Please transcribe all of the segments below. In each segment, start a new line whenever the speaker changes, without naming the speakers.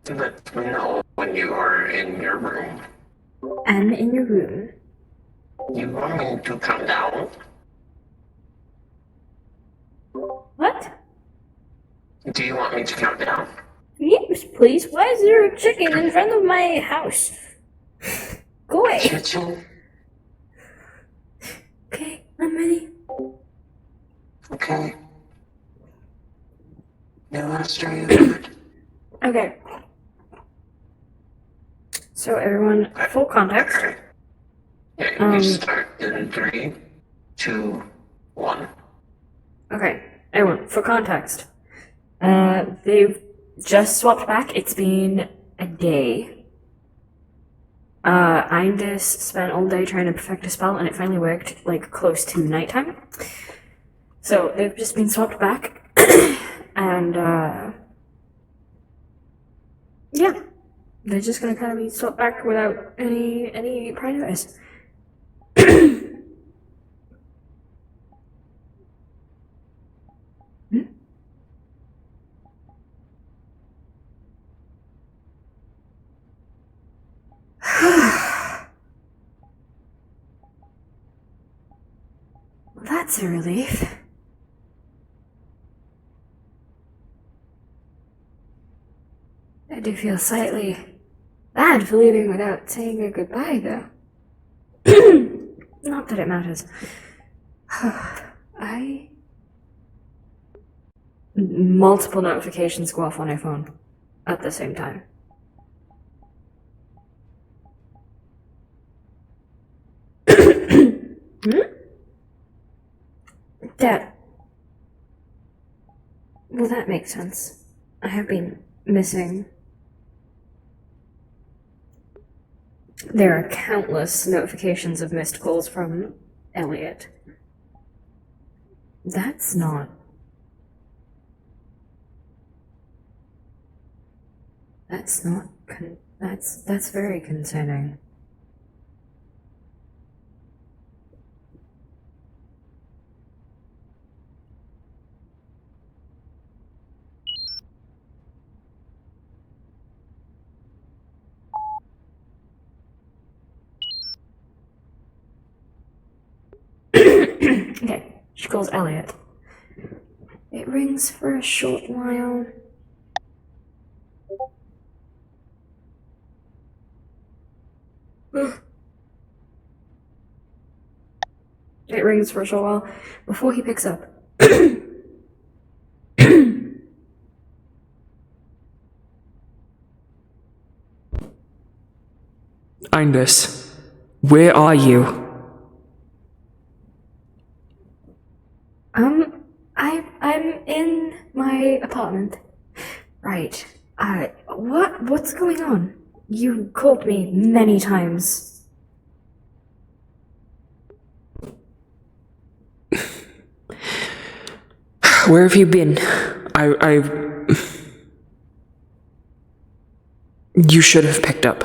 Let me know when you are in your room.
I'm in your room.
You want me to come down?
What?
Do you want me to count down?
Yes, please. Why is there a chicken in front of my house? Go away.
Kitchen?
Okay, I'm ready.
Okay. No last are you good?
Okay. So everyone, full context.
Okay. Yeah, you start in 3, 2, 1.
Okay, everyone, for context. They've just swapped back. It's been a day. Indus spent all day trying to perfect a spell, and it finally worked, like, close to nighttime. So, they've just been swapped back, and, yeah. They're just gonna kind of be swapped back without any prior notice. Well, that's a relief. I do feel slightly bad for leaving without saying a goodbye, though. Not that it matters. Multiple notifications go off on your phone at the same time. Dad. Well, that makes sense. I have been missing. There are countless notifications of missed calls from Elliot. That's not... That's not... That's very concerning. Okay, she calls Elliot. It rings for a short while. It rings for a short while before he picks up.
Indus, where are you?
I'm in my apartment. Right. What's going on? You called me many times.
Where have you been? You should have picked up.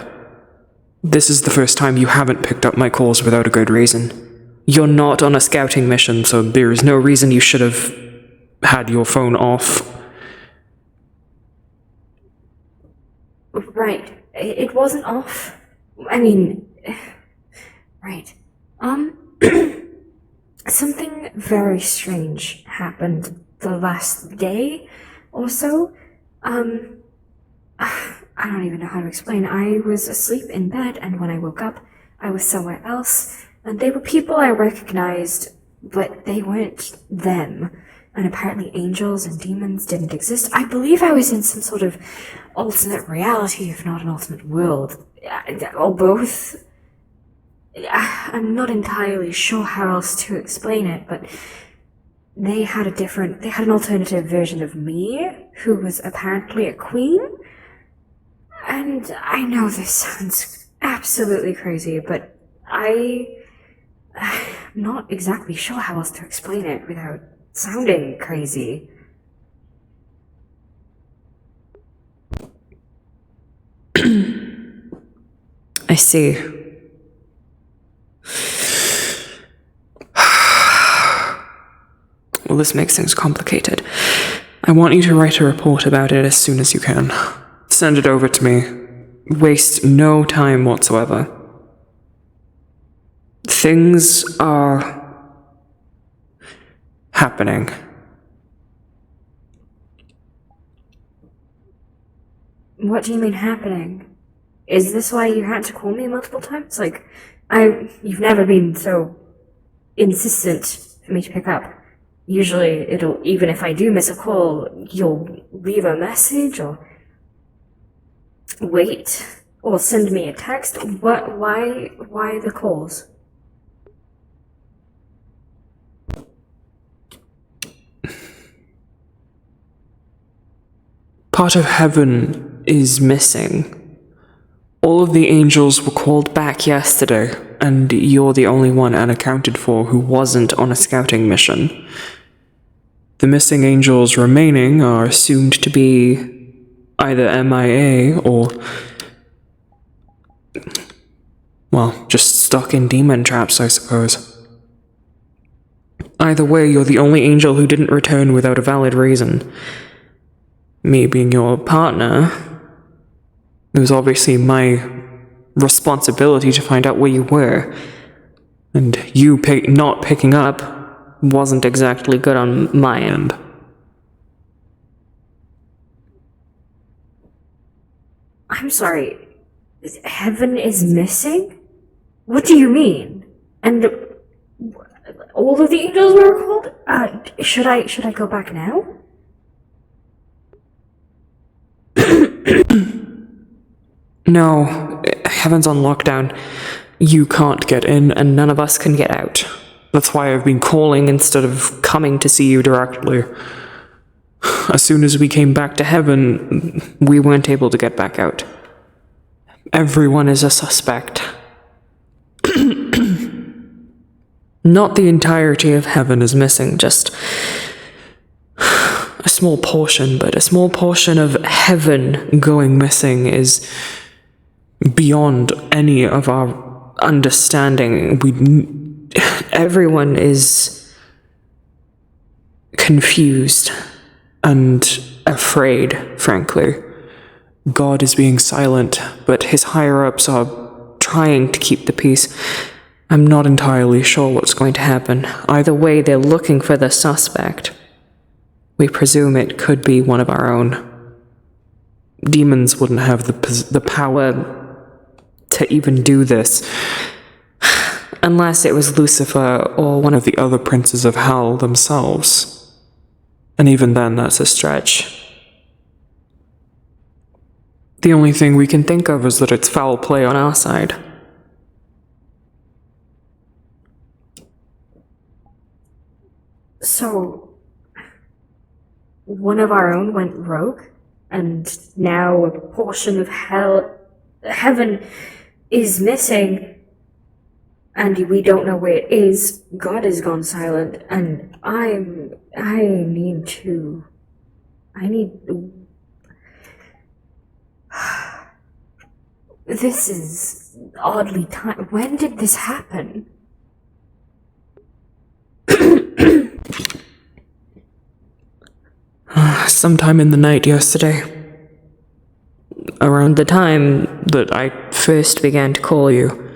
This is the first time you haven't picked up my calls without a good reason. You're not on a scouting mission, so there is no reason you should have had your phone off.
Right. It wasn't off. I mean... Right. Something very strange happened the last day or so. I don't even know how to explain. I was asleep in bed, and when I woke up, I was somewhere else, and they were people I recognized, but they weren't them. And apparently angels and demons didn't exist. I believe I was in some sort of alternate reality, if not an alternate world. Or both. I'm not entirely sure how else to explain it, but they had an alternative version of me, who was apparently a queen. And I know this sounds absolutely crazy, but I'm not exactly sure how else to explain it without sounding crazy.
I see. Well, this makes things complicated. I want you to write a report about it as soon as you can. send it over to me. Waste no time whatsoever. Things are happening.
What do you mean happening? Is this why you had to call me multiple times? Like, you've never been so insistent for me to pick up. Usually even if I do miss a call, you'll leave a message or wait or send me a text. Why the calls?
Part of heaven is missing. All of the angels were called back yesterday, and you're the only one unaccounted for who wasn't on a scouting mission. The missing angels remaining are assumed to be either MIA or, well, just stuck in demon traps, I suppose. Either way, you're the only angel who didn't return without a valid reason. Me being your partner, it was obviously my responsibility to find out where you were. And you not picking up wasn't exactly good on my end.
I'm sorry. Heaven is missing? What do you mean? And all of the angels were called? Should I go back now?
No, heaven's on lockdown. You can't get in, and none of us can get out. That's why I've been calling instead of coming to see you directly. As soon as we came back to heaven, we weren't able to get back out. Everyone is a suspect. Not the entirety of heaven is missing, just a small portion, but a small portion of heaven going missing is beyond any of our understanding. Everyone is confused and afraid, frankly. God is being silent, but his higher-ups are trying to keep the peace. I'm not entirely sure what's going to happen. Either way, they're looking for the suspect. We presume it could be one of our own. Demons wouldn't have the power to even do this, unless it was Lucifer or one of the other princes of hell themselves. And even then, that's a stretch. The only thing we can think of is that it's foul play on our side.
So, one of our own went rogue, and now a portion of heaven is missing, and we don't know where it is. God has gone silent, and I need. This is oddly timed. When did this happen?
Sometime in the night yesterday. Around the time that I first began to call you.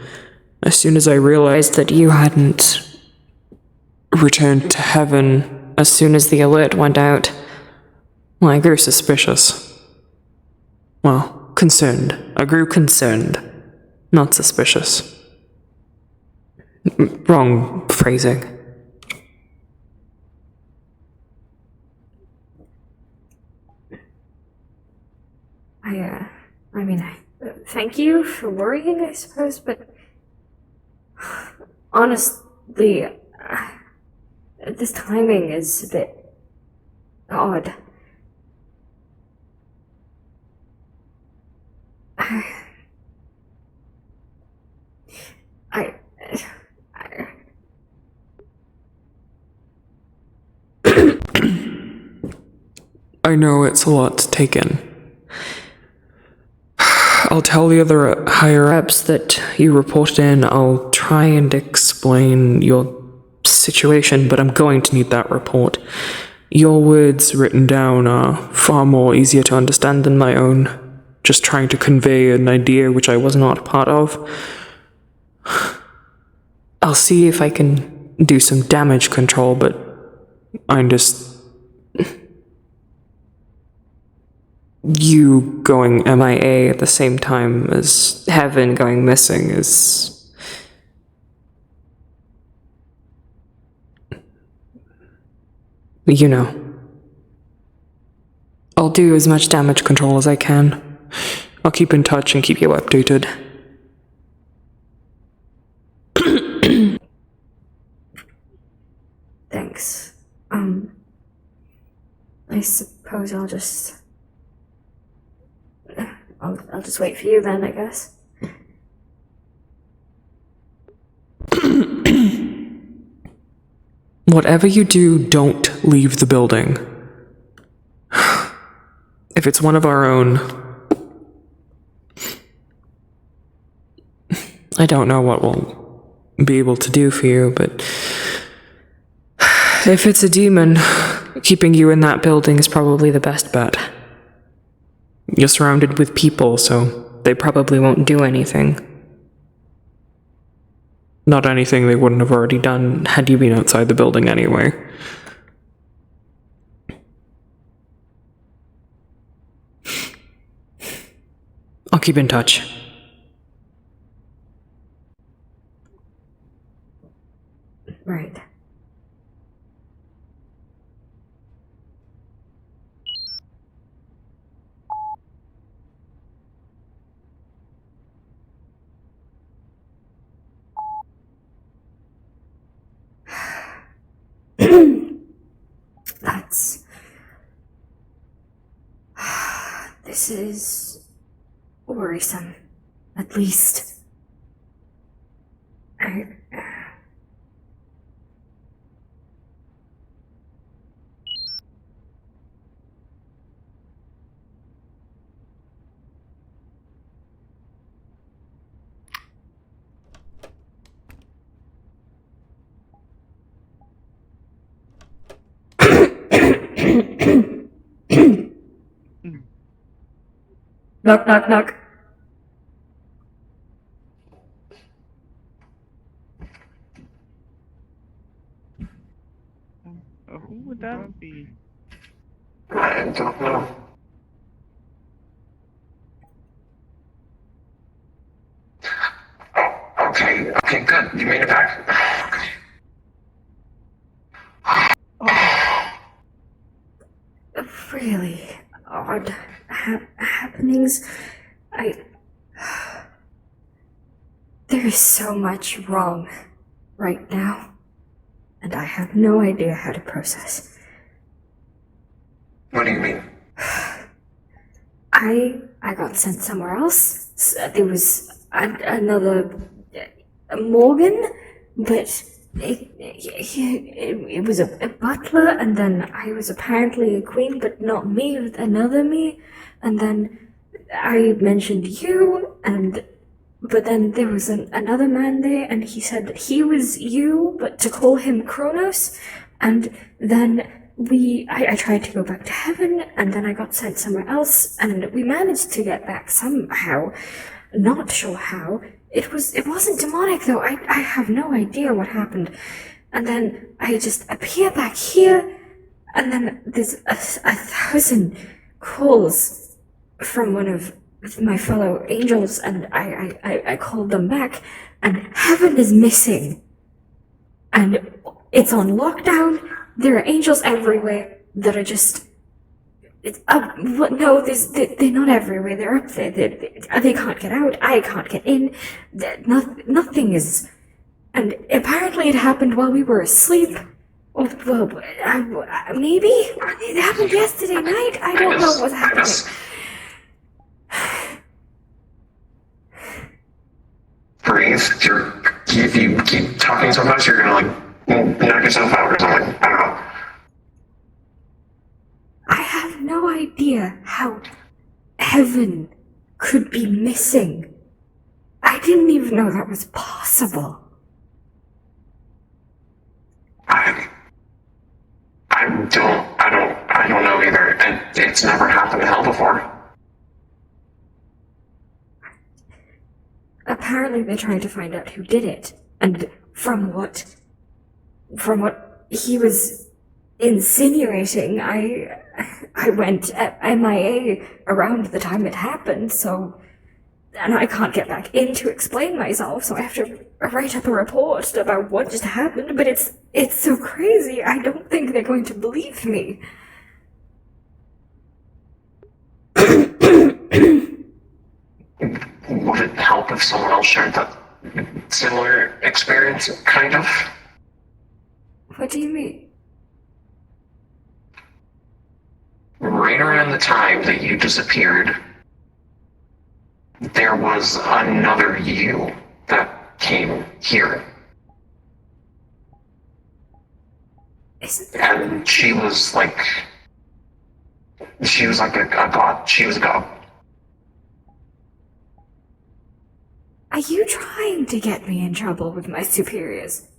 As soon as I realized that you hadn't returned to heaven, as soon as the alert went out, well, I grew suspicious. Well, concerned. I grew concerned, not suspicious. Wrong phrasing.
Thank you for worrying, I suppose, but honestly, this timing is a bit odd.
I know it's a lot to take in. I'll tell the other higher-ups that you reported in. I'll try and explain your situation, but I'm going to need that report. Your words written down are far more easier to understand than my own. just trying to convey an idea which I was not a part of. I'll see if I can do some damage control, but I'm just... You going MIA at the same time as Heaven going missing is... You know. I'll do as much damage control as I can. I'll keep in touch and keep you updated.
Thanks. I suppose I'll just... I'll just wait for you then, I guess.
Whatever you do, don't leave the building. If it's one of our own... I don't know what we'll be able to do for you, but... If it's a demon, keeping you in that building is probably the best bet. You're surrounded with people, so they probably won't do anything. Not anything they wouldn't have already done had you been outside the building anyway. I'll keep in touch.
Right. That's... This is... worrisome. At least. Knock, knock, knock.
Who would that be?
I don't know. Oh, okay, good. You made it back.
Really odd happenings. There is so much wrong right now, and I have no idea how to process.
What do you mean?
I got sent somewhere else. There was another Morgan, but it was a butler, and then I was apparently a queen, but not me, another me, and then I mentioned you, but then there was another man there, and he said that he was you, but to call him Kronos, and then I tried to go back to heaven, and then I got sent somewhere else, and we managed to get back somehow. Not sure how. It wasn't demonic though. I have no idea what happened. And then I just appear back here, and then there's a 1,000 calls from one of my fellow angels, and I called them back, and heaven is missing. And it's on lockdown. There are angels everywhere that are just... no, they're not everywhere. They're up there. They can't get out. I can't get in. Nothing is... And apparently it happened while we were asleep. Well, maybe? It happened yesterday night. I don't know what's happening.
Breathe. If you keep talking so much, you're gonna knock yourself out or something. I don't know.
I have no idea how heaven could be missing. I didn't even know that was possible.
I don't know either. It's never happened to hell before.
apparently they're trying to find out who did it. And from what he was insinuating, I went MIA around the time it happened, and I can't get back in to explain myself, so I have to write up a report about what just happened, but it's so crazy, I don't think they're going to believe me.
Would it help if someone else shared that similar experience, kind of?
What do you mean?
Right around the time that you disappeared, there was another you that came here.
Isn't that...
And she was like a god. She was a god.
Are you trying to get me in trouble with my superiors?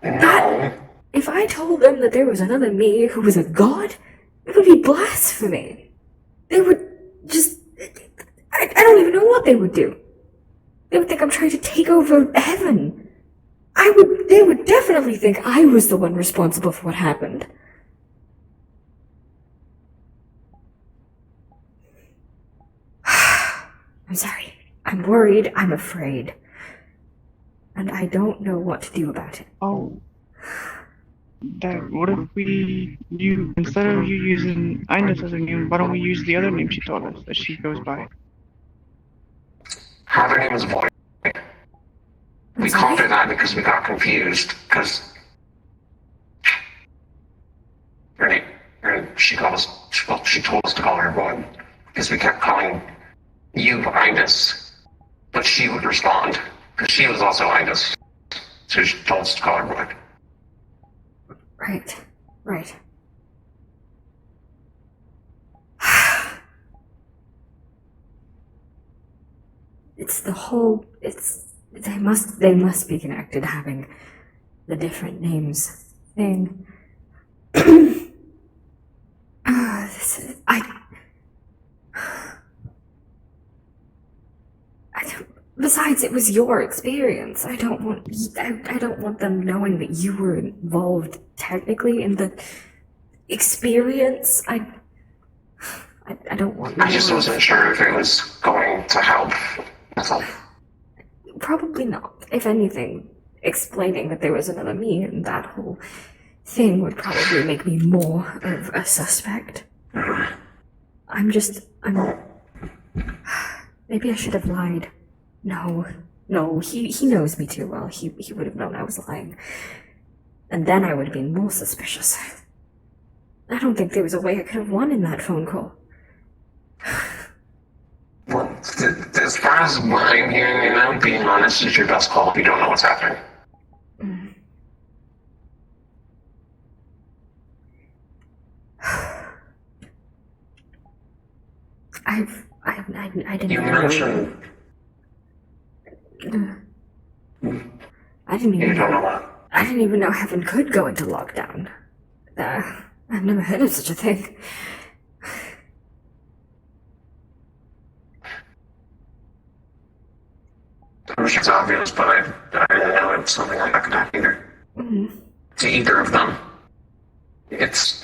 No.
If I told them that there was another me who was a god, it would be blasphemy. They would just... I don't even know what they would do. They would think I'm trying to take over heaven. They would definitely think I was the one responsible for what happened. I'm sorry. I'm worried. I'm afraid. And I don't know what to do about it.
Oh. Dad, what if instead of you using Ines as a name, why don't we use the other name she told us that she goes by?
Her name was Void. We called her that because we got confused, because she told us to call her Void, because we kept calling you Ines, but she would respond, because she was also Ines, so she told us to call her Void.
Right. They must be connected, having the different names thing. Besides, it was your experience. I don't want them knowing that you were involved technically in the experience. I don't want...
I just wasn't sure if it was going to help. That's all.
Probably not. If anything, explaining that there was another me and that whole thing would probably make me more of a suspect. Maybe I should have lied. No, he knows me too well. He would have known I was lying. And then I would have been more suspicious. I don't think there was a way I could have won in that phone call.
Well, as far as what I'm hearing right now, being honest is your best call if you don't know what's happening. I didn't You
even
mentioned...
I didn't
You
even
don't know
know.
what?
I didn't even know heaven could go into lockdown. I've never heard of such a thing.
I wish it's obvious, but I didn't know it's something like that could happen either. To either of them. It's...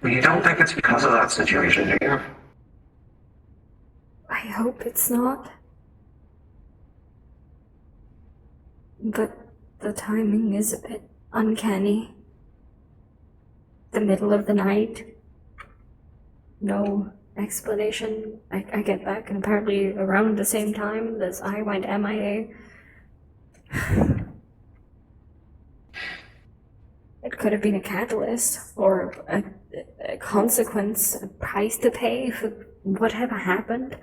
You don't think it's because of that situation, do you?
I hope it's not. But the timing is a bit uncanny. The middle of the night. No explanation. I get back, and apparently around the same time as I went MIA. It could have been a catalyst, or a consequence, a price to pay for whatever happened.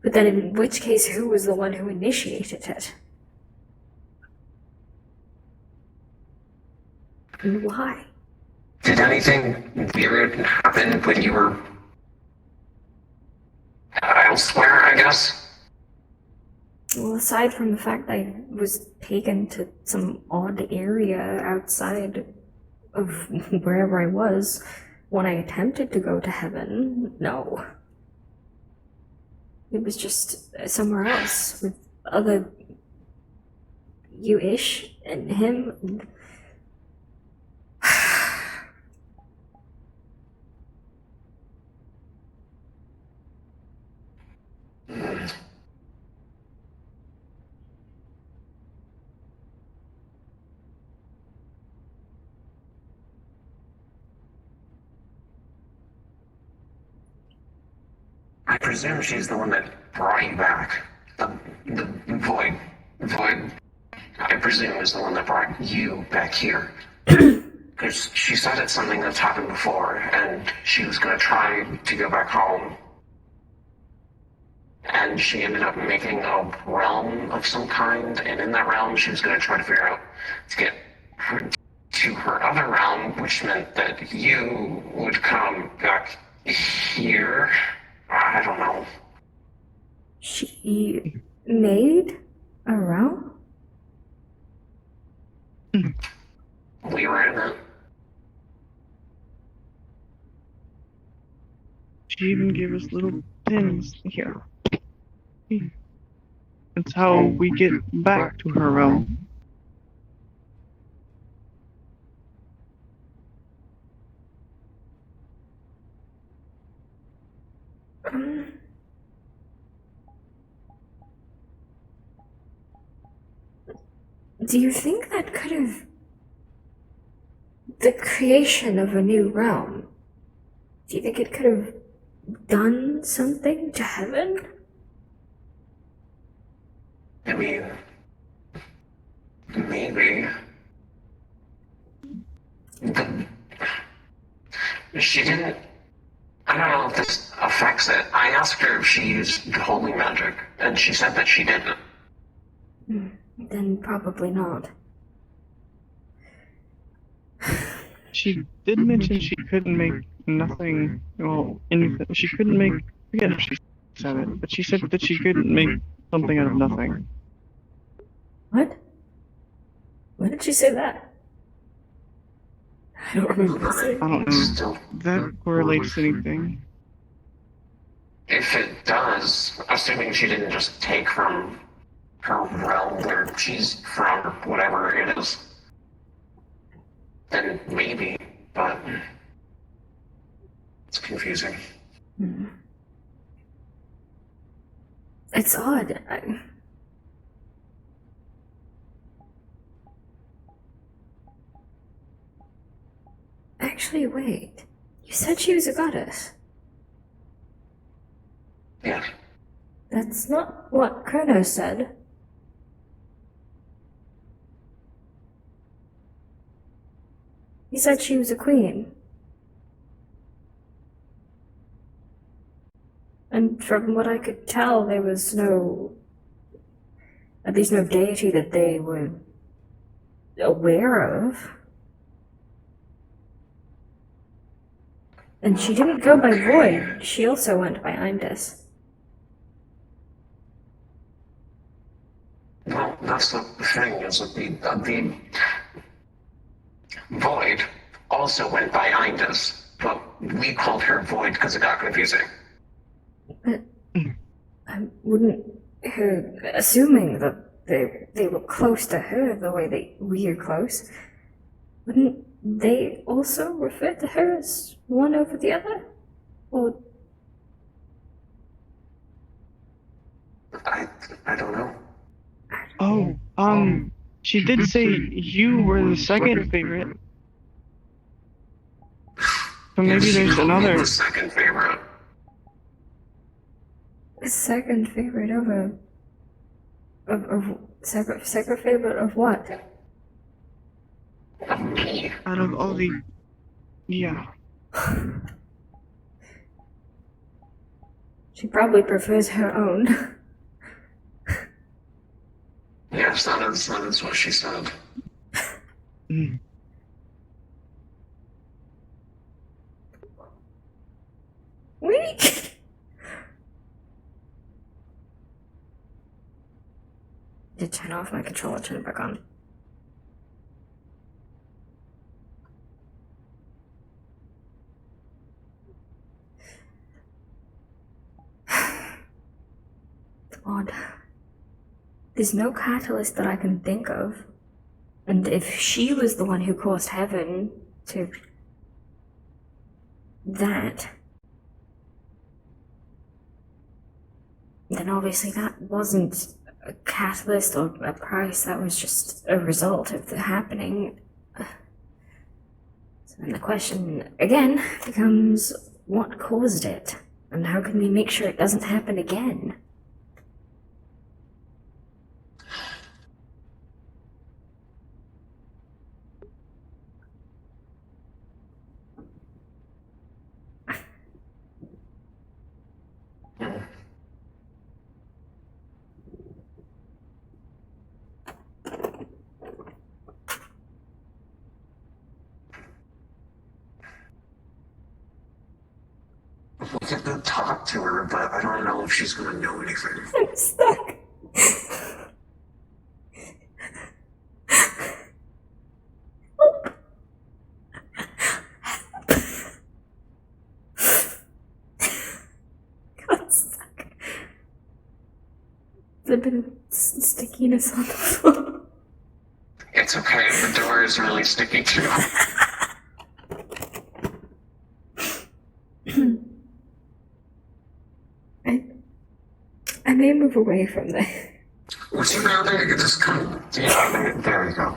But then in which case, who was the one who initiated it? And why?
Did anything weird happen when you were elsewhere, I guess?
Well, aside from the fact I was taken to some odd area outside of wherever I was when I attempted to go to heaven, no. It was just somewhere else with other you-ish and him.
I presume she's the one that brought you back. The void. Void, I presume, is the one that brought you back here. Because she said it's something that's happened before, and she was going to try to go back home. And she ended up making a realm of some kind, and in that realm, she was going to try to figure out to get her to her other realm, which meant that you would come back here. I don't know.
She made a realm?
We were in it.
She even gave us little pins here. That's how we get back to her realm.
Do you think that could have... the creation of a new realm, do you think it could have done something to heaven?
I mean, maybe. She didn't. I don't know if this affects it. I asked her if she used holy magic, and she said that she didn't.
Then probably not.
She did mention she couldn't make nothing, well, anything. She couldn't make, I forget if she said it, but she said that she couldn't make something out of nothing.
What? When did she say that? I don't remember saying.
I don't know
Still,
if that correlates to anything.
if it does, assuming she didn't just take from her realm where she's from, or whatever it is, then maybe, but it's confusing.
It's odd. Actually, wait. You said she was a goddess.
Yeah.
That's not what Kronos said. He said she was a queen. And from what I could tell, there was at least no deity that they were aware of. And she didn't go by Void, she also went by Indus.
Well, that's the thing, is that the Void also went by Indus, but we called her Void because it got confusing.
But I wouldn't, assuming that they were close to her the way we are close, wouldn't they also refer to her as one over the other? Or
I don't know.
Oh, she did say you were the second favorite. So maybe
Yes,
there's
she
another.
was the second favorite.
a second favorite second favorite of what?
Of me.
Out of all the. Yeah.
She probably prefers her own.
Yes, that is what she said.
Mm.
Weak. did turn off my controller, turn it back on. It's odd. There's no catalyst that I can think of. And if she was the one who caused heaven to that, then obviously that wasn't a catalyst or a price, that was just a result of the happening. So then the question again becomes, what caused it? And how can we make sure it doesn't happen again?
We could go talk to her, but I don't know if she's gonna know anything.
I'm stuck. Got stuck. There's a bit of stickiness on the floor.
It's okay, the door is really sticky too.
I may move away from there.
What's your name? There, just come. Yeah, there we go.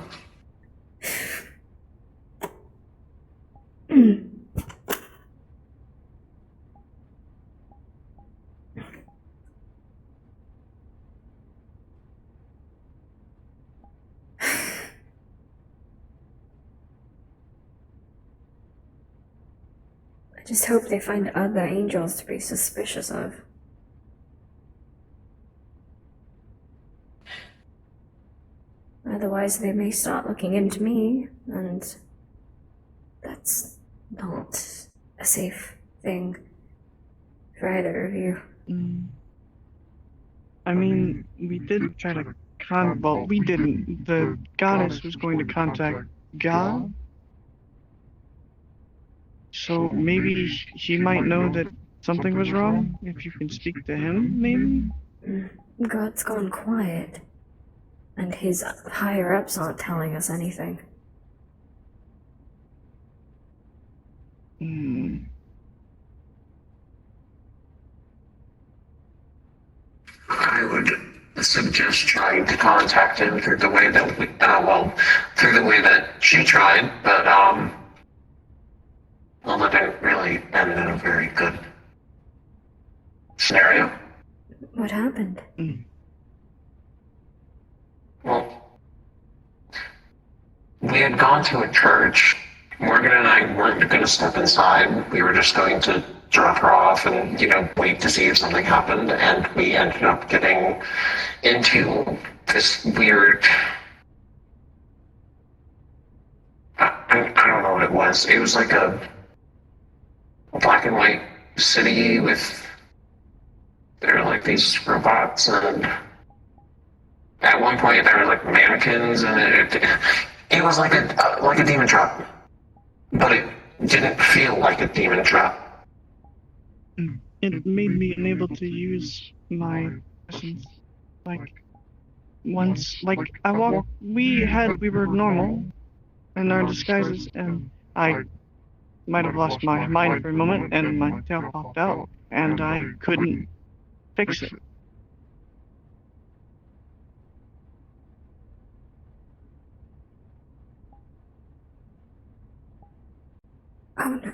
I just hope they find other angels to be suspicious of. Otherwise, they may start looking into me, and that's not a safe thing for either of you.
I mean, we did try to well, we didn't. The goddess was going to contact God. So maybe he might know that something was wrong, if you can speak to him, maybe?
God's gone quiet, and his higher-ups aren't telling us anything.
I would suggest trying to contact him through the way that through the way that she tried, but well, it didn't really end in a very good scenario.
What happened?
Well, we had gone to a church. Morgan and I weren't going to step inside. We were just going to drop her off and, wait to see if something happened. And we ended up getting into this weird... I don't know what it was. It was like a black and white city with... There were like these robots, and at one point there were like mannequins, and it was like a demon trap, but it didn't feel like a demon trap.
It made me unable to use my essence. Once I walked, we were normal in our disguises, and I might have lost my mind for a moment, and my tail popped out, and I couldn't fix it.
Oh no.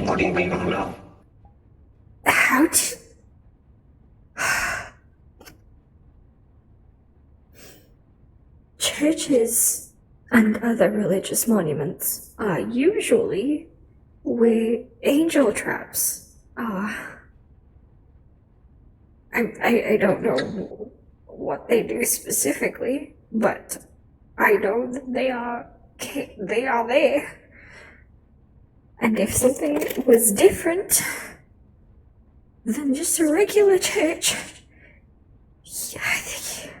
What do you mean, oh no?
How did... Churches and other religious monuments are usually where angel traps are. I don't know what they do specifically, but I know that they are there. And if something was different, than just a regular church. Yeah, I think.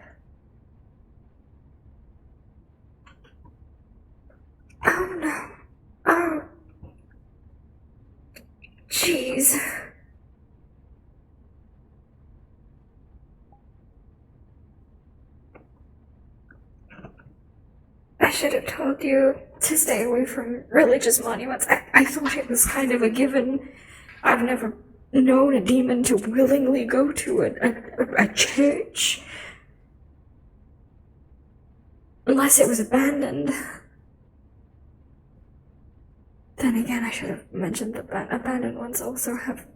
Oh no. Oh. Jeez. I should have told you to stay away from religious monuments. I thought it was kind of a given. I've never known a demon to willingly go to a church. Unless it was abandoned. Then again, I should have mentioned that abandoned ones also have...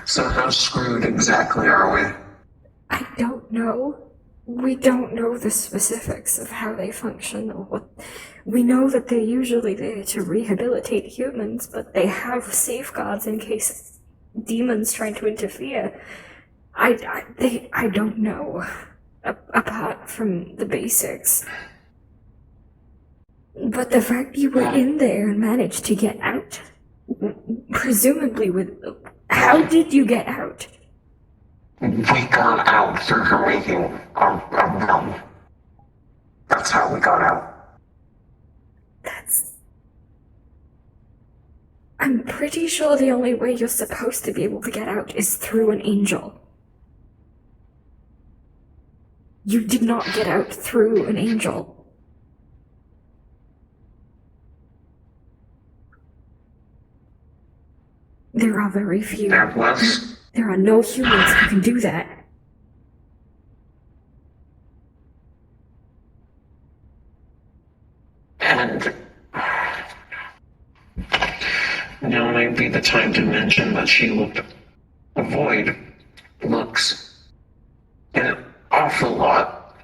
So how screwed exactly are we?
I don't know. We don't know the specifics of how they function or what. We know that they're usually there to rehabilitate humans, but they have safeguards in case demons try to interfere. I don't know. Apart from the basics. But the fact you were in there and managed to get out, presumably with... How did you get out?
We got out through her making a run. That's how we got out.
I'm pretty sure the only way you're supposed to be able to get out is through an angel. You did not get out through an angel. There are very few. There are no humans who can do that.
And now might be the time to mention that Void looks an awful lot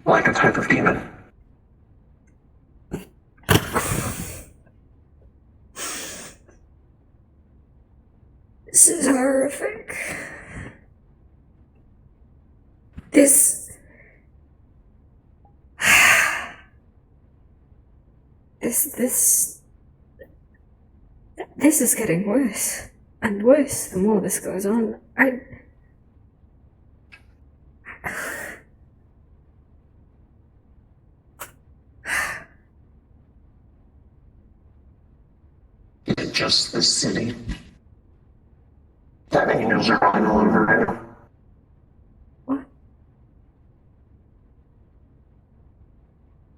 like a type of demon.
This is horrific. This is getting worse and worse the more this goes on.
Is it just the city that angels are running all over right now?
What?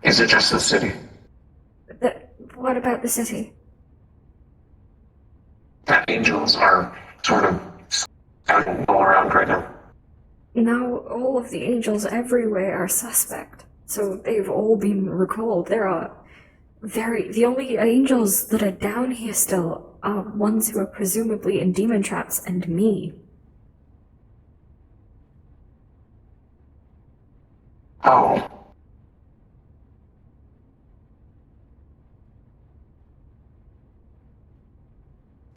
Is it just the city?
What about the city?
That angels are sort of scouting all around right now.
Now all of the angels everywhere are suspect, so they've all been recalled. The only angels that are down here still are ones who are presumably in demon traps and me.
Oh.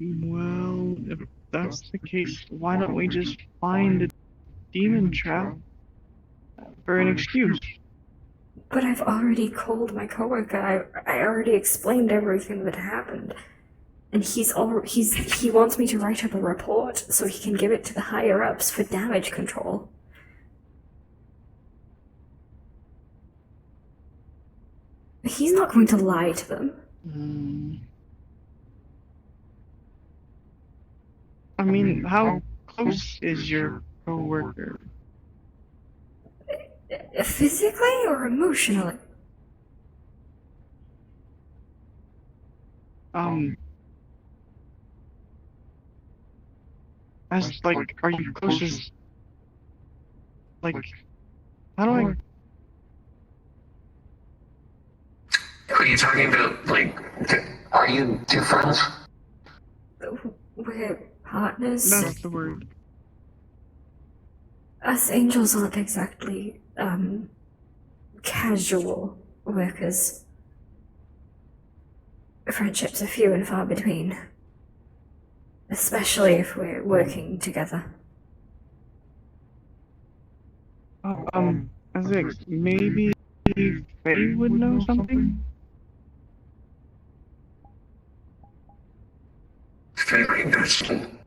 Well, if that's the case, why don't we just find a demon trap for an excuse?
But I've already called my coworker. I already explained everything that happened. And he wants me to write up a report so he can give it to the higher ups for damage control. He's not going to lie to them.
I mean, how close is your coworker?
Physically or emotionally?
As, like, are you close as... Like, how do I...
Are you talking about, like, are you two friends?
We're partners.
That's the word.
Us angels aren't exactly, casual workers. Friendships are few and far between. Especially if we're working together.
Azix, maybe Faye would know something?
Very interesting.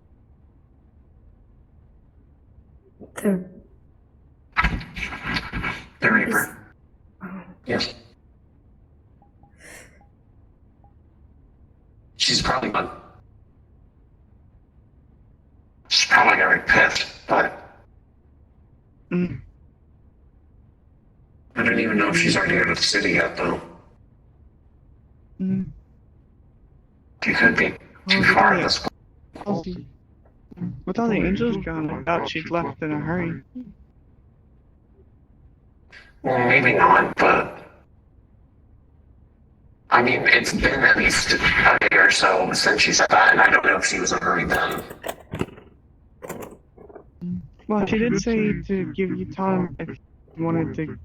The
The Reaper.
oh,
Yes. She's probably not. She's probably gonna be pissed, but
Mm.
I don't even know if she's already out of the city yet, though.
Mm.
She could be too
Well,
far
yeah.
at this point.
With all the angels gone, I thought she'd left in a hurry.
Well, maybe not, but I mean, it's been at least a day or so since she said that, and I don't know if she was in a hurry then.
Well, she did say to give you time if you wanted to,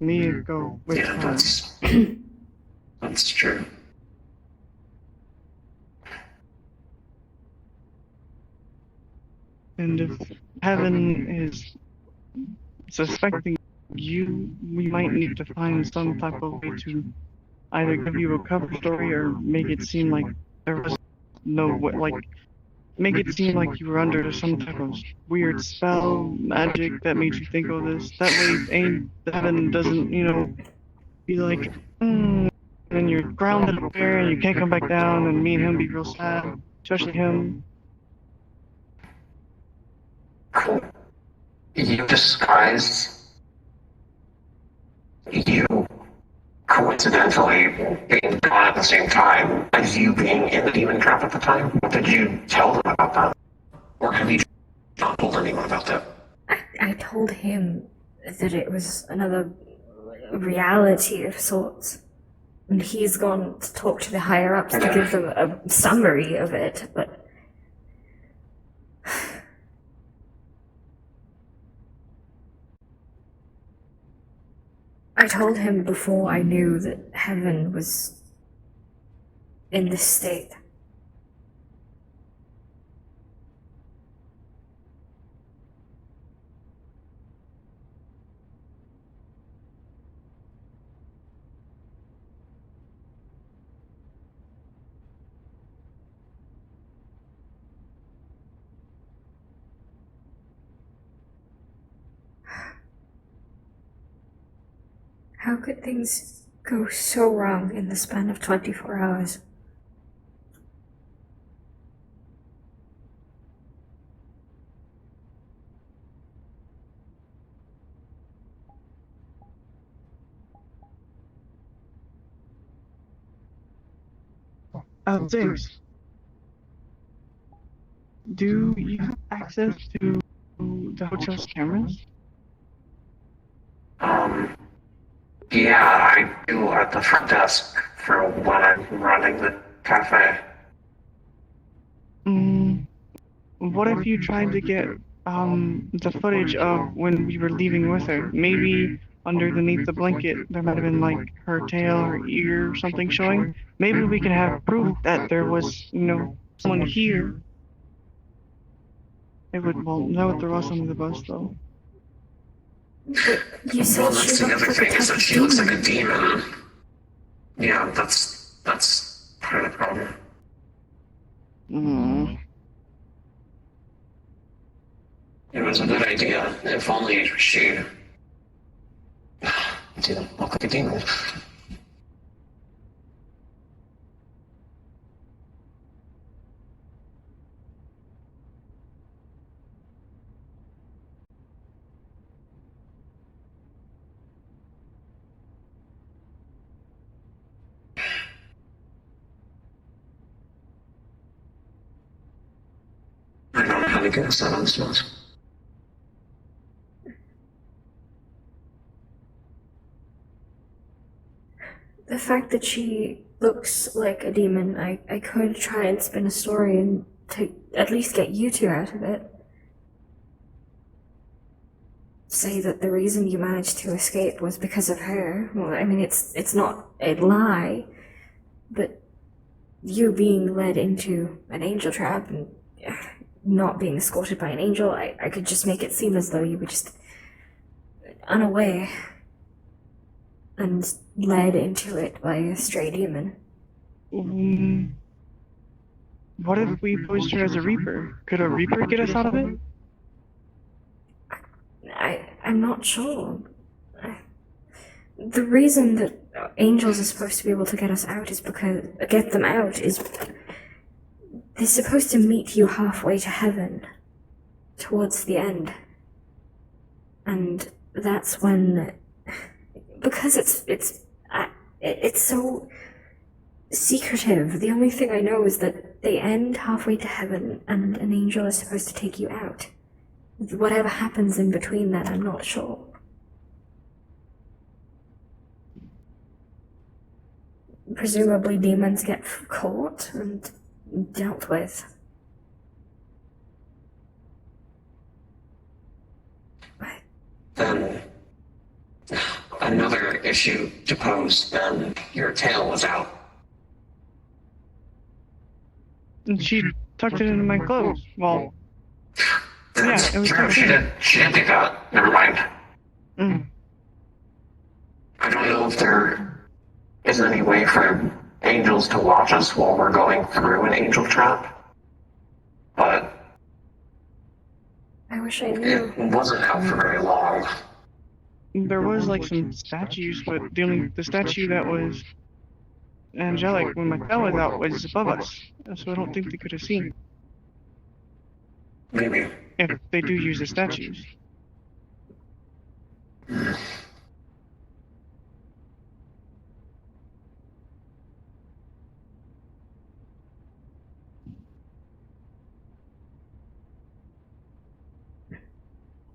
me to go with
Yeah,
her.
that's true.
And if Heaven is suspecting you, we might need to find some type of way to either give you a cover story or make it seem like there was no way, make it seem like you were under some type of weird spell, magic that made you think of this. That way, Heaven doesn't, be like, and you're grounded up there and you can't come back down, and me and him be real sad, especially him.
Cool. You disguised you coincidentally being gone at the same time as you being in the demon trap at the time. Did you tell them about that? Or have you not told anyone about that?
I told him that it was another reality of sorts. And he's gone to talk to the higher ups to give them a summary of it, but I told him before I knew that Heaven was in this state. How could things go so wrong in the span of 24 hours?
James, do you have access to the hotel's cameras?
Yeah, I do at the front desk for when I'm running the cafe.
What if you tried to get the footage of when we were leaving with her? Maybe underneath the blanket there might have been like her tail or ear or something showing. Maybe we can have proof that there was, someone here. It would, well, no, there was under the bus though.
But you said
Well, that's
she
the
looked
other
like a
thing is
type
that
of
she looks like
demon.
a demon. Yeah, that's part of the problem. It was a good idea, if only she didn't look like a demon. I don't know how to get us out of this mess.
The fact that she looks like a demon, I could try and spin a story and to at least get you two out of it. Say that the reason you managed to escape was because of her. Well, I mean, it's not a lie, but you being led into an angel trap and not being escorted by an angel, I could just make it seem as though you were just unaware and led into it by a stray demon.
What if we posed her as a Reaper? Could a Reaper get us out of it?
I'm not sure. The reason that angels are supposed to be able to get us out is because get them out is they're supposed to meet you halfway to heaven, towards the end, and that's when, because it's so secretive. The only thing I know is that they end halfway to heaven, and an angel is supposed to take you out. Whatever happens in between that, I'm not sure. Presumably demons get caught and dealt with.
Then another issue to pose, then your tail was out.
And she tucked it into my clothes. Well,
That's
it was
true.
tucked
She
in.
didn't do that. Never mind.
Mm.
I don't know if there is any way for angels to watch us while we're going through an angel trap, but
I wish I knew.
it wasn't out for very long.
There was like some statues, but the statue that was angelic when my tail was out was above us, so I don't think they could have seen
Maybe.
if they do use the statues.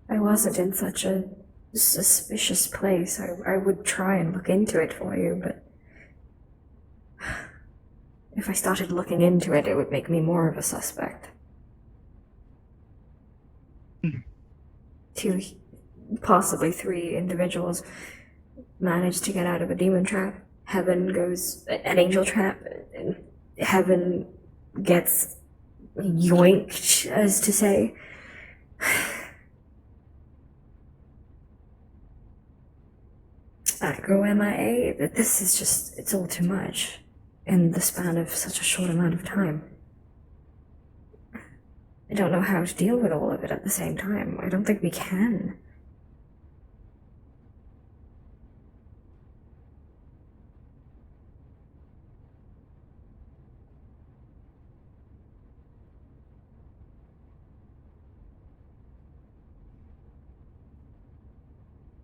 I wasn't in such a suspicious place. I would try and look into it for you, but if I started looking into it, it would make me more of a suspect. Two, possibly three individuals managed to get out of a demon trap. Heaven goes, an angel trap, and heaven gets yoinked, as to say. I go MIA. This is just, it's all too much in the span of such a short amount of time. I don't know how to deal with all of it at the same time. I don't think we can.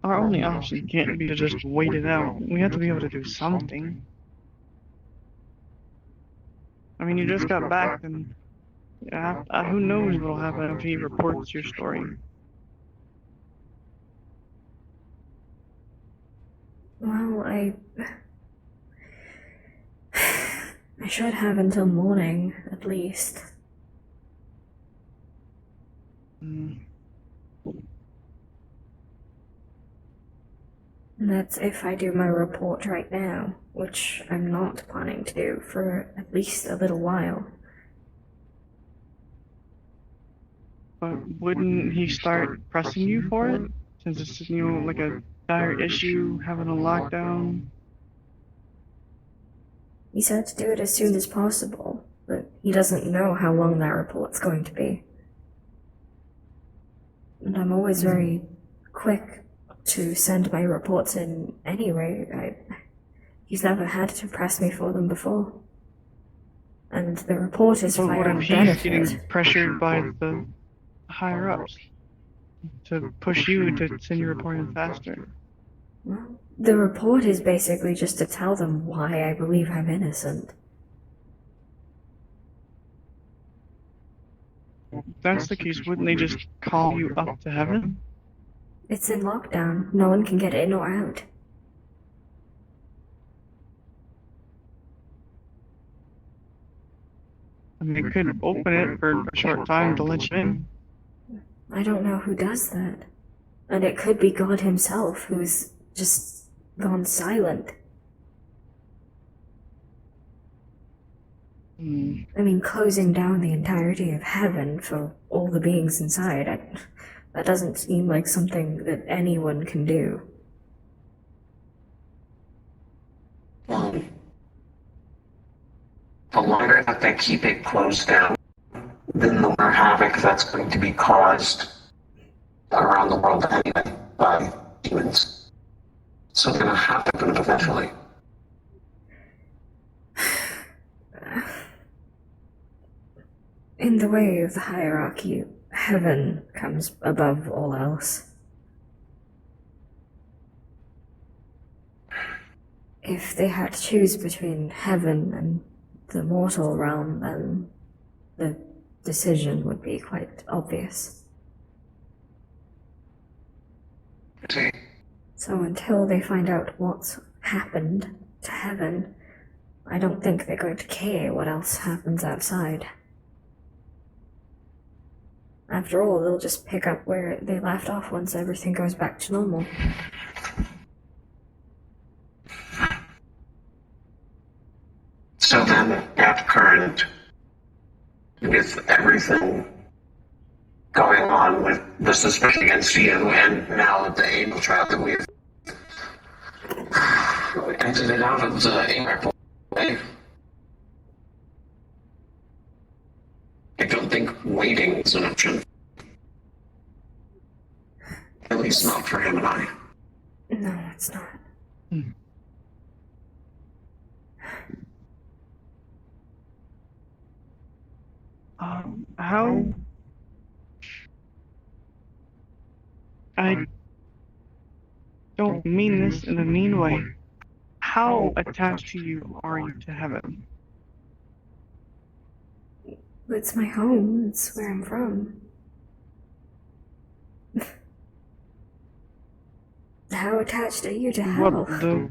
Our only option can't be to just wait it out. We have to be able to do something. I mean, you just got back, and yeah, who knows what'll happen if he reports your story.
Well, I should have until morning, at least.
Mm.
And that's if I do my report right now, which I'm not planning to do for at least a little while.
But wouldn't he start pressing you for it? Since it's, like a dire issue, having a lockdown?
He said to do it as soon as possible, but he doesn't know how long that report's going to be. And I'm always very quick to send my reports in anyway. He's never had to press me for them before. And the report is
But
for
what
my
if
own
he's
benefit.
getting pressured by the higher-ups to push you to send your report in faster?
Well, the report is basically just to tell them why I believe I'm innocent.
If that's the case, wouldn't they just call you up to heaven?
It's in lockdown. No one can get in or out.
I mean, they could open it for a short time to let you in.
I don't know who does that. And it could be God himself who's just gone silent.
Hmm.
I mean, closing down the entirety of heaven for all the beings inside. That doesn't seem like something that anyone can do.
Well, the longer that they keep it closed down, then the more havoc that's going to be caused around the world anyway by humans. So they're gonna have to do it eventually.
In the way of the hierarchy, heaven comes above all else. If they had to choose between heaven and the mortal realm, then the decision would be quite obvious.
See?
So until they find out what's happened to heaven, I don't think they're going to care what else happens outside. After all, they'll just pick up where they left off once everything goes back to normal.
So then, at current, with everything going on with the suspicion against you and now the anal trap that we've exited out of the airport, I don't think waiting is an option. At least not for him and I.
No, it's not.
How? I don't mean this in a mean way. How attached to you are you to heaven?
It's my home, it's where I'm from. How attached are you to hell?
What the?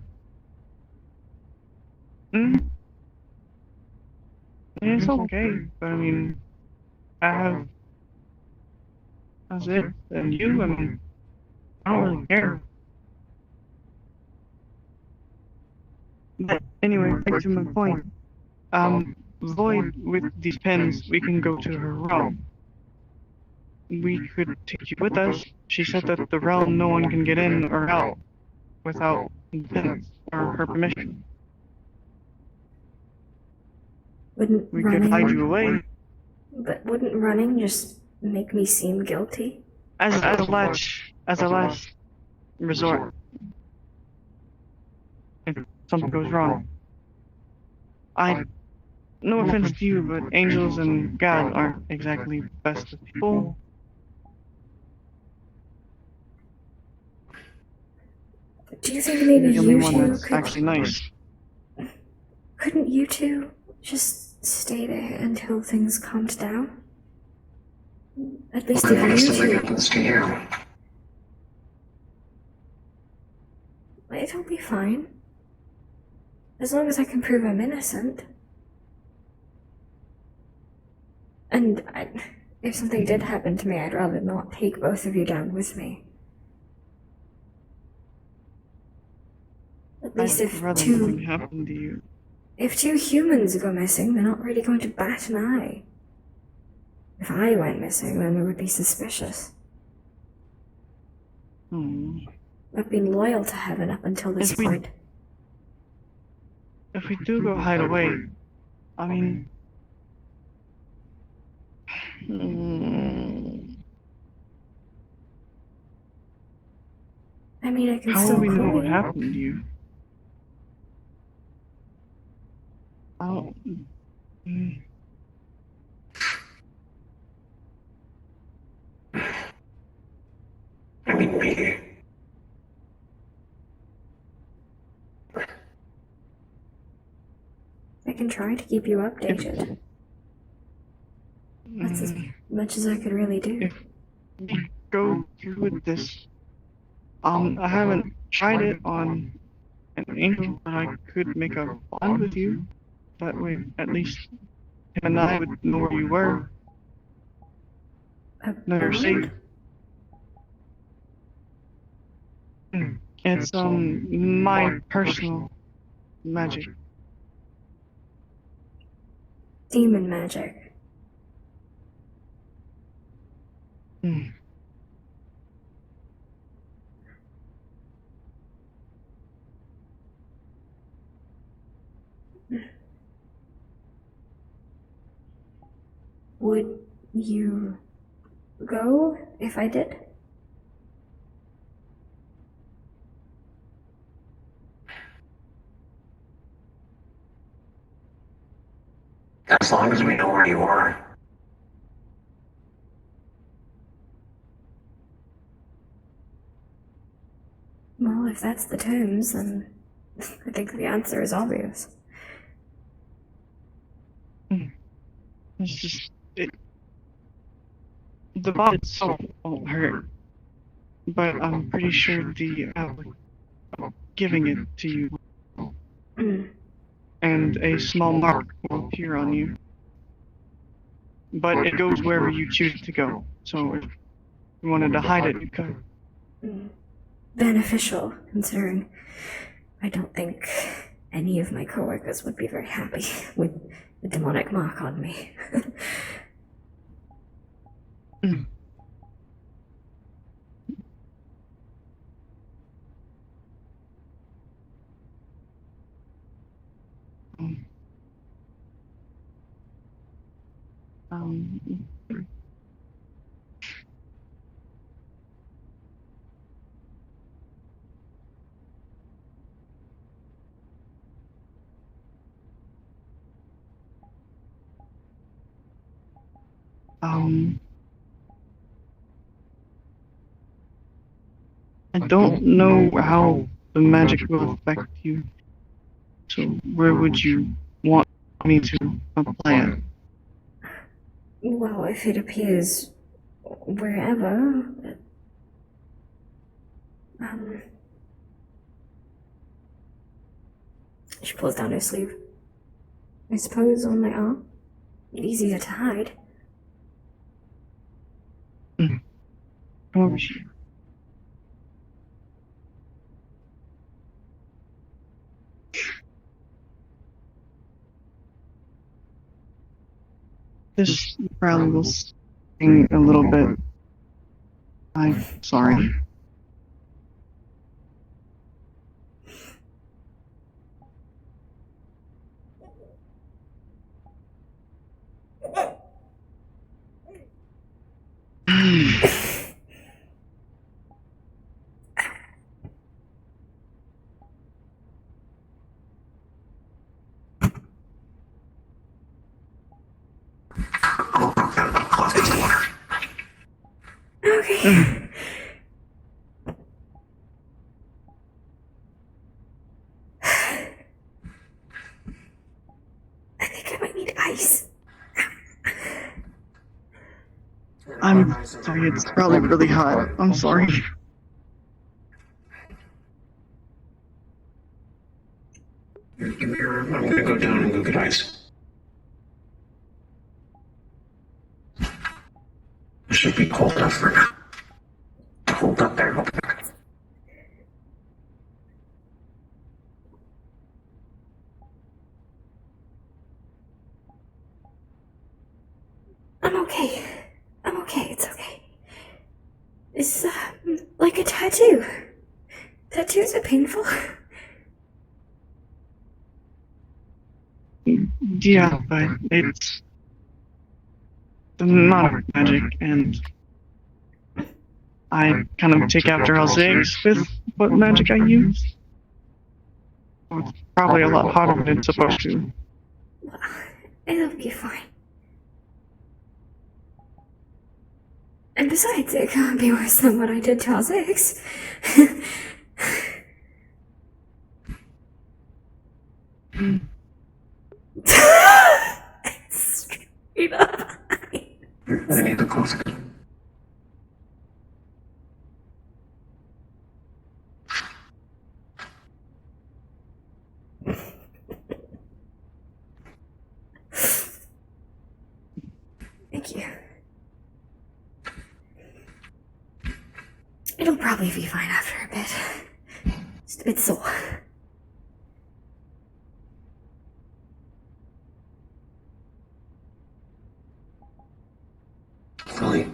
It's okay, but I mean, that's it. And you, I mean, I don't really care. But anyway, back to my point. Void, with these pens, we can go to her realm. We could take you with us. She said that the realm, no one can get in or out without the pens or her permission.
Wouldn't
We
running,
could hide you away
But wouldn't running just make me seem guilty?
as a last resort. If something goes wrong. No offense to you, but angels and God aren't exactly best of people.
Do you think maybe
You're the only
you
one
two
that's actually nice.
couldn't you two just stay there until things calmed down? At least
What
if
if
you
something
two...
happens to you?
It'll be fine. As long as I can prove I'm innocent. And if something did happen to me, I'd rather not take both of you down with me. At least
I'd rather nothing happened to you.
if two humans go missing, they're not really going to bat an eye. If I went missing, then it would be suspicious. I've been loyal to heaven up until this point.
If we do go hide away, I mean...
I mean, I can
How
still
will we know
call
what
you.
happened to you?
I mean, maybe.
I can try to keep you updated. That's as much as I could really do.
If we go through with this, I haven't tried it on an angel, but I could make a bond with you. That way, at least him and I would know where you were. Know you're safe. It's my personal magic.
Demon magic. would you go if I did?
As long as we know where you are.
Well, if that's the terms, then I think the answer is obvious.
It's just the bot itself won't hurt, but I'm pretty sure the giving it to you
Mm.
and a small mark will appear on you. But it goes wherever you choose to go. So if you wanted to hide it, you could.
Beneficial, considering I don't think any of my coworkers would be very happy with the demonic mark on me.
Um, I don't know how the magic will affect you. So where would you want me to apply it?
Well, if it appears wherever, she pulls down her sleeve. I suppose on my arm. Easier to hide.
Come over here. This probably will sting a little bit. I'm sorry.
Okay. I think I might need ice.
I'm sorry, it's probably really hot. I'm sorry.
I'm gonna go down and go get ice. It should be cold enough for now. Hold up there, hold back.
I'm okay. I'm okay, it's okay. It's like a tattoo. Tattoos are painful.
Yeah, but it's not magic, and I kind of take after House Eggs with what magic I use. So it's probably a lot harder than it's supposed to.
It'll be fine. And besides, it can't be worse than what I did to House Eggs. Straight up.
I need to close it.
Thank you. It'll probably be fine after a bit. Just a bit sore.
Fully.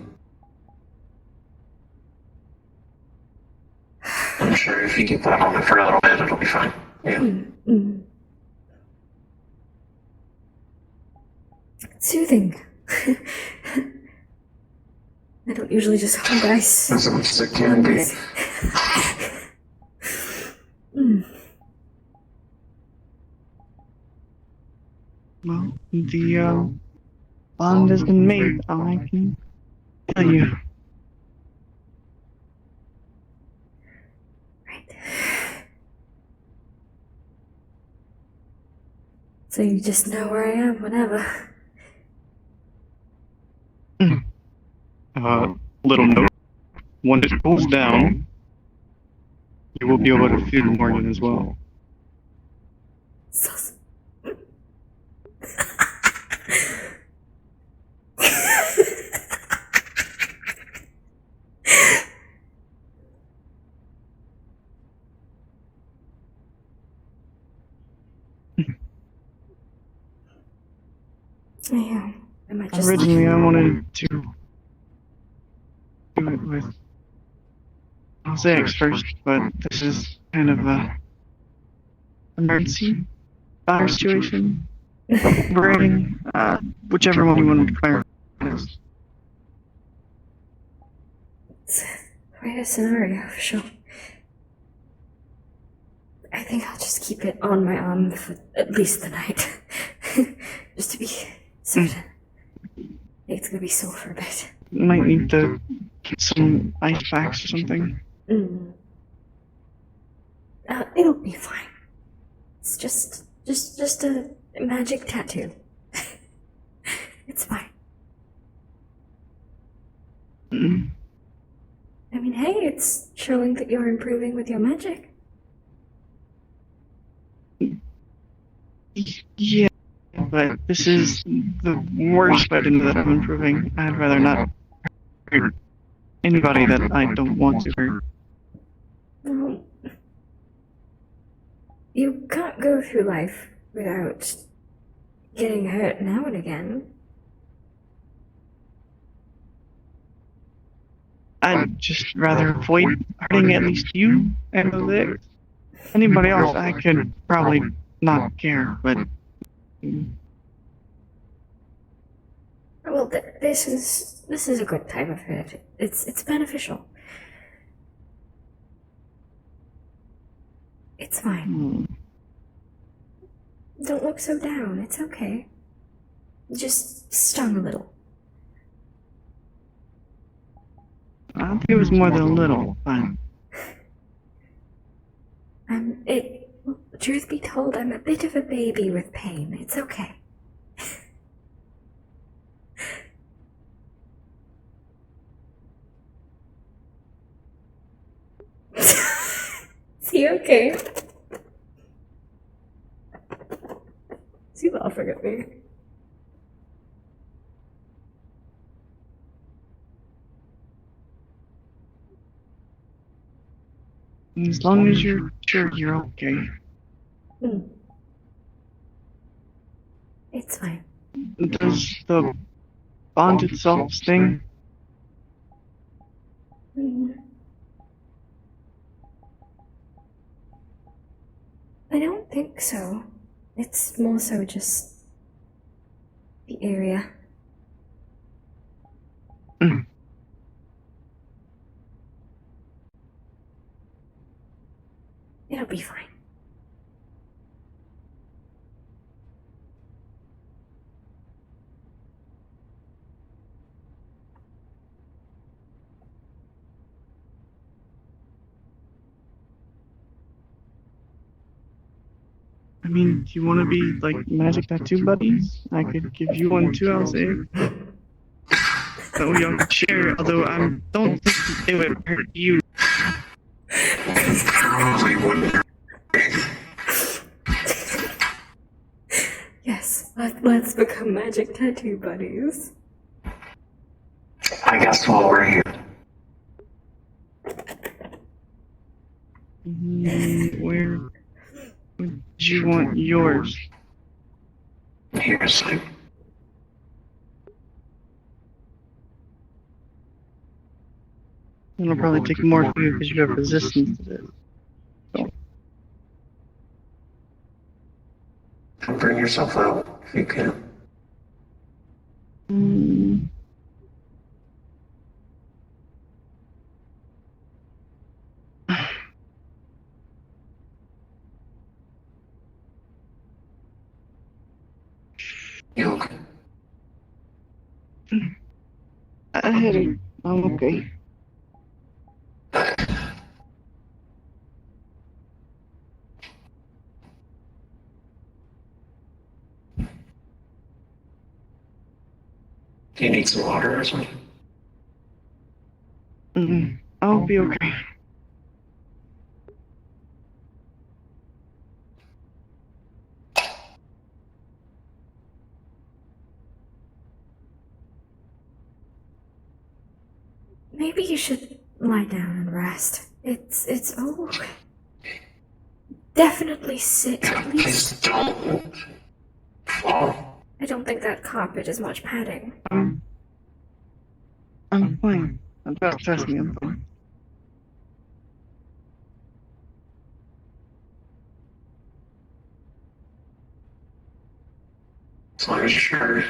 I'm sure if you keep that on it for a little bit, it'll be fine. Yeah.
Soothing. I don't usually just hold ice.
As much as it can be.
Well, the bond has been made. I can tell you.
Right. So you just know where I am whenever.
Little note. Once it cools down, you will be able to feed Morgan as well.
So. Yeah, I might just.
Originally, I wanted to do it with Mosaics first, but this is kind of a emergency fire situation. Rating, whichever one you want to declare. Yes.
It's quite a scenario, for sure. I think I'll just keep it on my arm for at least the night. Just to be certain. It's gonna be sore for a bit.
Might need to get some ice packs or something.
It'll be fine. It's just a magic tattoo. It's fine. I mean, hey, it's showing that you're improving with your magic.
Yeah, but this is the worst way to know that I'm improving. I'd rather not hurt anybody that I don't want to hurt.
Well, you can't go through life without getting hurt now and again.
I'd just rather avoid hurting at least you and Mosaic. Anybody else, I could probably not care, but
Well, this is a good time of hurt. It's beneficial. It's fine. Don't look so down. It's okay. Just stung a little.
I think it was more than a little, but
Truth be told, I'm a bit of a baby with pain. It's okay. Is he okay? Is he laughing at me?
as long as you're sure you're okay.
It's fine.
Does the bond itself sting?
I don't think so. It's more so just the area. It'll be fine.
I mean, do you want to be like magic tattoo buddies? I could give you one too, I'll say. So we all could share, although I don't think it would hurt you.
Probably wouldn't.
Yes, let's become magic tattoo buddies.
I guess while we're here,
Where would you want yours?
here's
It'll probably take more for you because you have resistance to this.
bring yourself out if you can.
Mm,
You okay?
a headache. I'm okay.
Do you need some water or something?
I'll be okay.
Maybe you should lie down and rest. It's definitely sick. At
Please
least
don't fall.
I don't think that carpet is much padding.
I'm fine. Trust me, I'm fine.
As long as you're sure.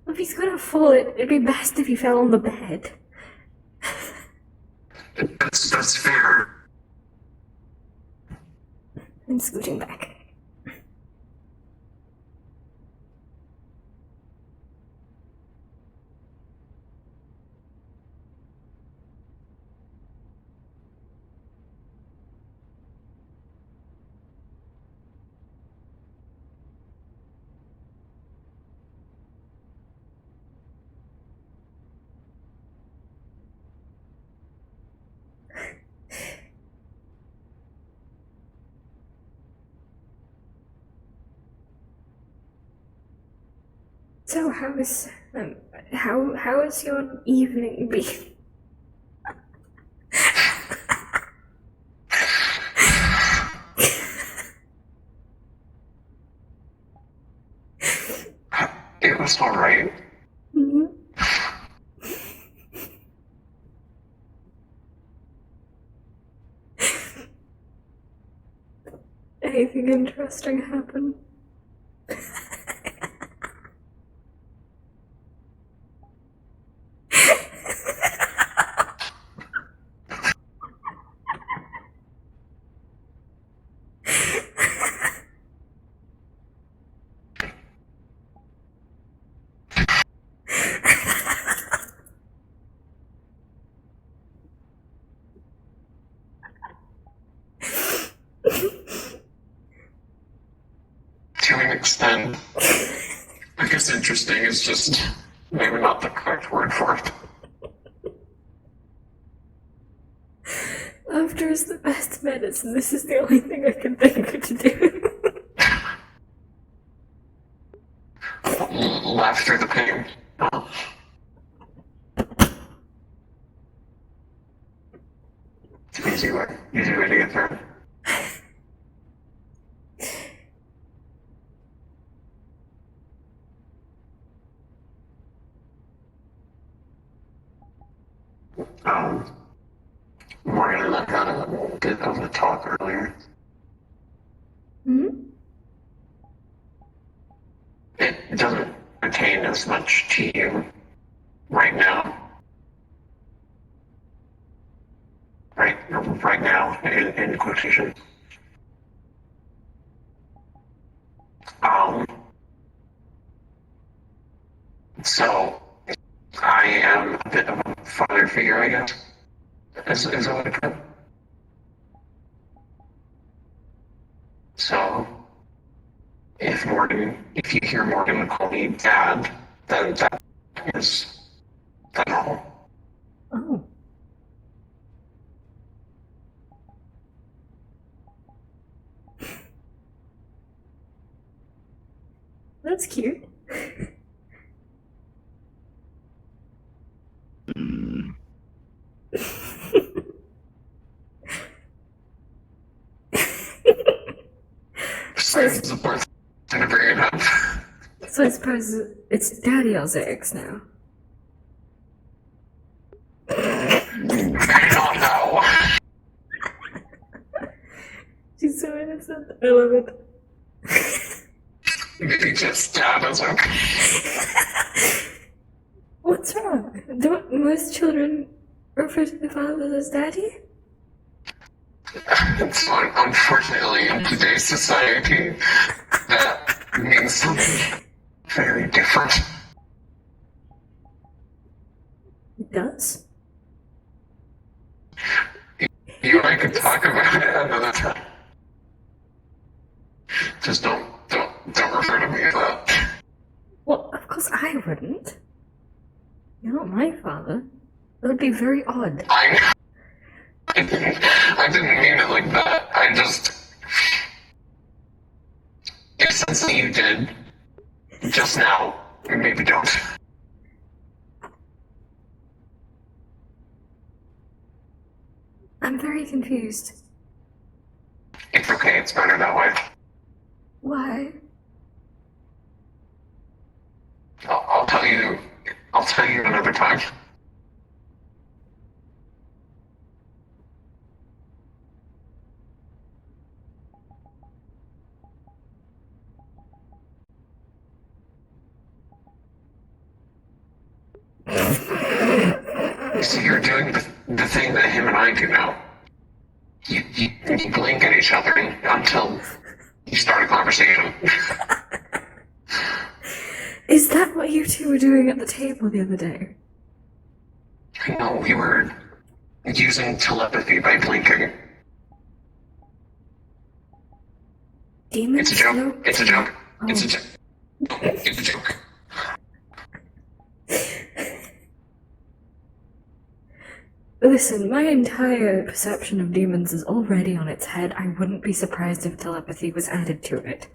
If he's gonna fall, it'd be best if he fell on the bed.
That's fair.
I'm scooting back. So how is your evening been?
It was alright.
Mhm. Anything interesting happen?
To an extent. I guess interesting is just maybe not the correct word for it.
Laughter is the best medicine. This is the only thing I can think of to do.
Laugh through the pain. It's an easy way to get through it. Morgan and I had a bit of a talk earlier.
Hmm?
It doesn't pertain as much to you right now. Right now, in quotation. Um, so I am a bit of a father figure, I guess. Is what I put. So if you hear Morgan call me dad, then that is the normal.
Oh. That's cute.
Besides the birth to bring it up.
So I suppose it's Daddy Elzix now.
I don't know.
She's so innocent. I love it.
Maybe just dad is okay.
What's wrong? Don't most children refer to their fathers as Daddy?
So unfortunately, in today's society, that means something very different.
It does?
You and I could talk about it another time. Just don't refer to me as that.
Well, of course I wouldn't. You're not my father. That would be very odd.
I didn't mean it like that. I just... It sense that you did just now. Maybe don't.
I'm very confused.
It's okay, it's better that way.
Why?
I'll tell you another time. So you're doing the thing that him and I do now. You blink at each other until you start a conversation.
Is that what you two were doing at the table the other day?
No, we were using telepathy by blinking.
Demons?
It's a joke.
No.
It's a joke.
Oh.
It's a joke. It's a joke.
Listen, my entire perception of demons is already on its head. I wouldn't be surprised if telepathy was added to it.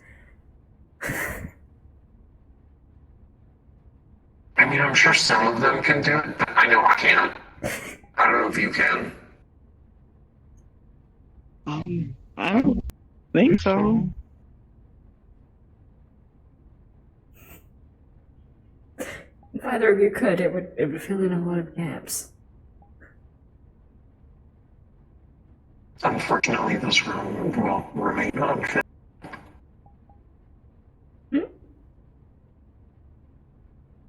I mean, I'm sure some of them can do it, but I know I can't. I don't know if you can.
I don't think so.
If either of you could, it would fill in a lot of gaps.
Unfortunately, this room will remain unfit.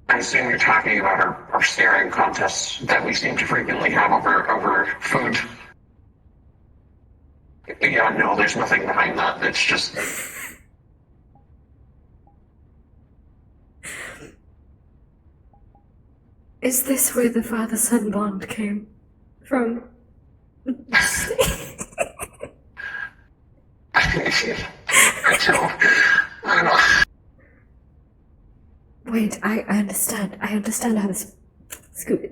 I assume you're talking about our staring contests that we seem to frequently have over food. Yeah, no, there's nothing behind that. It's just...
Is this where the father-son bond came from?
I don't...
Wait, I understand. I understand how this... Scoot.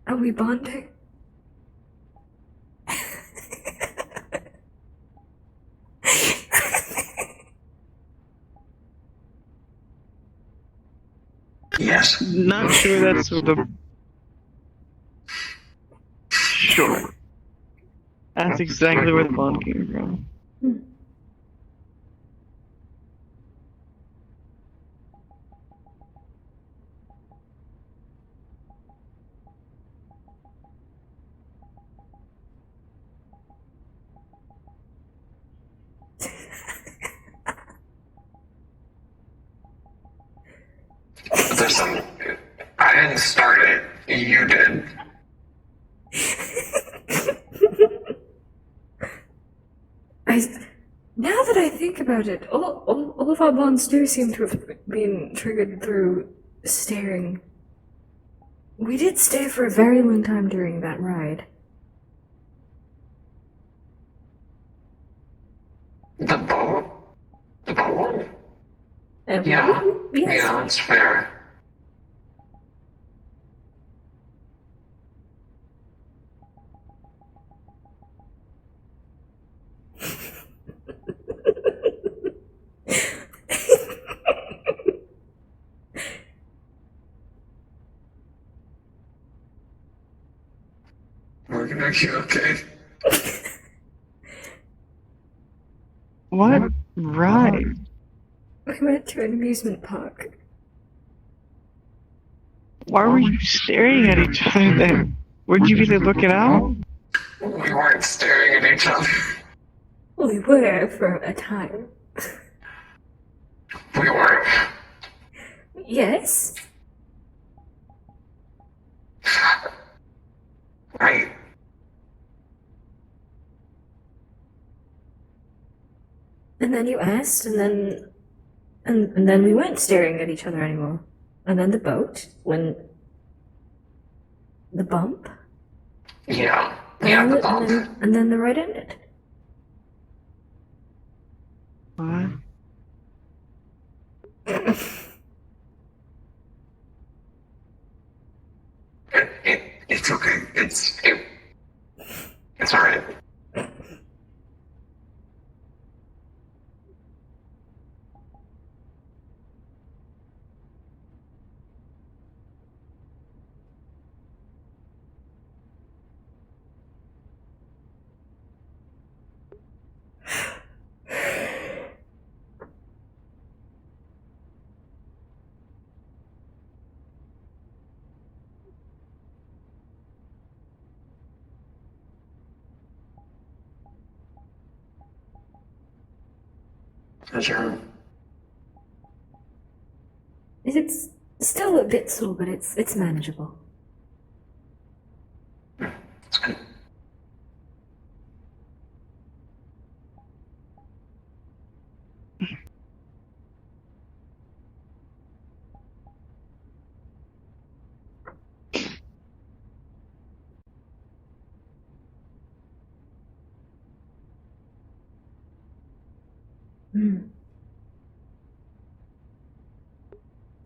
Are we bonding?
Yes.
Not sure that's what the... Sure. That's exactly where the bond came from.
Listen, I didn't start it. You did.
I Now that I think about it, all of our bonds do seem to have been triggered through staring. We did stare for a very long time during that ride.
The boat? The boat?
And
Yeah.
yes.
Yeah, that's fair. We're gonna be okay.
What ride?
We went to an amusement park.
Why were you staring at each other then? Wouldn't you be there looking out?
We weren't staring at each other.
We were for a time.
We weren't.
Yes.
Right.
And then you asked, and then we weren't staring at each other anymore. And then the boat, when the bump,
Yeah. Yeah, the bump.
and then the ride ended.
What?
It's okay. It's alright. Sure.
It's still a bit sore, but it's manageable.
It's good.
Hmm.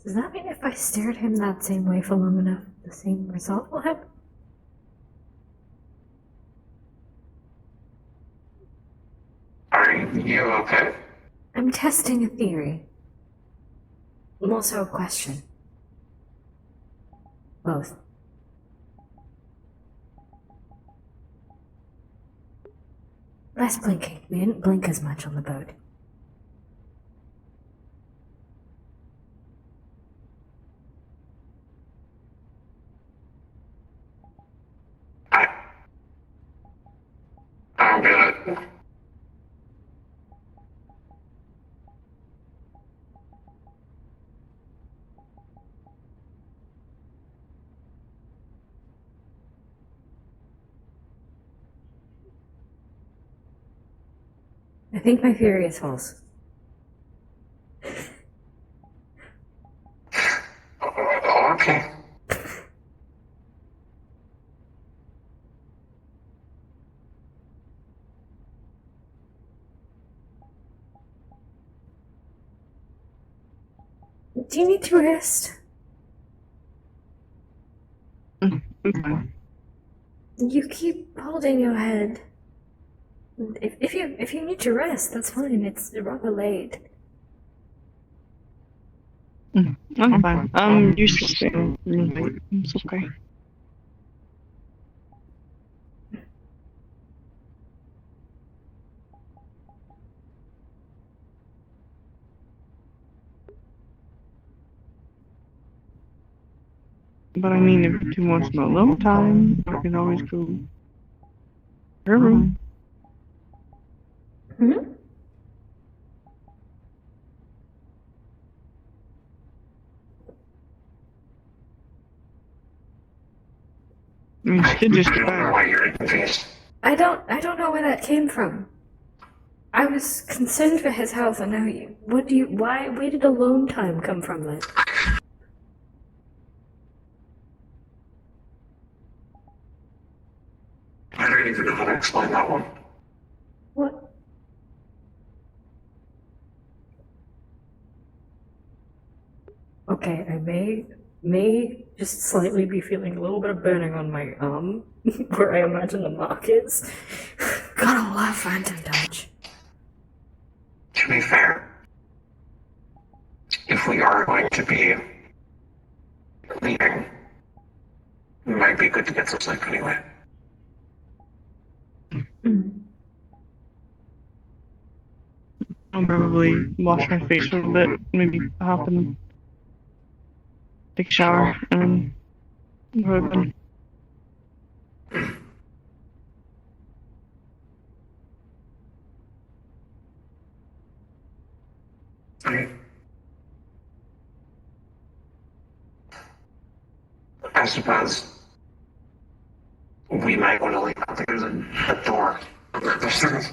Does that mean if I stare at him that same way for long enough, the same result will happen?
Are you okay?
I'm testing a theory. More so a question. Both. Less blinking. We didn't blink as much on the boat.
I don't get it.
I think my theory is false.
Okay.
Do you need to rest? You keep holding your head. If you need to rest, that's fine. It's rather late.
I'm fine. I'm used to staying really late. It's okay. But I mean, if you want some alone time, I can always go to her room.
Hmm?
I mean, she did just
I
get
don't know
back.
why you're confused.
I don't know where that came from. I was concerned for his health, and now where did alone time come from then?
I don't even know how to explain that one.
What? Okay, I may just slightly be feeling a little bit of burning on my arm, where I imagine the mark is. Gotta love Phantom Dodge.
To be fair, if we are going to be leaving, it might be good to get some sleep anyway.
I'll probably wash my face for a bit, maybe hop and take a shower, and go to bed.
I suppose we might want to leave out there's a door on the other side.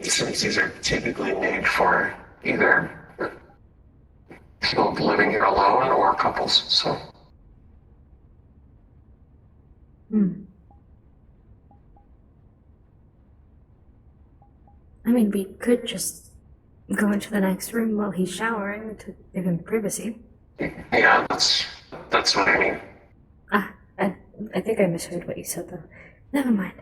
Since these are typically made for either people living here alone or couples, so.
I mean, we could just go into the next room while he's showering to give him privacy.
Yeah, that's what I mean.
Ah, I think I misheard what you said though. Never mind.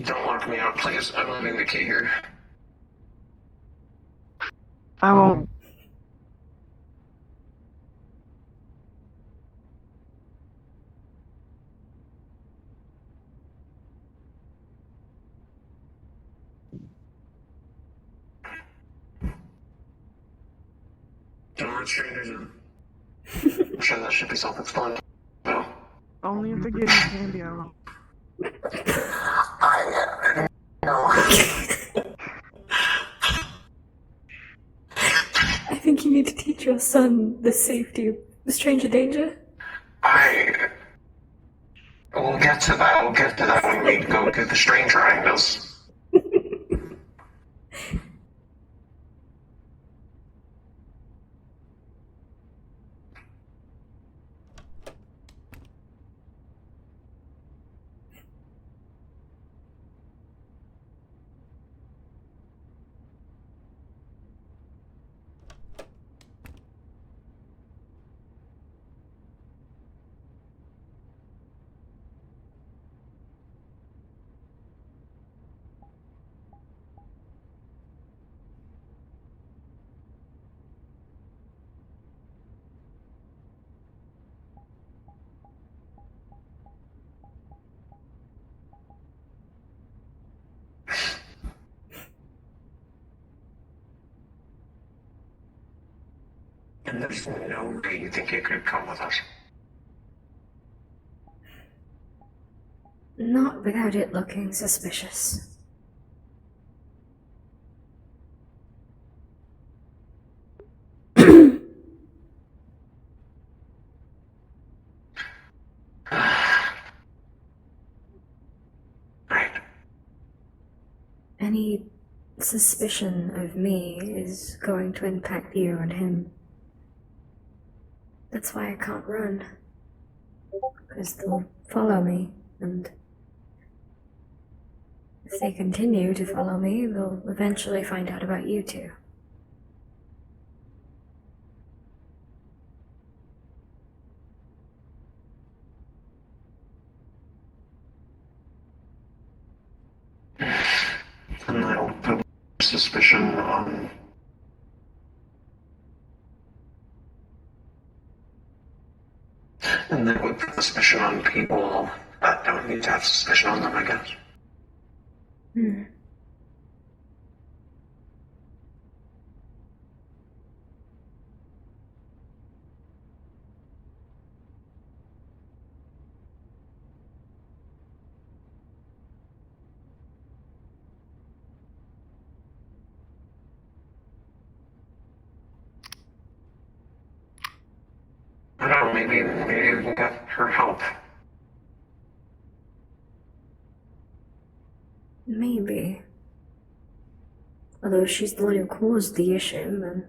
Don't lock me out, please. I'm leaving the key here.
I won't.
Don't let strangers in. I'm sure that should be self-explanatory. No.
Only if they're getting candy, I won't.
I think you need to teach your son the safety of stranger danger.
We'll get to that. We'll get to that when we go to the strange triangles. And there's no way you think you could come with us.
Not without it looking suspicious.
Right.
Any suspicion of me is going to impact you and him. That's why I can't run. Because they'll follow me, and if they continue to follow me, they'll eventually find out about you too.
And they'll put suspicion on. And they would put suspicion on people that don't need to have suspicion on them, I guess. maybe we can get her help.
Maybe. Although if she's the one who caused the issue, then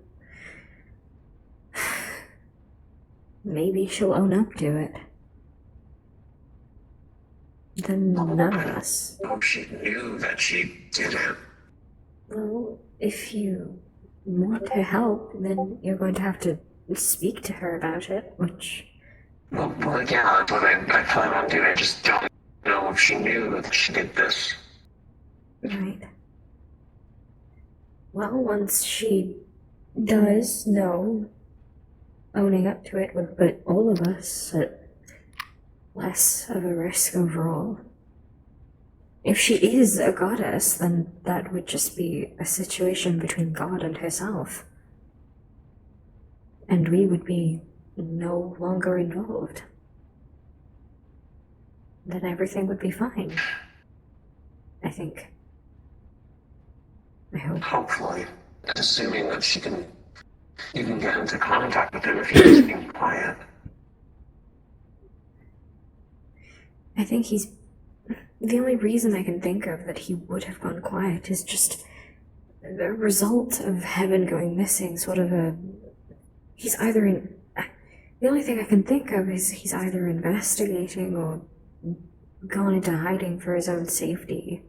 maybe she'll own up to it. Then none of us.
I hope she knew that she did it.
Well, if you want her help, then you're going to have to speak to her about it, which...
Well, yeah, that's what I plan on doing. I just don't know if she knew that she did this.
Right. Well, once she does know, owning up to it would put all of us at less of a risk overall. If she is a goddess, then that would just be a situation between God and herself. And we would be no longer involved. Then everything would be fine. I think. I hope.
Hopefully. Assuming that you can get into contact with him if he's just being quiet.
I think he's... The only reason I can think of that he would have gone quiet is just a result of Heaven going missing, sort of a... He's either in... The only thing I can think of is he's either investigating or gone into hiding for his own safety.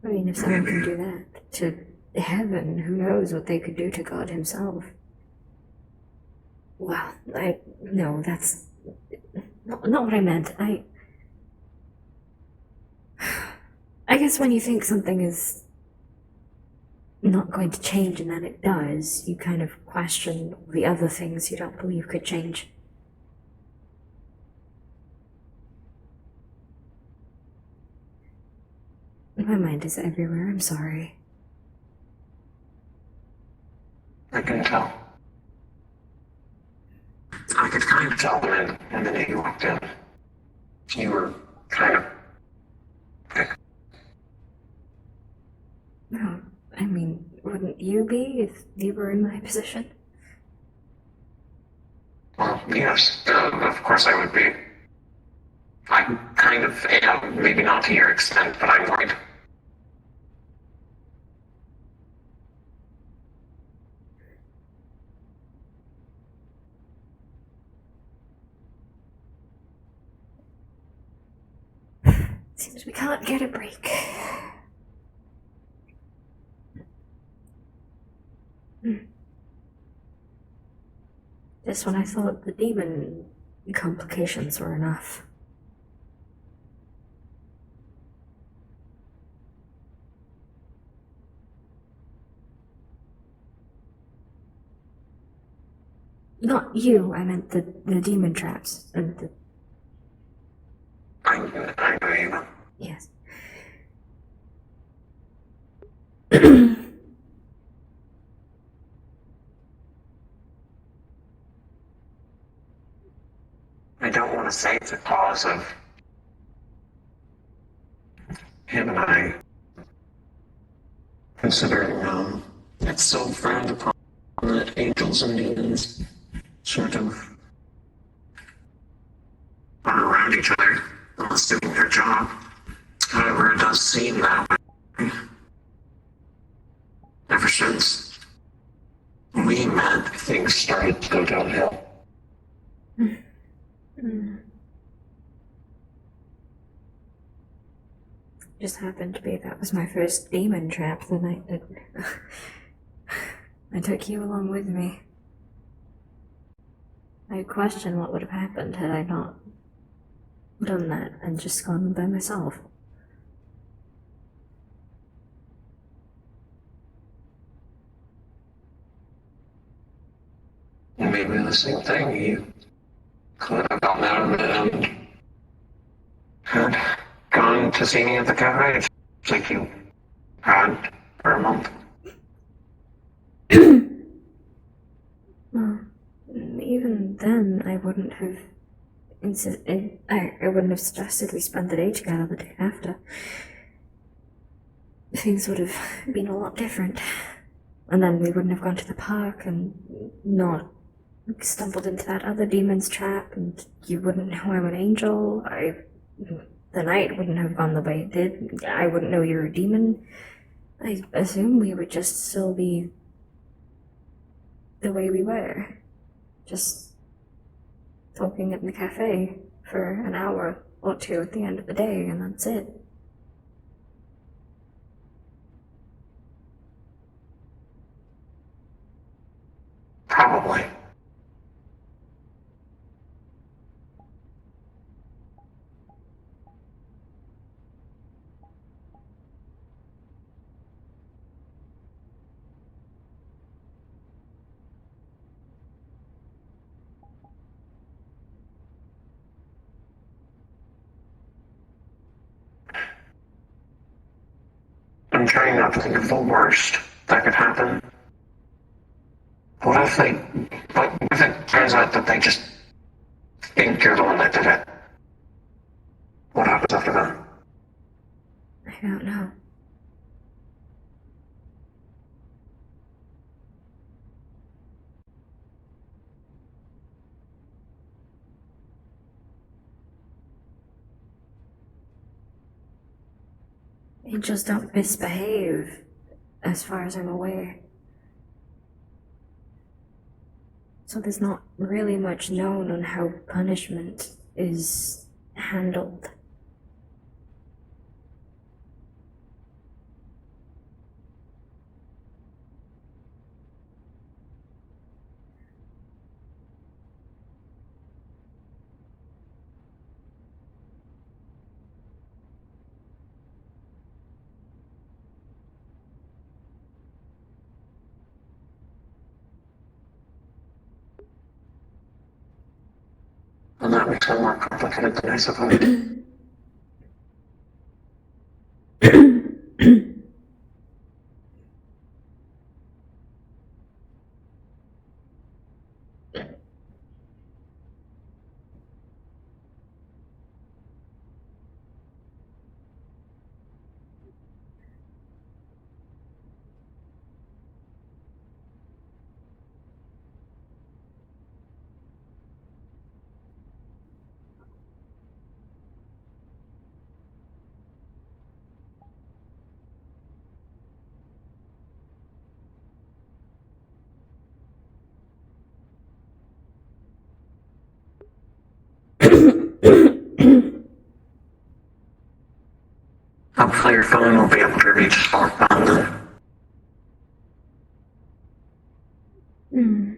I mean, if someone can do that to Heaven, who knows what they could do to God himself. Well, no, that's not what I meant. I guess when you think something is not going to change and then it does, you kind of question the other things you don't believe could change. My mind is everywhere, I'm sorry.
I can tell. I could kind of tell when the minute you walked in. You were kind of...
No, I mean, wouldn't you be if you were in my position?
Well, yes, of course I would be. I kind of am, maybe not to your extent, but I'm worried.
Seems we can't get a break. Just when I thought the demon complications were enough. Not you, I meant the demon traps and the...
I know you.
Yes.
I don't want to say it's a cause of him and I considering it's so frowned upon that angels and demons sort of run around each other unless doing their job. However, it does seem that way. Ever since we met, things started to go downhill.
Just happened to be that was my first demon trap the night that I took you along with me. I question what would have happened had I not done that and just gone by myself.
Maybe the same thing. You could have gotten out of it and had gone to see me at the cafe, like you had for a month.
Well, even then, I wouldn't have I wouldn't have suggested we spend the day together the day after. Things would have been a lot different. And then we wouldn't have gone to the park and not stumbled into that other demon's trap, and you wouldn't know I'm an angel. The night wouldn't have gone the way it did. I wouldn't know you're a demon. I assume we would just still be the way we were. Just talking in the cafe for an hour or two at the end of the day, and that's it.
Probably. I'm trying not to think of the worst that could happen. What if it turns out that they just think you're the one that did it? What happens after that?
I don't know. Angels don't misbehave, as far as I'm aware. So there's not really much known on how punishment is handled.
And that makes it more complicated than I suppose. Hopefully your phone will be able to reach southbound then.
Hmm.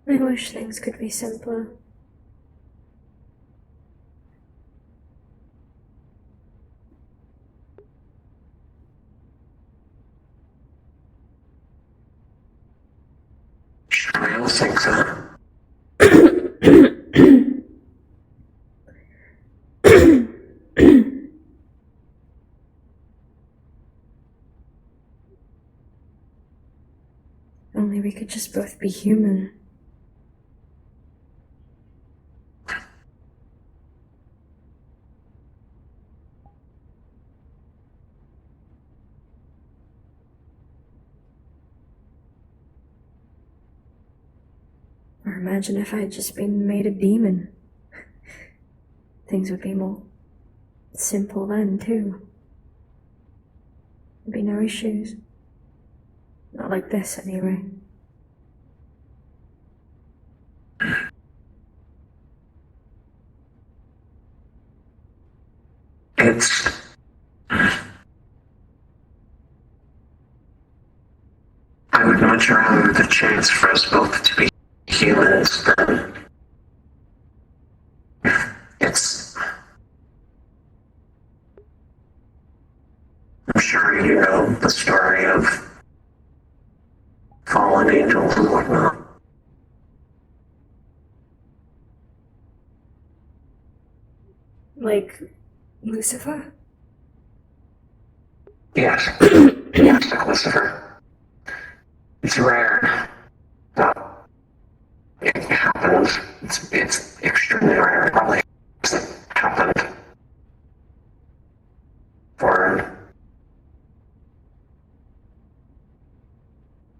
I wish things could be simpler.
I don't think so.
Only we could just both be human. Or imagine if I had just been made a demon. Things would be more simple then, too. There'd be no issues. Not like this, anyway.
It's I would much rather the chance for us both to be humans than it's. I'm sure you know the story of fallen angels and whatnot.
Like Lucifer?
Yes. Yes, like Lucifer. It's rare, but it happens. It's extremely rare. It probably hasn't happened for.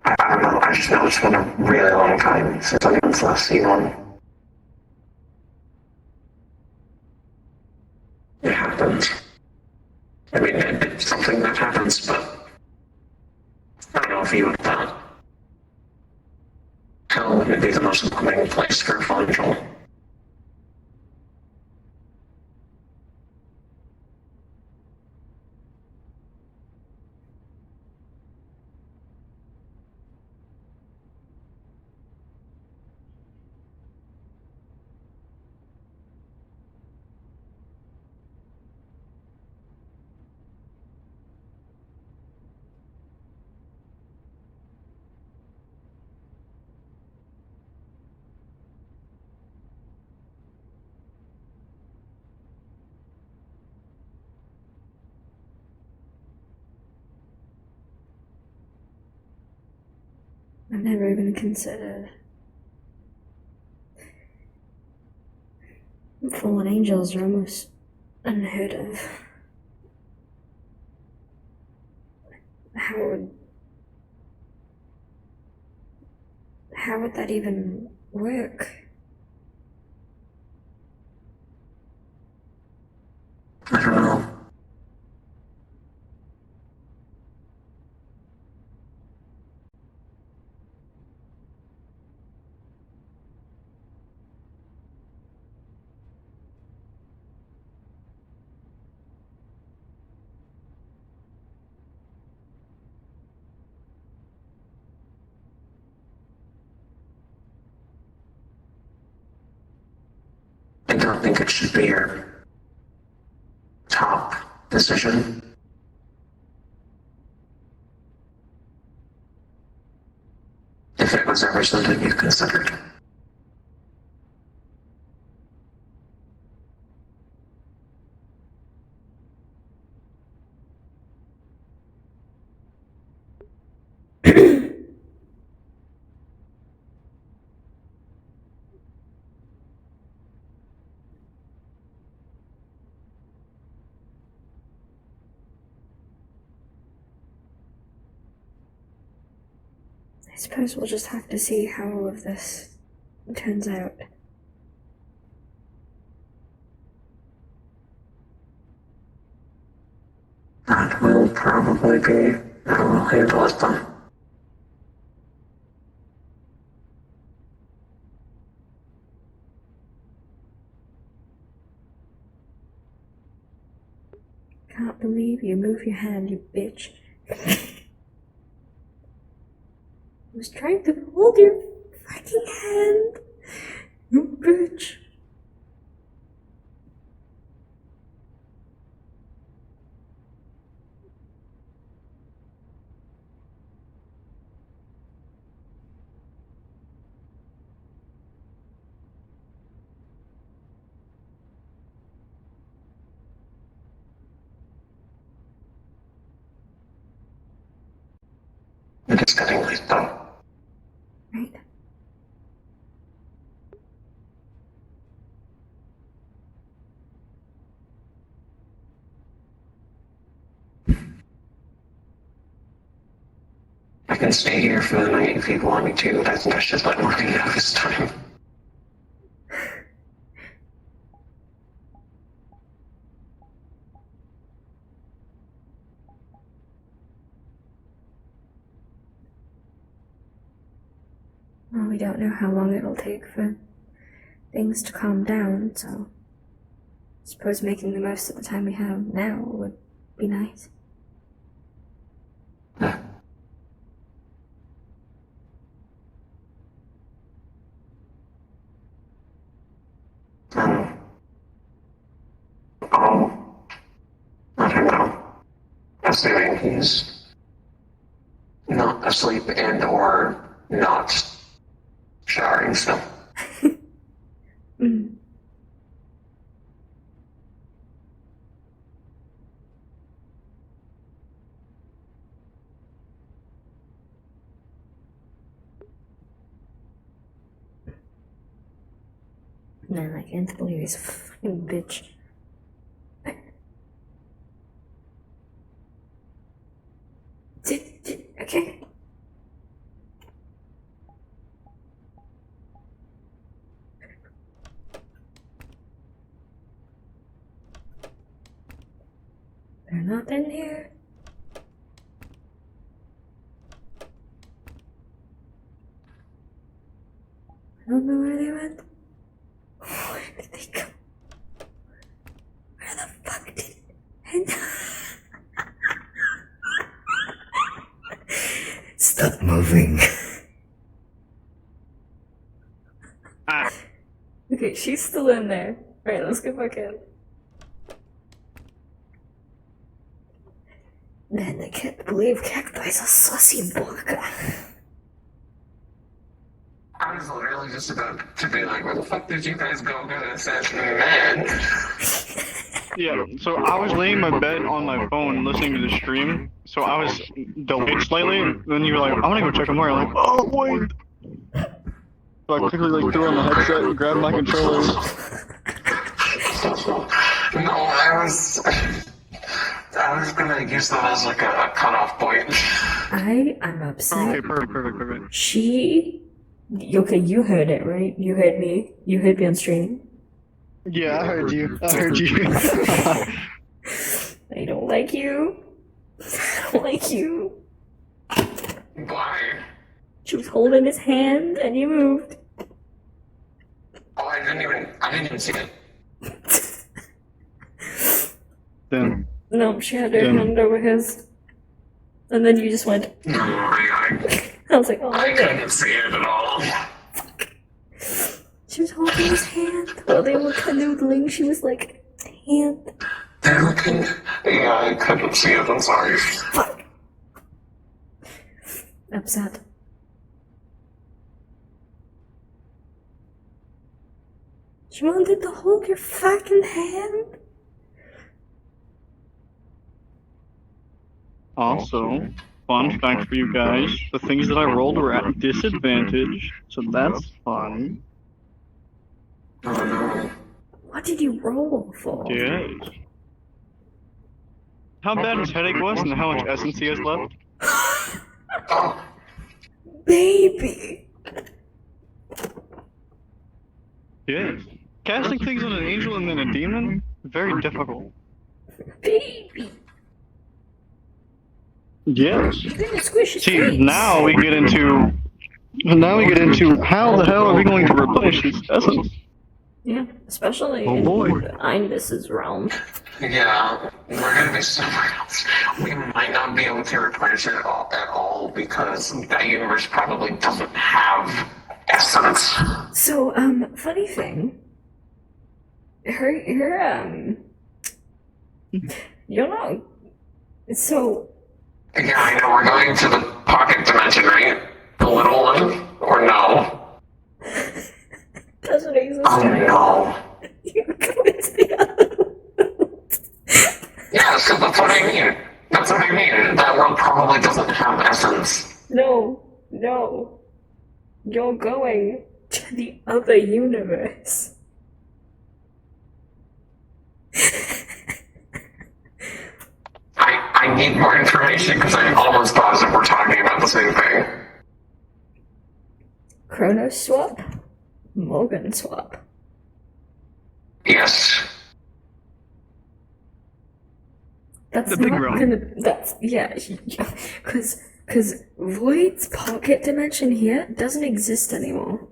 I don't know. I just know it's been a really long time since anyone's last seen one. It happens. I mean, it's something that happens, but I don't know if you would thought hell would be the most welcoming place for a fallen angel.
I've never even considered fallen angels are almost unheard of. How would that even work?
I don't know. I don't think it should be your top decision. If it was ever something you considered.
I suppose we'll just have to see how all of this turns out.
That will probably be how we'll handle it then.
Can't believe you move your hand, you bitch. I was trying to hold your fucking hand. You bitch.
It is getting late though.
Right?
I can stay here for the night if you want me to, but I think I should let Morgan know this time.
Well, we don't know how long it'll take for things to calm down, so I suppose making the most of the time we have now would be nice.
assuming he's not asleep and or not showering still.
Mm. Man, I can't believe he's a fucking bitch. Okay. They're not in here. I don't know where they went. Where did they go? Where the fuck did Stop moving.
Ah.
Okay, she's still in there. Alright, let's go back in. Man, I can't believe Cacti's a sussy blocker.
I was literally just about to be like, where the fuck did you guys go to assassinate man?
Yeah, so I was laying in my bed on my phone listening to the stream, so I was delayed slightly, and then you were like, I'm gonna go check on more. I'm like, oh, wait! So I quickly like threw on the headset and grabbed my controllers.
No, I was gonna use that as like a cutoff point.
I'm upset.
Okay, perfect.
Okay, you heard it, right? You heard me. You heard me on stream.
Yeah, I heard you.
I don't like you. I don't like you.
Why?
She was holding his hand and you moved.
Oh, I didn't even see it.
Then.
No, she had her hand over his. And then you just went.
No, I
I was like, oh my god.
couldn't see it at all.
She was holding his hand while they were canoodling. She was like, hand.
They're looking. Yeah, I couldn't see it. I'm sorry.
Fuck. Upset. She wanted to hold your fucking hand?
Also, fun fact for you guys, the things that I rolled were at disadvantage, so that's fun.
Oh no.
What did you roll for?
Yes. How bad his headache was and how much essence he has left?
Oh,
Baby!
Yes. Casting things on an angel and then a demon? Very difficult.
Baby!
Yes.
You're gonna squish his
See,
face.
now we get into how the hell are we going to replenish his essence?
Yeah, especially
Oh, boy.
in Indus's realm.
yeah. We're gonna be somewhere else. We might not be able to replenish it at all because that universe probably doesn't have essence.
So, funny thing. You're not. So,
Yeah, I know. We're going to the pocket dimension, right? The little one? Or no?
doesn't exist.
Oh no.
You go into the other world.
Yeah, so that's what I mean. That's what I mean. That world probably doesn't have essence.
No. You're going to the other universe.
I need more information because I'm almost positive we're talking about the same thing.
Chronos swap? Morgan swap.
Yes.
That's
The big
not
realm.
gonna. That's yeah. Because Void's pocket dimension here doesn't exist anymore.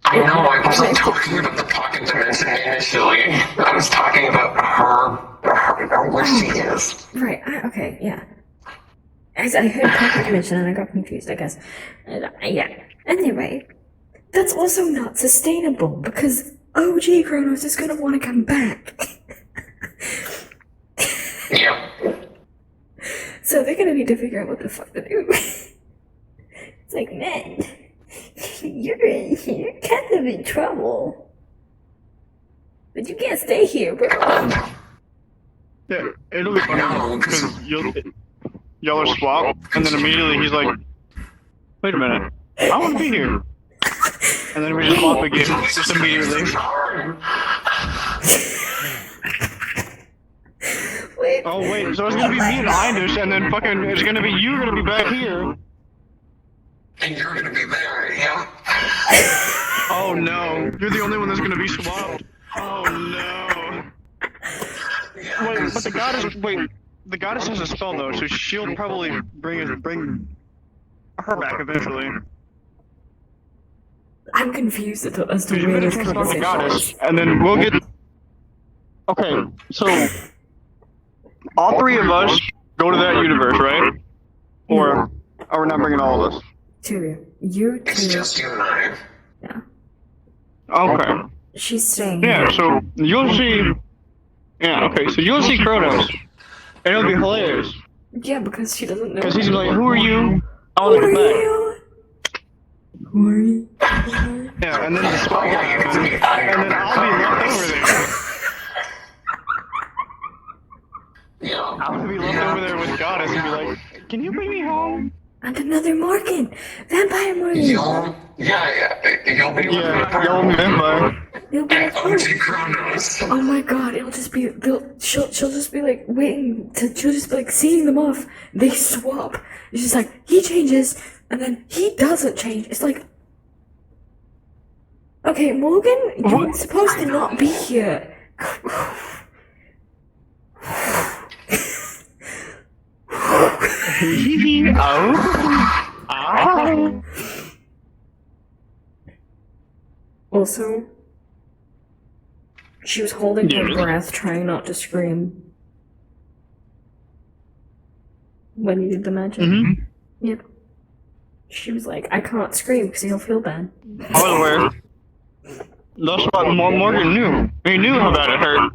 I know, I wasn't talking about the pocket dimension initially. I was talking about her where she is.
Right. Okay. Yeah. As I heard pocket dimension and I got confused. I guess. Yeah. Anyway, that's also not sustainable because OG Chronos is gonna want to come back.
Yep.
So they're gonna need to figure out what the fuck to do. It's like, man, you're kind of in trouble. But you can't stay here, bro.
Yeah, it'll be
No,
funny because
'cause-
y'all are swap, and then immediately he's like, "Wait a minute, I want to be here," and then we just swap again, just immediately.
Wait.
Oh wait, so it's gonna be me and Inish, and then fucking it's gonna be you gonna be back here.
And you're gonna be there, yeah?
Oh no, you're the only one that's gonna be swapped. Oh no.
Yeah,
Wait,
'cause-
but the goddess has a spell though, so she'll probably bring her back eventually.
I'm confused as to
You're
where
gonna
this
transfer the
conversation
goddess,
is.
and then we'll get. Okay, so all three of us go to that universe, right? Or are we not bringing all of us?
Two. You
It's
two.
just you and I.
Yeah.
Okay.
She's staying
Yeah,
here.
so you'll see. Yeah, okay, so you'll see Kronos, and it'll be hilarious
Yeah, because she doesn't know.
because he's like, "Who are you? I
Who
want to
are
come back."
you? Who are you?
Yeah, and then the spell will happen, and then I'll be left over there.
Yeah.
I'm gonna be left over there with Goddess and be like, "Can you bring me home?"
And another Morgan! Vampire Morgan!
You'll be with me.
Yeah, y'all remember.
They'll be like, oh,
OG Kronos.
oh my god, it'll just be, she'll just be like, she'll just be like, seeing them off. They swap. It's just like, he changes, and then he doesn't change. It's like, okay, Morgan, you're supposed to not be here.
Oh.
Also, she was holding her
Yes.
breath, trying not to scream. When you did the magic.
Mm-hmm.
Yep. She was like, I can't scream because he'll feel bad.
I was aware. That's what Morgan knew. He knew how bad it hurt.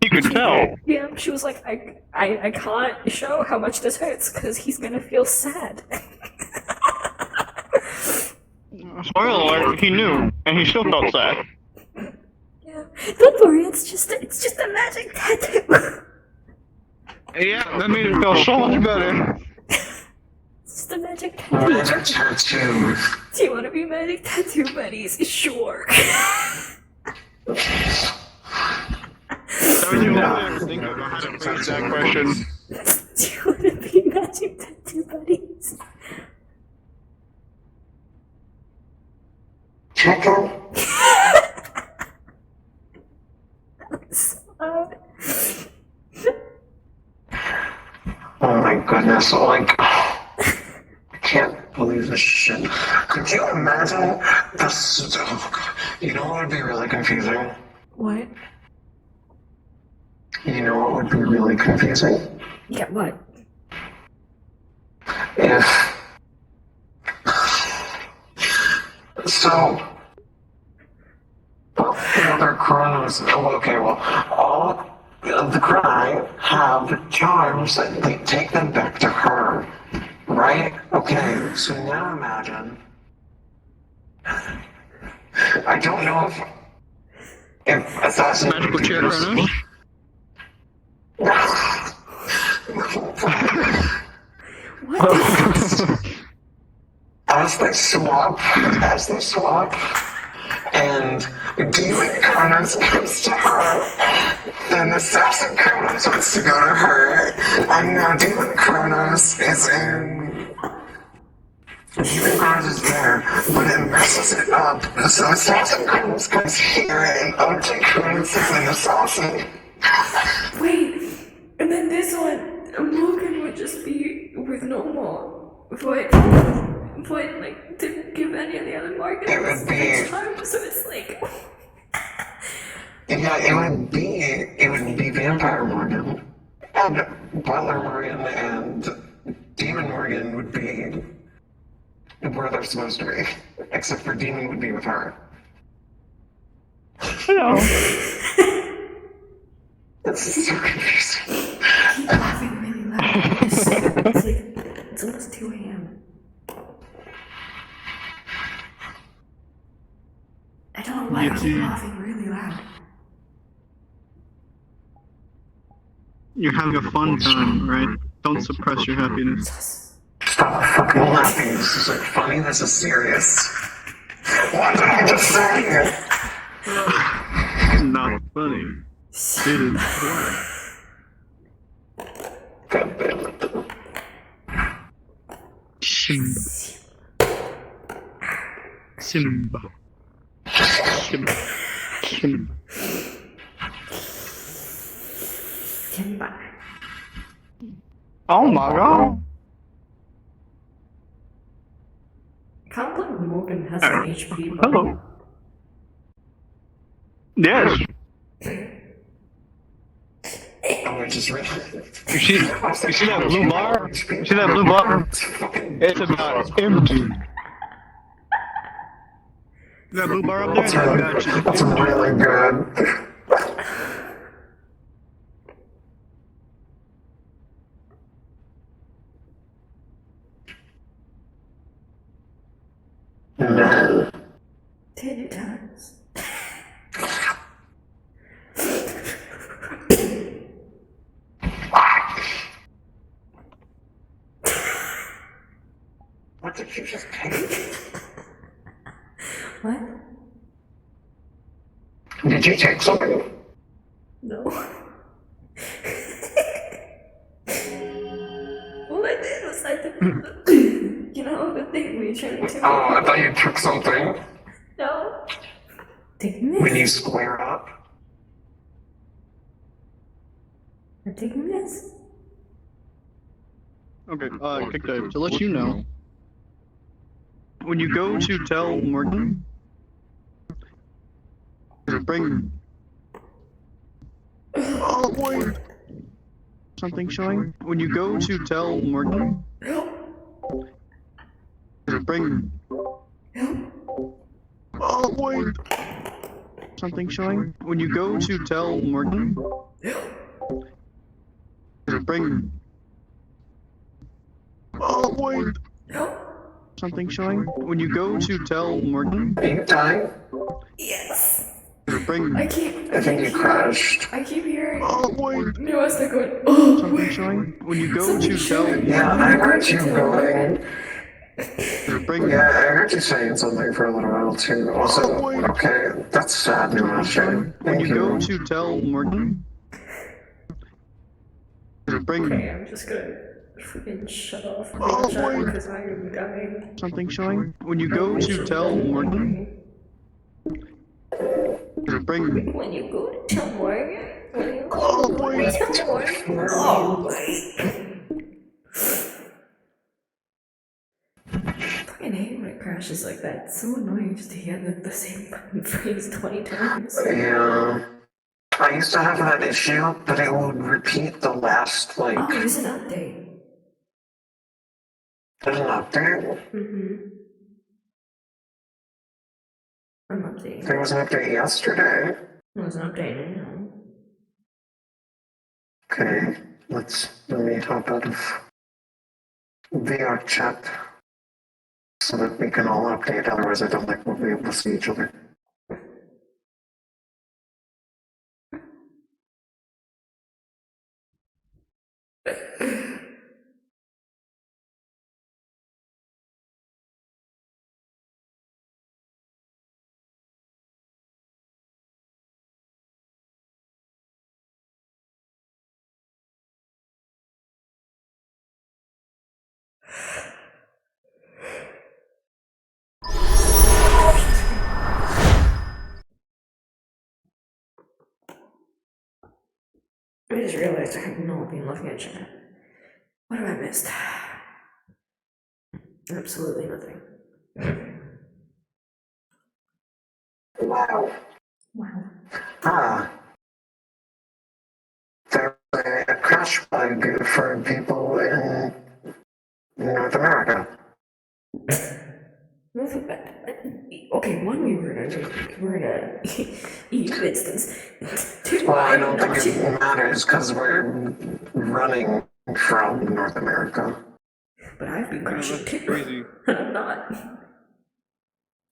He could tell.
Yeah, she was like, I can't show how much this hurts because he's gonna feel sad.
Spoiler alert, he knew, and he still felt sad.
Yeah. Don't worry, it's just a magic tattoo.
Yeah, that made it feel so much better.
It's just a magic tattoo.
Magic tattoo.
Do you want to be magic tattoo buddies? Sure.
That was the only way I could think of how to phrase that question.
Do you want to be magic tattoo buddies?
Tattoo?
Sad.
Oh my goodness, like, I can't believe this shit. Could you imagine this? Oh God. You know what would be really confusing?
What?
You know what would be really confusing?
Yeah, what?
If. So. The other Kronos. Oh, okay, well, all of the Cry have charms that they take them back to her. Right? Okay, so now imagine. I don't know if Assassin.
Magical chair Kronos?
As they swap, and Demon Kronos comes to her, then Assassin Kronos wants to go to her, and now Demon Kronos is in. Demon Kronos is there, but it messes it up. So Assassin Kronos comes here, and OG Kronos is an assassin.
Wait, and then this one, Morgan would just be with no more. But like, didn't give any of the other Morgans
It would be.
time, so it's like.
Yeah, it would be Vampire Morgan, and Butler Morgan, and Demon Morgan would be where they're supposed to be, except for Demon would be with her.
Hello.
This is so confusing.
Keep laughing really loud. It's 2 a.m. I don't know why I keep laughing really loud.
You're having a fun time, right? Don't suppress your happiness.
Stop fucking laughing. This isn't funny. This is serious. What did I just say?
Not funny. It is funny.
God damn it.
Simba. Simba. Simba. Simba.
Kimba.
Oh my god.
Can't believe Morgan has an HP.
Hello. Yes.
Oh, I just read.
You see that blue bar? You see that blue bar? It's about empty. That blue bar up there?
That's really good. No.
10 times.
What did you just take?
What?
Did you take something?
No. All I did was I took you know, the thing we turned to.
Oh, I thought you took something.
No. Taking this.
When you square up.
I'm taking this.
Okay, Kick Dave, to let you know, when you go to tell Morgan, bring. Oh, wait. Something showing? When you go to tell Morgan, bring. Oh, wait. Something showing? When you go to tell Morgan, bring. Oh, wait. Something showing? When you go to tell Morgan,
Are you dying?
Yes.
bring.
I think you crashed.
I keep hearing.
Oh, wait.
No, I start going. Oh.
Something showing? When you go to tell
Yeah, I heard you going.
bring.
Yeah, I heard you saying something for a little while too. Also, okay, that's sad news.
When
Thank
you go
you.
to tell Morgan, bring.
Okay, I'm just gonna freaking shut off
Oh,
chat
wait.
because I am dying.
Something showing? When you go to tell Morgan, bring.
When you go to tell Morgan, when you go
Oh,
to
wait.
tell Morgan, oh, fucking hate when it crashes like that. It's so annoying just to hear the same fucking phrase 20 times.
Yeah. I used to have that issue, but it would repeat the last, like,
Oh, there's an update.
there's an update.
Mm-hmm. I'm updating.
There was an update yesterday.
There's an update now.
Okay, let me hop out of VR chat so that we can all update, otherwise I don't think we'll be able to see each other.
I just realized I have not been looking at chat. What have I missed? Absolutely nothing.
Wow.
Wow.
Ah. There's a crash bug for people in North America.
Okay, one, we were in a EU instance. Two,
Well, I don't think it matters because we're running from North America.
but I've been
You know,
crashing
that's
too.
crazy.
And I'm not.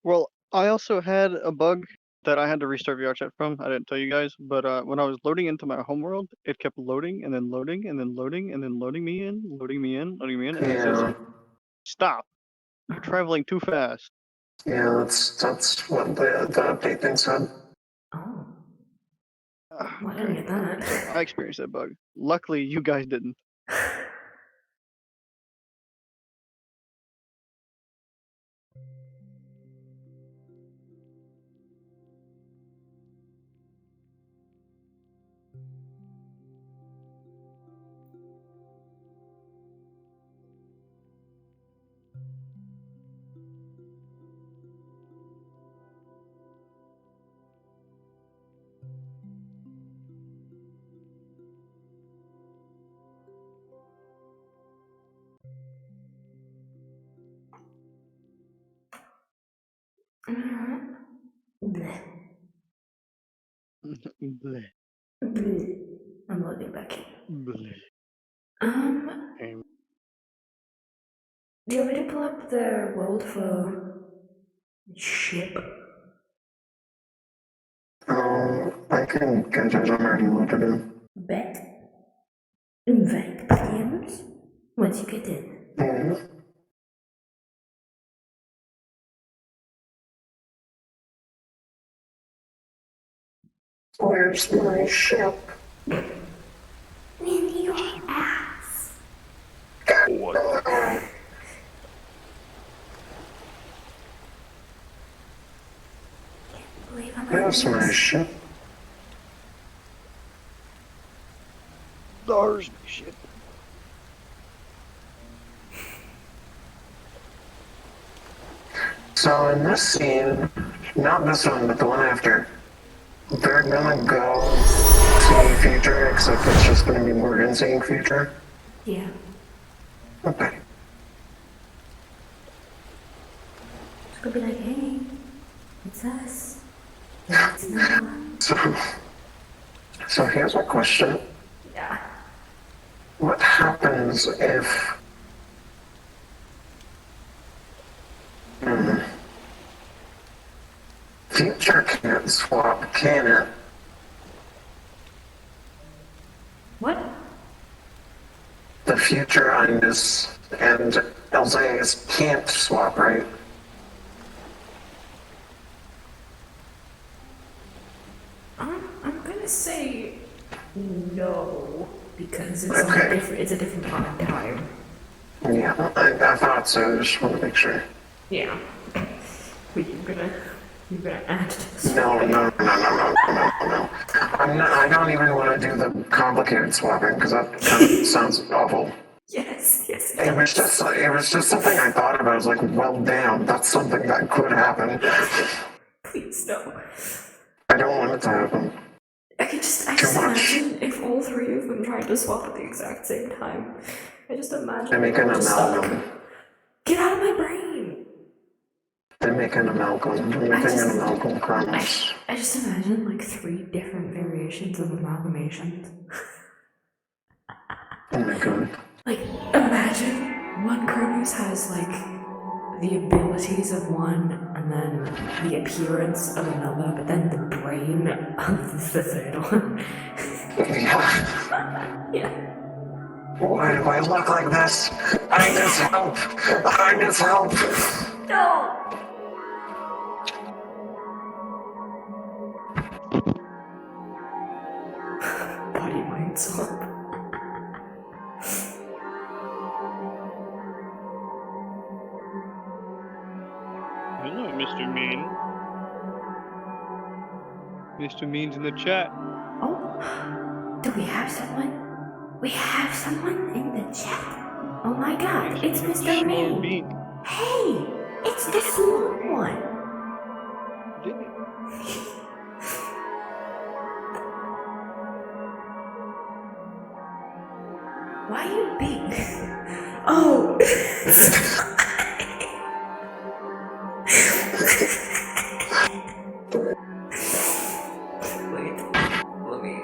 Well, I also had a bug that I had to restart VRChat from. I didn't tell you guys, but when I was loading into my homeworld, it kept loading and then loading and then loading and then loading me in, loading me in, loading me in, and it says,
Yeah,
"Stop! You're traveling too fast."
yeah, that's what the update thing said.
Oh,
Ah,
well, I didn't get that.
So I experienced that bug. Luckily, you guys didn't.
Bleh.
Bleh,
Bleh. I'm loading back in.
bleh.
Um, do you want me to pull up the world for ship?
I can get it. I'm already loaded in.
Bet. Invite players once you get in.
Mm. Where's my ship?
In your ass. Believe I'm
Where's my ship?
There's my shit.
So in this scene, not this one, but the one after, they're gonna go seeing future, except it's just gonna be Morgan seeing future.
Yeah.
Okay.
It's gonna be like, hey, it's us. It's Noah.
So here's a question.
Yeah.
What happens if future can't swap, can it?
What?
The future Indus and Elzaius can't swap, right?
I'm gonna say no because it's
Okay.
it's a different part of time.
Yeah, I thought so. Just want to make sure.
Yeah. But you're gonna add to this.
No. I don't even want to do the complicated swapping because that kind of sounds awful.
Yes.
It was just something I thought about. I was like, well, damn, that's something that could happen.
Please no.
I don't want it to happen.
I just
Too much.
imagine if all three of them tried to swap at the exact same time. I just imagine
They make an
just stuck.
amalgam.
Get out of my brain!
They make an amalgam. They're making an amalgam Kronos.
I just imagine like 3 different variations of amalgamations.
Oh my god.
Like, imagine one Kronos has like the abilities of one and then the appearance of another, but then the brain of the third one.
Yeah.
Yeah.
Why do I look like this? I need help.
No! Body mind swap.
Hello, Mr. Mean. Mr. Mean's in the chat.
Oh, do we have someone? We have someone in the chat. Oh my god, it's Mr.
Small
Mean.
bean.
Hey, it's the small one.
Did it?
Why are you big? Oh. Wait, let me.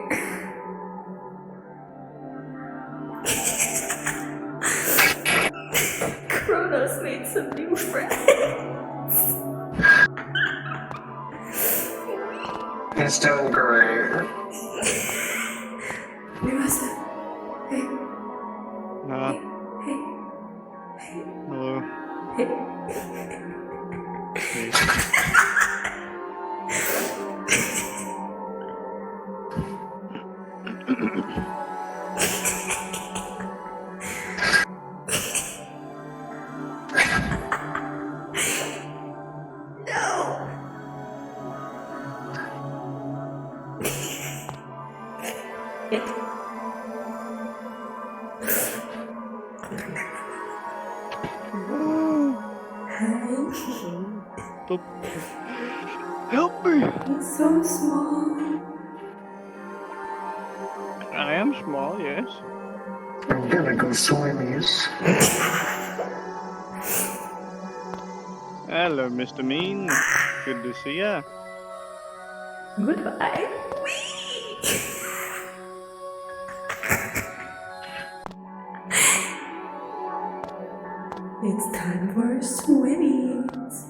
some new friends.
He's doing great.
Murasa. Hey, hey,
Hello.
hey.
Help me!
It's so small.
I am small, yes.
I'm gonna go swimmies.
Hello, Mr. Mean. Good to see ya.
Goodbye. It's time for swimmies.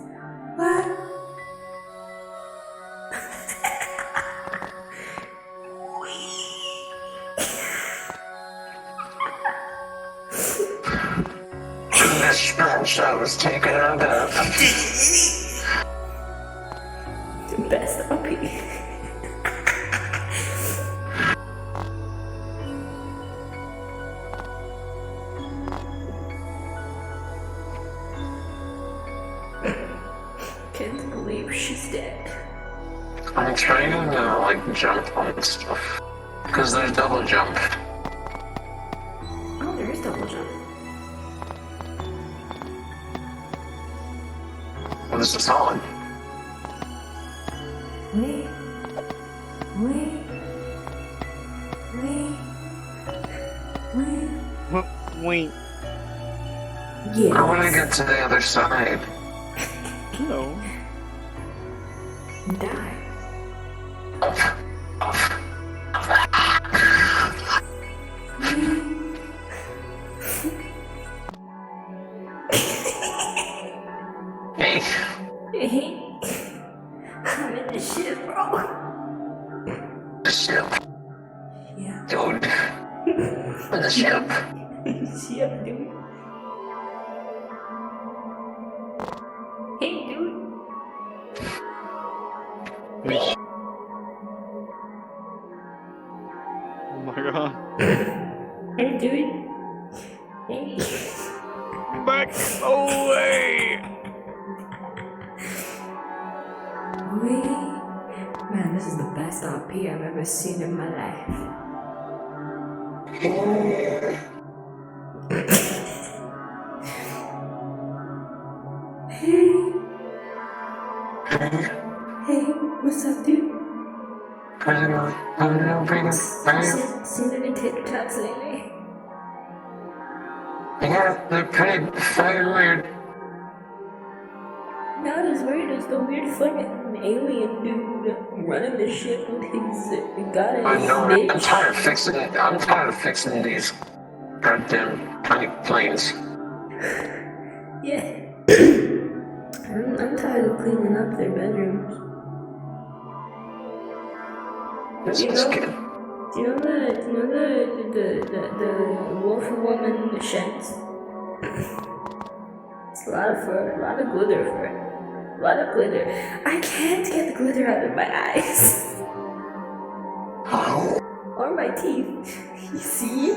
What?
This bench I was taken out of.
The best puppy. Can't believe she's dead.
I'm trying to like jump on stuff. Cause there's double jump.
Oh, there is double jump.
Well, this is solid.
Wait. Wait. Wait. Wait.
Wait.
Yes.
I wanna get to the other side.
Hello.
Die.
Hey,
Hey. I'm in the ship, bro.
the ship.
Yeah.
Dude. The ship.
Ship, dude. Hey, dude.
Oh my god.
Hey, dude. Hey.
Back away!
Wait. Man, this is the best RP I've ever seen in my life. Hey. Hey, what's up, dude?
I don't know, bring
Seen any TikToks lately?
Yeah, they're pretty fucking weird.
Not as weird as the weird fucking alien dude running the ship with his goddess
I know,
bitch.
I'm tired of fixing these goddamn tiny planes.
Yeah. I'm tired of cleaning up their bedrooms.
This
You
is
know-
good.
Do you know the wolf woman sheds? It's a lot of fur, a lot of glitter fur. A lot of glitter. I can't get the glitter out of my eyes. Or my teeth. You see?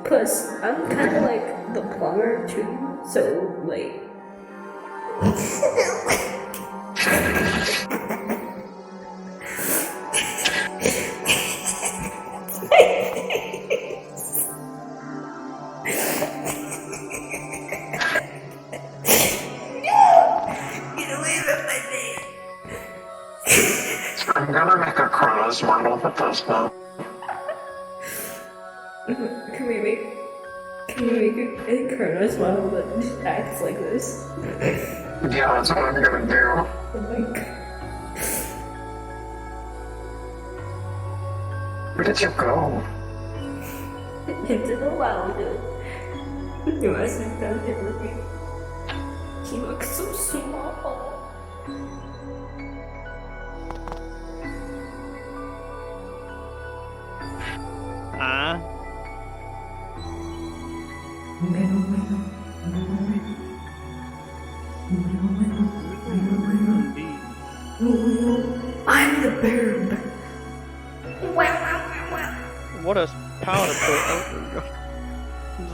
Plus, I'm kind of like the plumber too, so like.
I'm gonna make a chrono Kronos model with those bones.
Can we make a Kronos model that just acts like this?
Yeah, that's what I'm gonna do.
Oh my god.
Where did you go?
Into the wild, dude. You must have done it with me. He looks so small. I'm the bird.
What a power pose!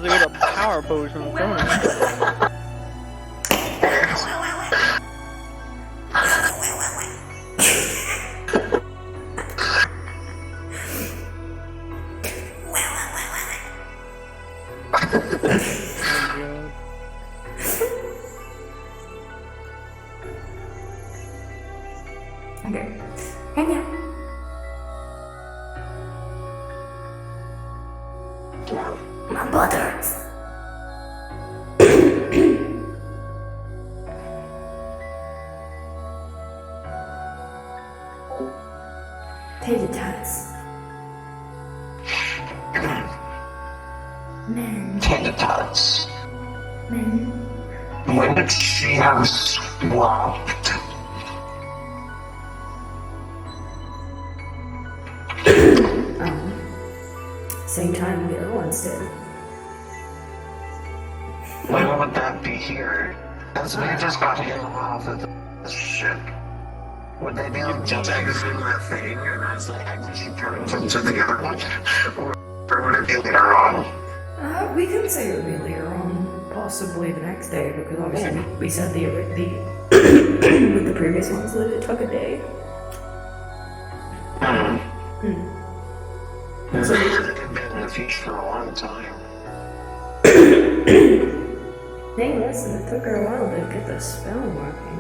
They got a power pose from Kronos.
Okay. Hang on. My butters. Tater tots. Men.
Tater tots.
Men.
When did she have swapped?
Same time the other ones did.
When would that be here? As we just got him off of the ship. Would they be like just exiting that thing and as they exit she turns into the other one? Or would it be later on?
We can say it would be later on, possibly the next day, because obviously we said the with the previous ones that it took a day.
So it had been in the future for a long time.
Hey, listen, it took her a while to get the spell working.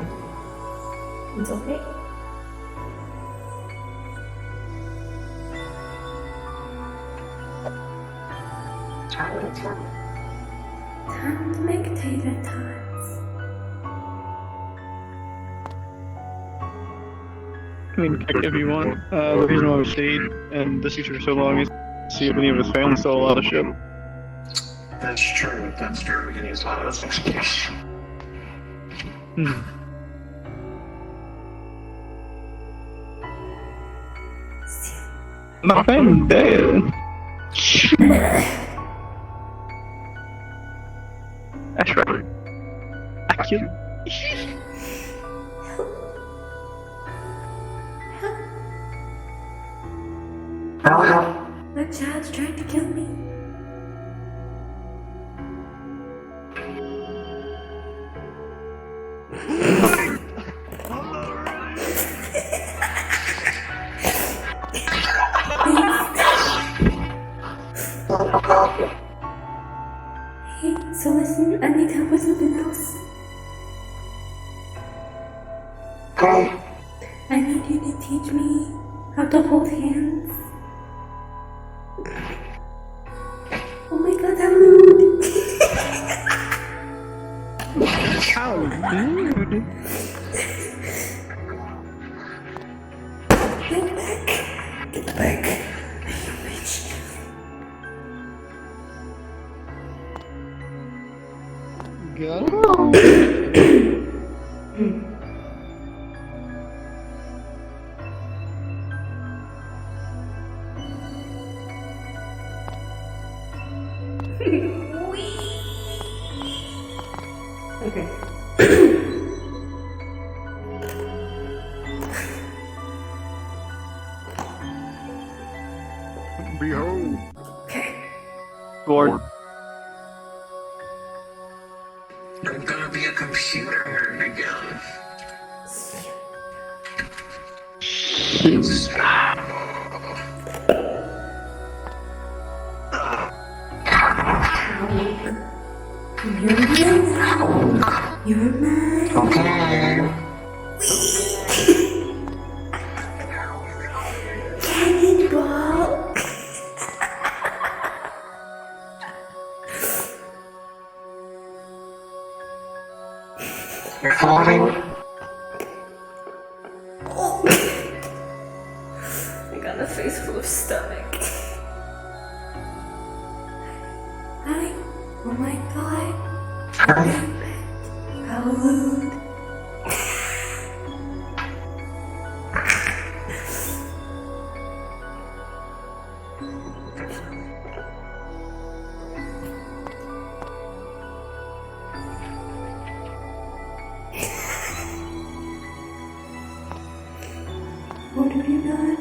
It's okay. Time to make tater tots.
I mean, if you want, the reason why we stayed in this future for so long is to see if any of his family still allowed to ship.
That's true. We can use that as an excuse.
My family's dead. That's right. I killed.
The child's trying to kill me. Hey, so listen, I need help with something else. I need you to teach me how to hold hands. Oh my god, how rude.
How dude?
Get back. Get back. Bitch.
Go.
Okay.
Behold.
Okay.
Lord.
I'm gonna be a computer nerd again.
You're mine.
Okay. rotting.
I got a face full of stomach. Hi. Oh my god.
Hi.
Hallelujah. What have you done?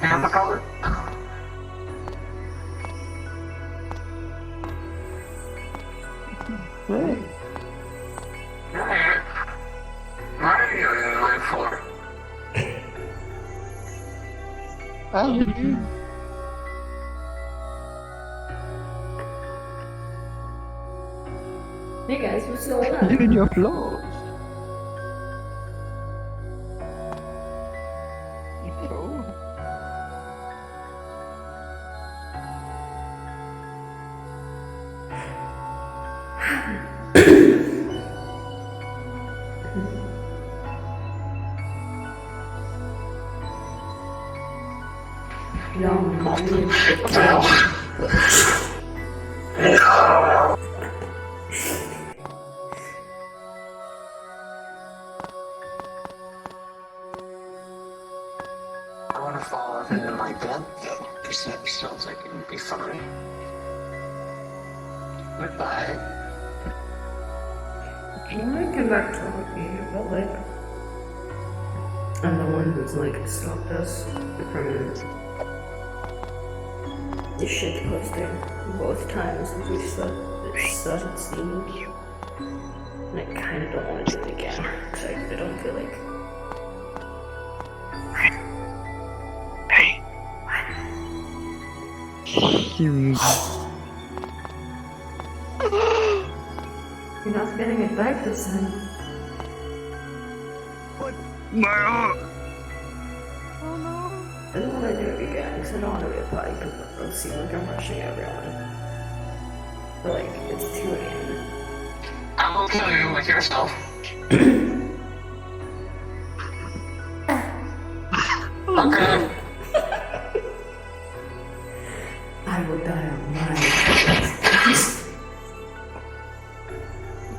And the color?
Hey.
What are you in line for?
How did you?
Hey guys, what's going on?
Look at your flaws. Oh.
What the hell? No. I want to fall off into my bed, though, because that sounds like it would be fun. Goodbye.
Can I come back to talk to you, but like, I'm the one who's like stopped us from the shit posting both times that we started seeing you. And I kind of don't want to do it again, because I don't feel like.
Hey.
You're not getting it back this time.
My
I don't want to do it again, because I don't want to be a party pooper. It'll seem like I'm rushing everyone. But like, it's 2 a.m.
I will kill you with yourself. Okay.
I will die on my.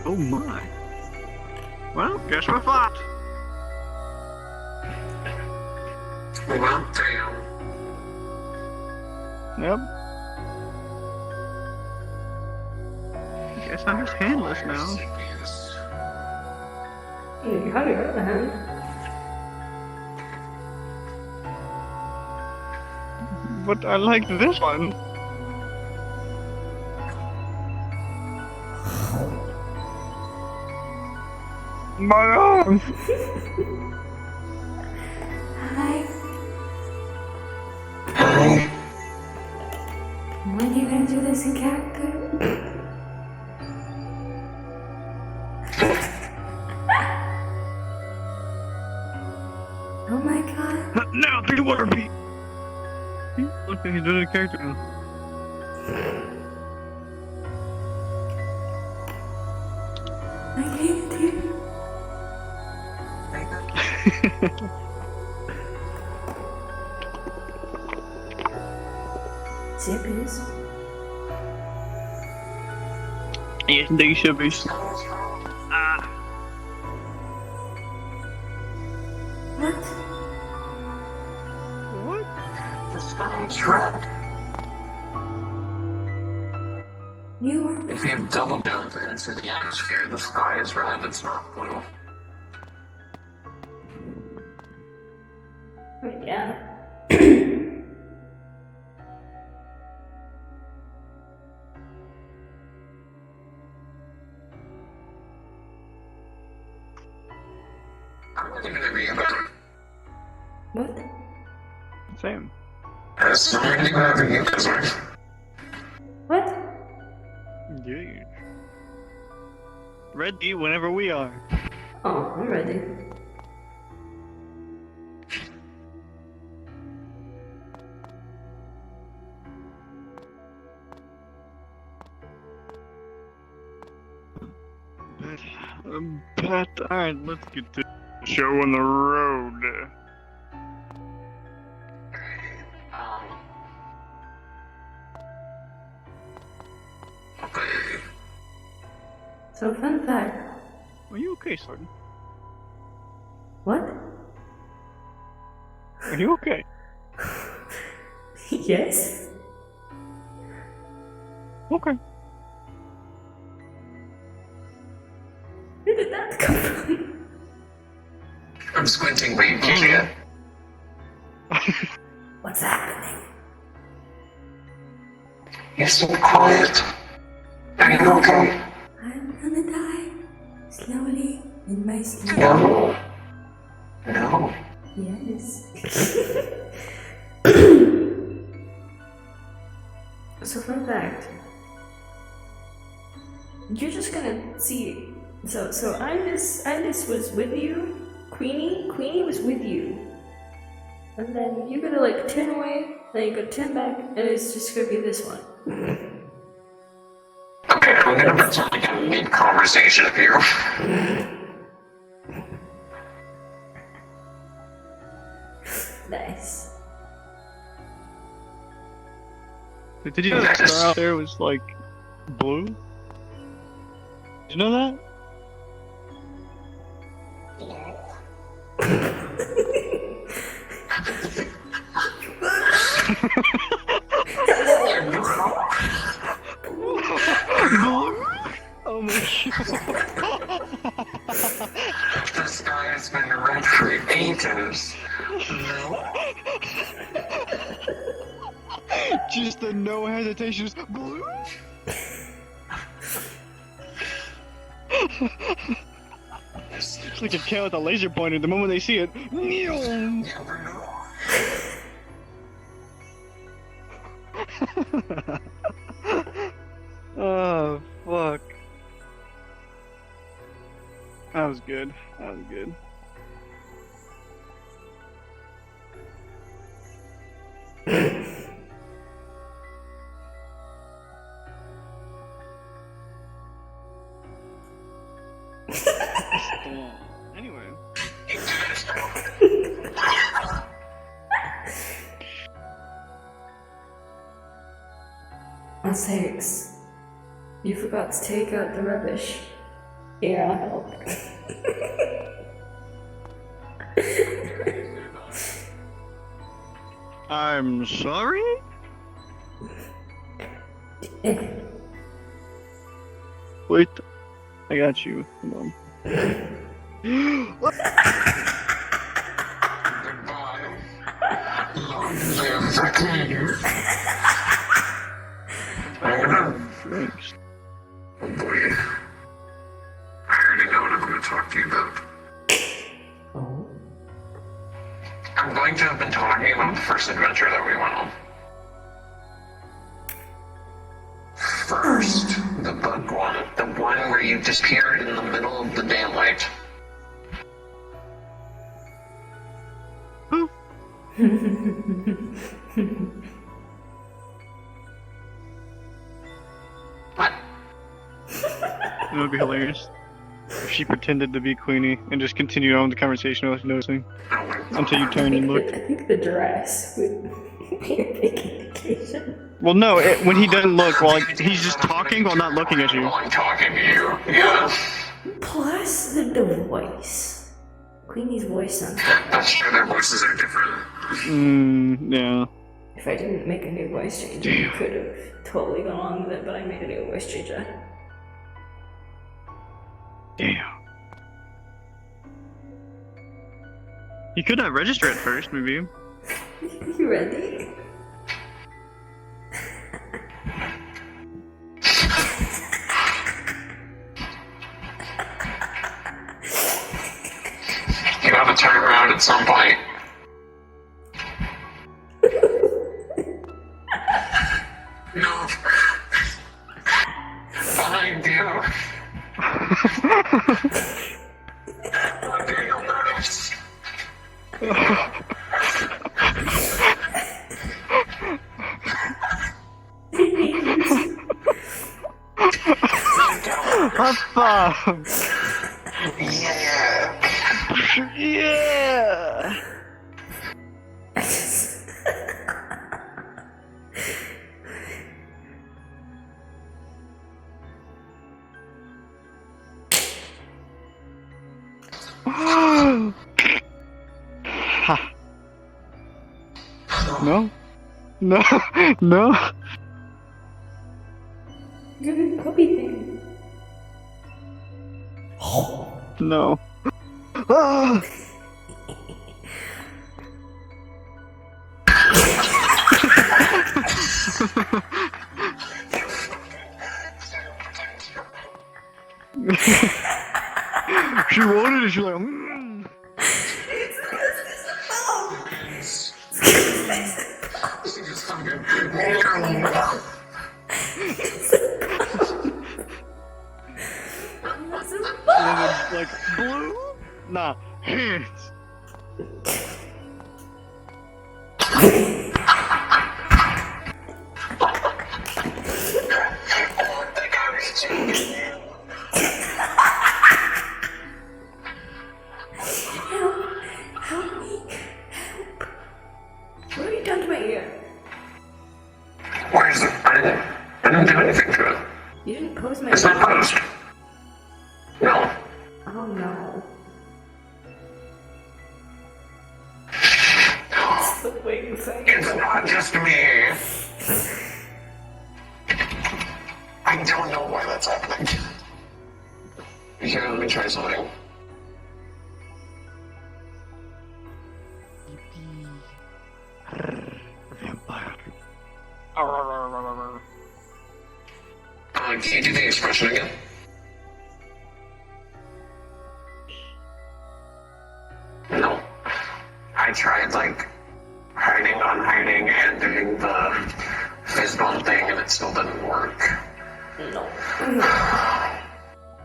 Oh my. Well, guess we're fucked.
Well, damn.
Yep. Guess I'm just handless now.
You got your other hand.
But I like this one. My arm!
Hi.
Hi.
When are you gonna do this in character? Oh my god.
Now, do water beat! Look, he's doing a character now.
I hate you. Zippies.
Yes, they should be.
What?
What?
The sky's red.
You are.
If you double jump into the atmosphere, the sky is red, it's not blue.
Yeah.
I'm not even agree about it.
What?
Same.
That's not anything about you, because
What?
Yeah. Ready whenever we are.
Oh, I'm ready.
But alright, let's get to the show on the road.
Okay.
So, fun fact.
Are you okay, Sarton?
What?
Are you okay?
Yes?
Okay.
Where did that come from?
I'm squinting, but you can't.
What's happening?
You're so quiet. Are you okay?
I'm gonna die. Slowly, in my sleep.
No. No.
Yes. So, fun fact. You're just gonna see. So Indus was with you. Queenie was with you. And then you're gonna like turn away, then you go turn back, and it's just gonna be this one.
Okay, I'm gonna pretend like I'm mid-conversation with you.
Nice.
Did you know that star out there was like blue? Did you know that? Oh my god.
The sky has been red for ages. No.
Just the no hesitation, just blue. It's like a cat with a laser pointer. The moment they see it,
Never know.
oh fuck. That was good. That was good. Anyway.
Thanks. You forgot to take out the rubbish. Here, I'll help.
I'm sorry? Wait. I got you. Hold on.
Goodbye. Long live the king.
Thanks.
Oh boy. I already know what I'm going to talk to you about.
Oh.
I'm going to have been talking about the first adventure that we went on. First, the bug one. The one where you disappeared in the middle of the daylight. What?
It would be hilarious if she pretended to be Queenie and just continued on with the conversation without noticing until you turned and looked.
I think the dress would be a big indication.
Well, no, when he doesn't look, well, like, he's just talking while not looking at you.
While I'm talking to you, yeah.
Plus the voice. Queenie's voice sounds like
That's true, their voices are different.
Yeah.
if I didn't make a new voice changer, you could have totally gone along with it, but I made a new voice changer.
Damn. You could not register at first, maybe.
You ready?
You have to turn around at some point. No. Behind you.
High five!
Yeah.
Yeah! Ha. No? No? No?
Good puppy thing.
No. Ah! She wanted it, she was like, like blue? Nah, hands.
Help me. Help. What have you done to my ear?
Why is it? I didn't do anything to it.
You didn't pose my
It's
ear.
not posed. No.
Oh no. It's the wings I
It's not just me. I don't know why that's happening. Here, let me try something.
Vampire.
Can you do the expression again? No. I tried, like, hiding, and doing the fist bump thing, and it still didn't work.
No.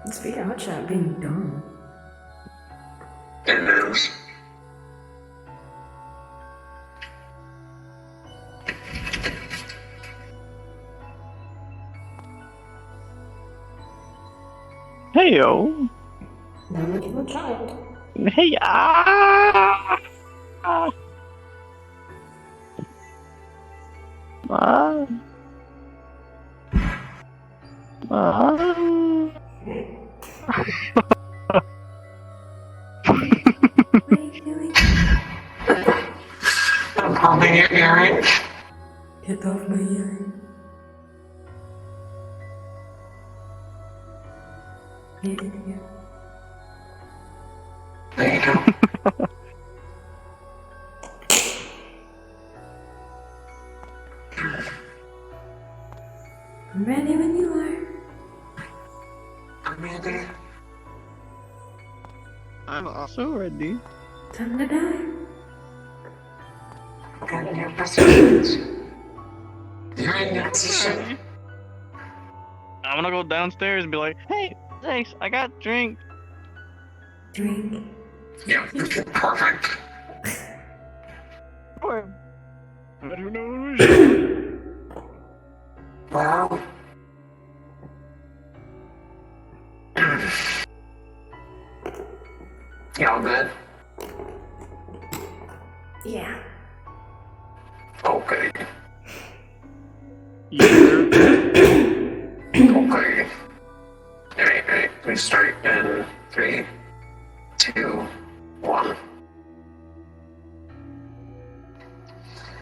It's very much not being done.
It is.
Hey yo.
Not much of a child.
Hey ah. Ah. Ah.
What are you doing?
I'm pumping your earring.
Get off my ear. Get it here.
There you go.
I'm ready when you are.
I'm ready.
I'm also ready.
Time to die.
Got in your positions. You're in your position.
I'm gonna go downstairs and be like, hey, thanks, I got drink.
Drink.
Yeah, perfect.
I don't know what we
Well. Y'all good?
Yeah.
Okay.
Yeah.
Okay. Alright, we start in 3, 2, 1.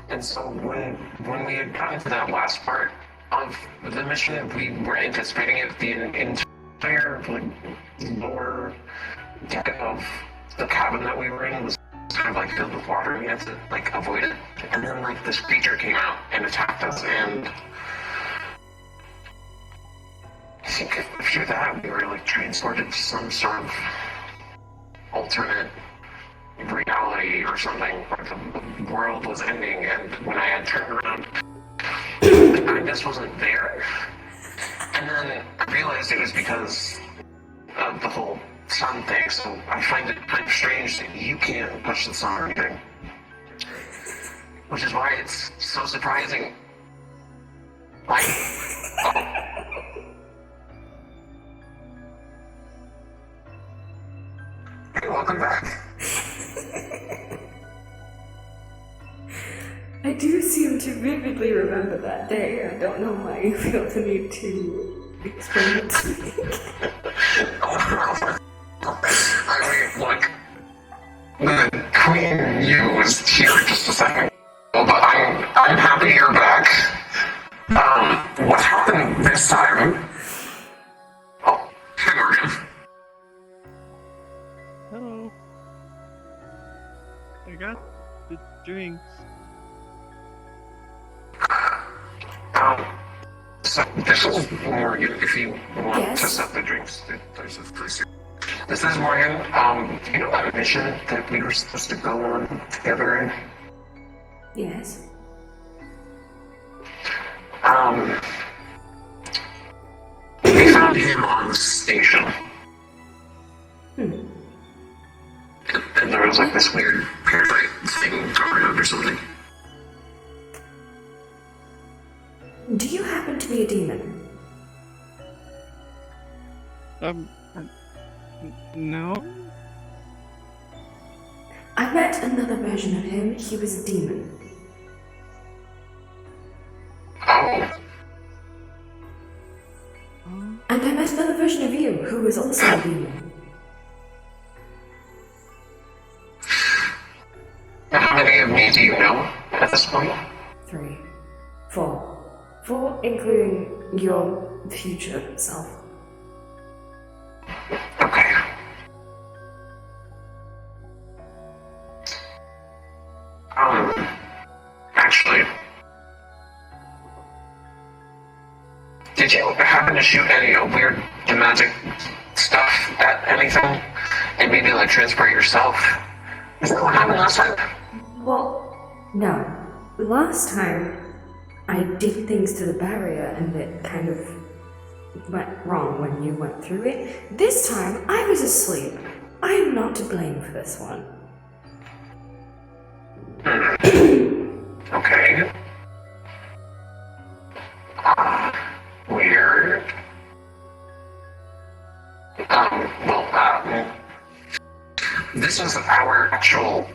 And so when we had gotten to that last part of the mission, we were anticipating it the entire lower deck of the cabin that we were in was kind of like filled with water, and we had to avoid it. And then this creature came out and attacked us, and I think after that we were transported to some sort of alternate reality or something where the world was ending, and when I had turned around, I just wasn't there. And then I realized it was because of the whole something, so I find it kind of strange that you can't push the sun or anything. Which is why it's so surprising. Like, hey, welcome back.
I do seem to vividly remember that day. I don't know why you feel the need to explain it to me.
I mean, like, the Queen you was here just a second ago, but I'm happy you're back. What happened this time? Oh, hey Morgan.
Hello. I got the drinks.
So this is Morgan, if you want
Yes?
to set the drinks, there's a place. This is Morgan, you know that mission that we were supposed to go on together in?
Yes.
We found him on the station. And there was like this weird parasite thing going on or something.
Do you happen to be a demon?
No?
I met another version of him. He was a demon.
Oh,
And I met another version of you who was also a demon.
how many of me do you know at this point?
3, 4. 4, including your future self.
Okay. Actually, did you happen to shoot any weird magic stuff at anything? And maybe like transport yourself? Is that what happened last time?
Well, no. Last time, I did things to the barrier and it kind of went wrong when you went through it. This time, I was asleep. I am not to blame for this one.
Okay. Weird. This was our actual.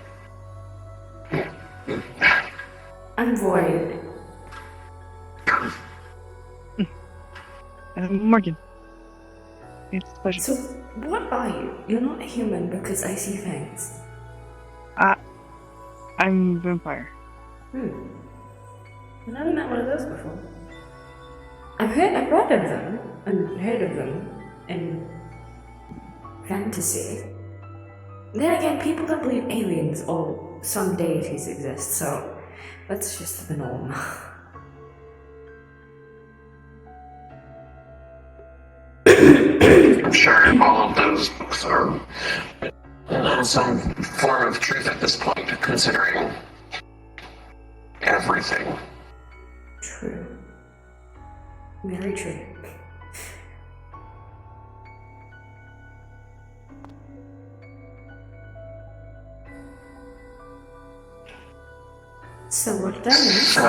I'm void.
Morgan. It's a pleasure.
So, what are you? You're not a human because I see things.
I'm a vampire.
I've never met one of those before. I've read of them and heard of them in fantasy. Then again, people don't believe aliens or some deities exist, so that's just the norm.
I'm sure all of those books are some form of truth at this point, considering everything.
True. Very true. So what did I miss?
So,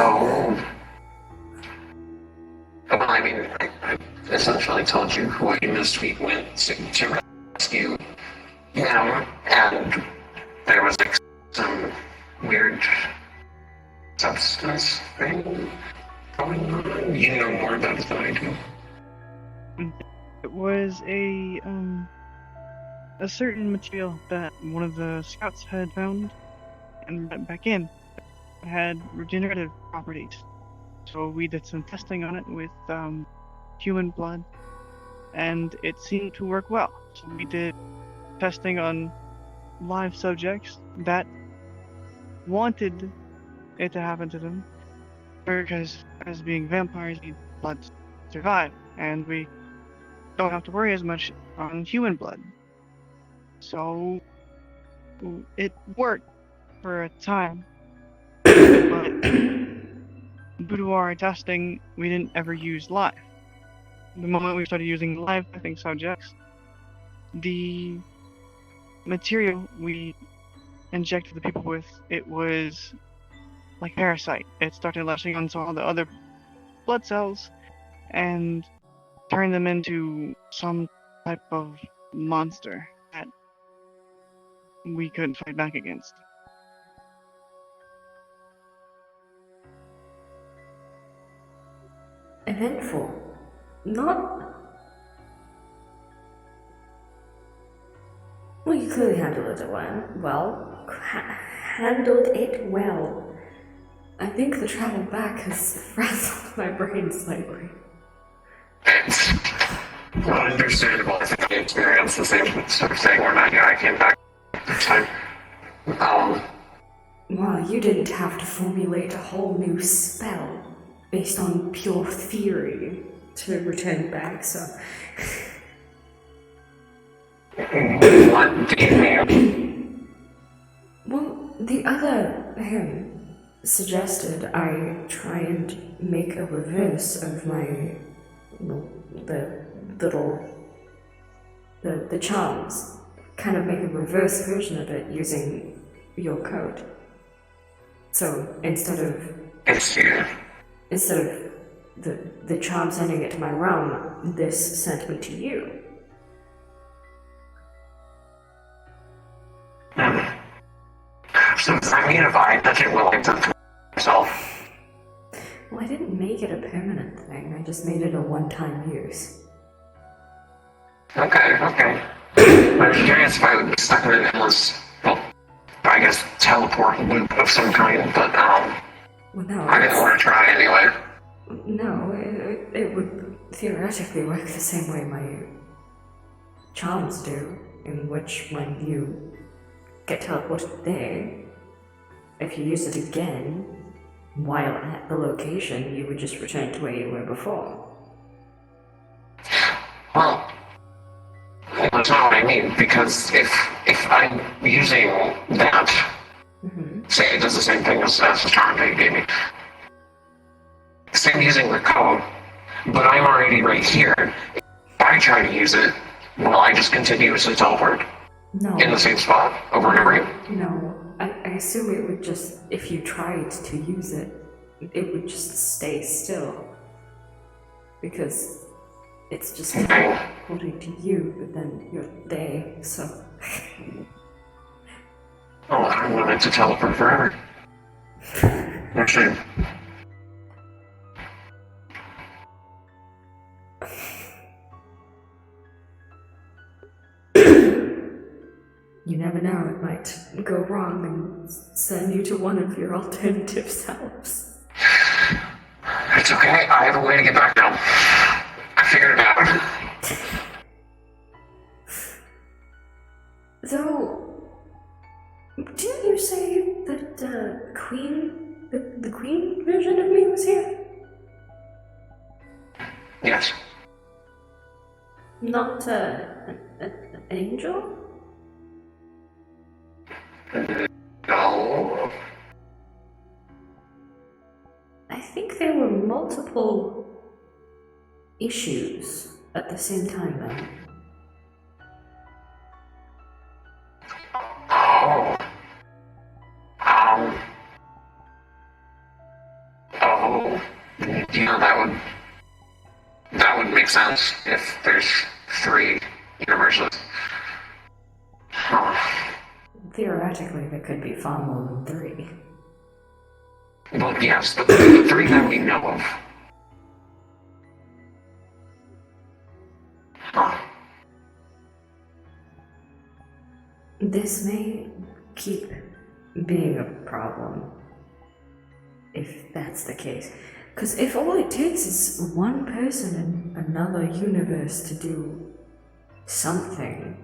well, I mean, I essentially told you why Miss Week went to rescue him, and there was like some weird substance thing going on. You know more about it than I do.
It was a certain material that one of the scouts had found and brought back in. It had regenerative properties. So we did some testing on it with human blood, and it seemed to work well. So we did testing on live subjects that wanted it to happen to them, because as being vampires, we need blood to survive, and we don't have to worry as much on human blood. So it worked for a time, but due to our testing, we didn't ever use live. The moment we started using live testing subjects, the material we injected the people with, it was like parasite. It started latching onto all the other blood cells and turned them into some type of monster that we couldn't fight back against.
Eventful. Not. Well, you clearly handled it well. Handled it well. I think the travel back has frazzled my brain slightly.
It's not understandable. I think I experienced the same sort of thing when I came back this time.
Well, you didn't have to formulate a whole new spell based on pure theory to return back, so.
What do you mean?
Well, the other him suggested I try and make a reverse of my, the charms. Kind of make a reverse version of it using your code. So instead of the charm sending it to my realm, this sent me to you.
So does that mean if I touch it, will I touch myself?
Well, I didn't make it a permanent thing, I just made it a one-time use.
Okay. I was curious if I would be stuck in an endless, well, I guess teleport loop of some kind, but
Well, no,
I didn't want to try anyway.
No, it would theoretically work the same way my charms do, in which when you get teleported there, if you use it again while at the location, you would just return to where you were before.
Well, that's not what I mean, because if I'm using that, say it does the same thing as the charm that you gave me. Say I'm using the code, but I'm already right here. If I try to use it, will I just continuously teleport
No.
in the same spot over and over again?
No, I assume it would just, if you tried to use it, it would just stay still. Because it's just holding to you, but then you're there, so.
Oh, I wanted to teleport forever. Actually,
You never know, it might go wrong and send you to one of your alternative selves.
it's okay. I have a way to get back now. I figured it out.
So, didn't you say that the queen version of me was here?
Yes.
Not an angel?
No.
I think there were multiple issues at the same time then.
Oh. Oh. Yeah, that would make sense if there's 3 universes. Huh.
Theoretically, there could be far more than 3.
Well, yes, but the 3 that we know of. Huh.
This may keep being a problem, if that's the case. Because if all it takes is one person in another universe to do something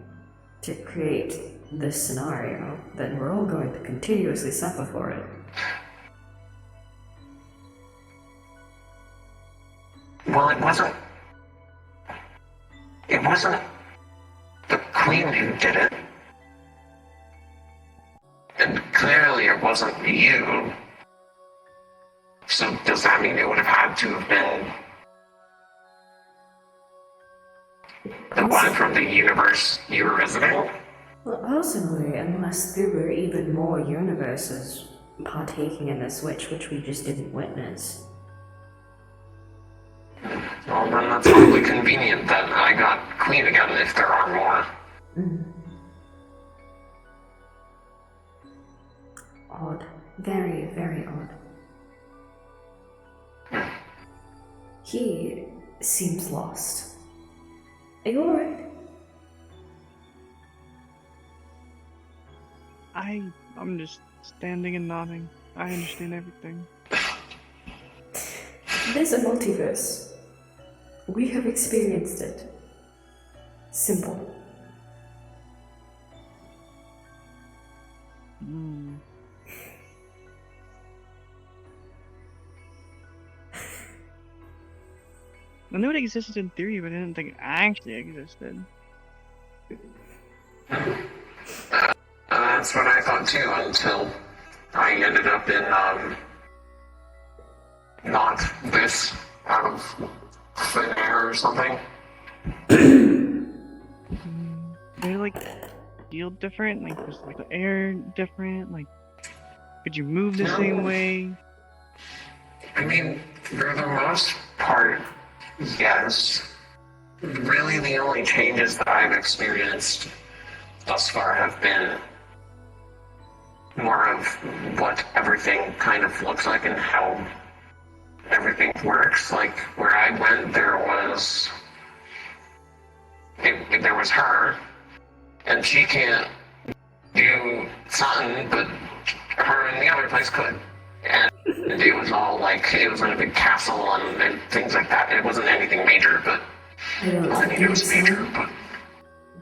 to create this scenario, then we're all going to continuously suffer for it.
Well, it wasn't the Queen who did it. And clearly it wasn't you. So does that mean it would have had to have been The one from the universe you were visiting?
Well, possibly, unless there were even more universes partaking in the switch, which we just didn't witness.
Well, then that's probably convenient that I got Queen again if there are more.
Odd. Very, very odd. He seems lost. Are you alright?
I'm just standing and nodding. I understand everything.
There's a multiverse. We have experienced it. Simple.
I knew it existed in theory, but I didn't think it actually existed.
That's what I thought too, until I ended up in, not this, out of thin air or something.
They like feel different, like was like the air different, like could you move the same way?
I mean, for the most part, yes. Really, the only changes that I've experienced thus far have been more of what everything kind of looks like and how everything works. Like, where I went, there was her, and she can't do something, but her in the other place could. And it was all like, it was in a big castle and things like that. It wasn't anything major, but I mean, it was major, but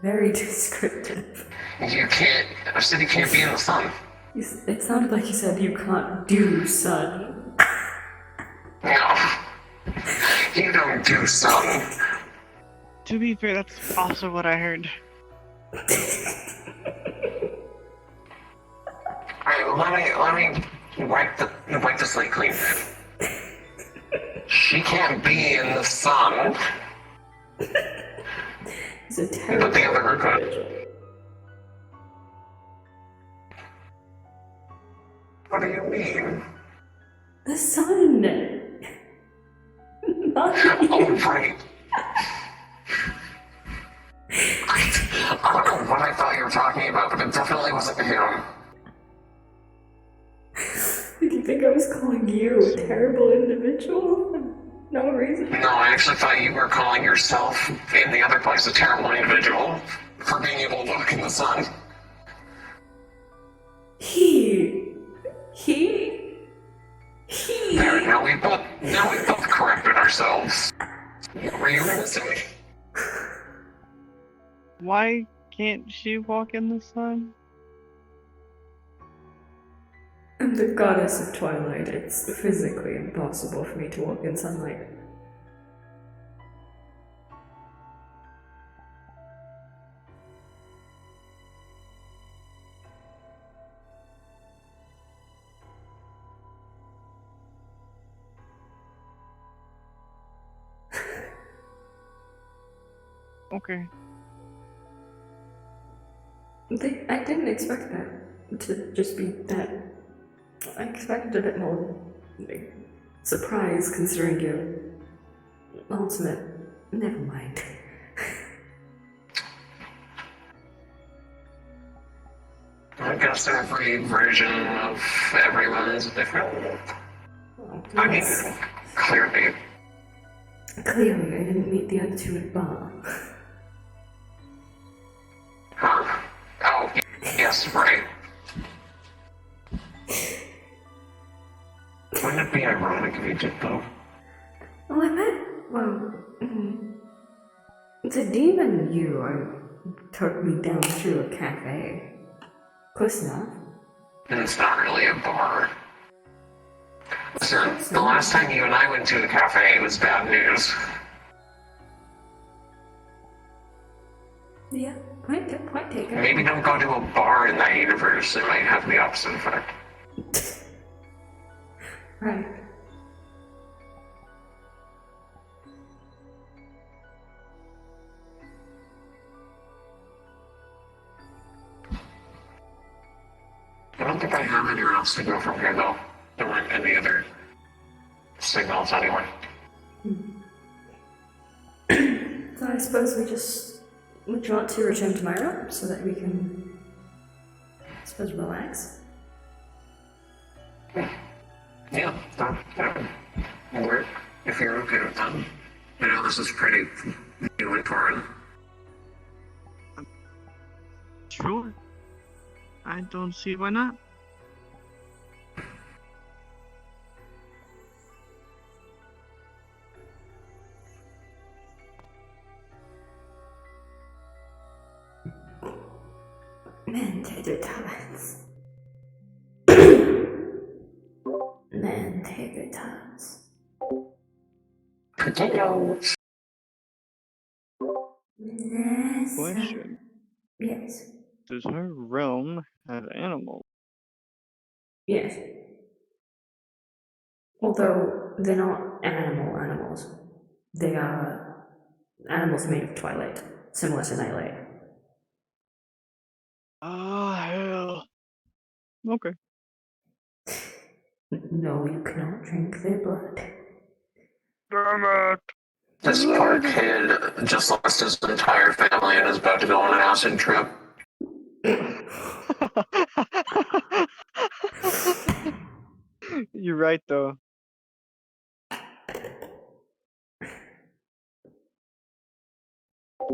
Very descriptive.
you can't, a city can't be in the sun.
It sounded like you said you can't do sun.
No. You don't do sun.
To be fair, that's also what I heard.
Alright, let me wipe the slate clean. She can't be in the sun,
It's a terrible
but the other her could. What do you mean?
The sun! Not
Oh, right. I don't know what I thought you were talking about, but it definitely wasn't him.
Did you think I was calling you a terrible individual? No reason.
No, I actually thought you were calling yourself in the other place a terrible individual for being able to walk in the sun. There, now we both corrected ourselves. Were you missing me?
Why can't she walk in the sun?
I'm the goddess of twilight. It's physically impossible for me to walk in sunlight.
Okay.
I didn't expect that to just be that. I expected a bit more like, surprise considering your ultimate. Never mind.
I guess every version of everyone is different. I mean, clearly.
Clearly, I didn't meet the other two at bar.
Huh? Oh, yes, right. Wouldn't it be ironic if you did, though?
Oh, I met. Well, the demon took me down to a cafe. Close enough.
And it's not really a bar. Listen, the last time you and I went to a cafe, it was bad news.
Yeah, point taken.
Maybe don't go to a bar in that universe, it might have the opposite effect.
Right.
don't think I have anywhere else to go from here, though. There weren't any other signals anyway.
So I suppose would you want to return to my room so that we can, I suppose, relax?
Yeah, that would work if you're okay with that. I know this is pretty new and foreign.
Sure. I don't see why not.
Men take their talents. Men take their talents.
Potatoes.
Yes.
Question.
Yes.
Does her realm have animals?
Yes. Although they're not animals. They are animals made of twilight, similar to Nightlight.
Ah, hell. Okay.
No, you cannot drink their blood.
Damn it.
This poor kid just lost his entire family and is about to go on an acid trip.
You're right, though.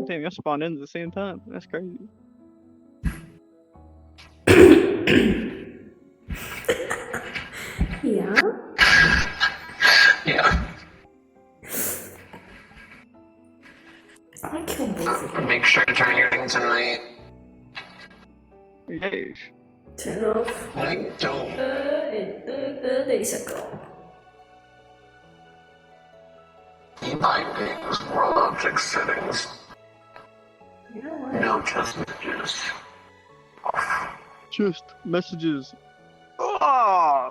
Damn, y'all spawned in at the same time. That's crazy.
Yeah?
Yeah.
I killed both of them.
Make sure to turn your thing tonight.
Yes.
Turn off
I don't.
the days ago.
Bindings, world object settings.
You know what?
No just messages.
Just messages. Ah!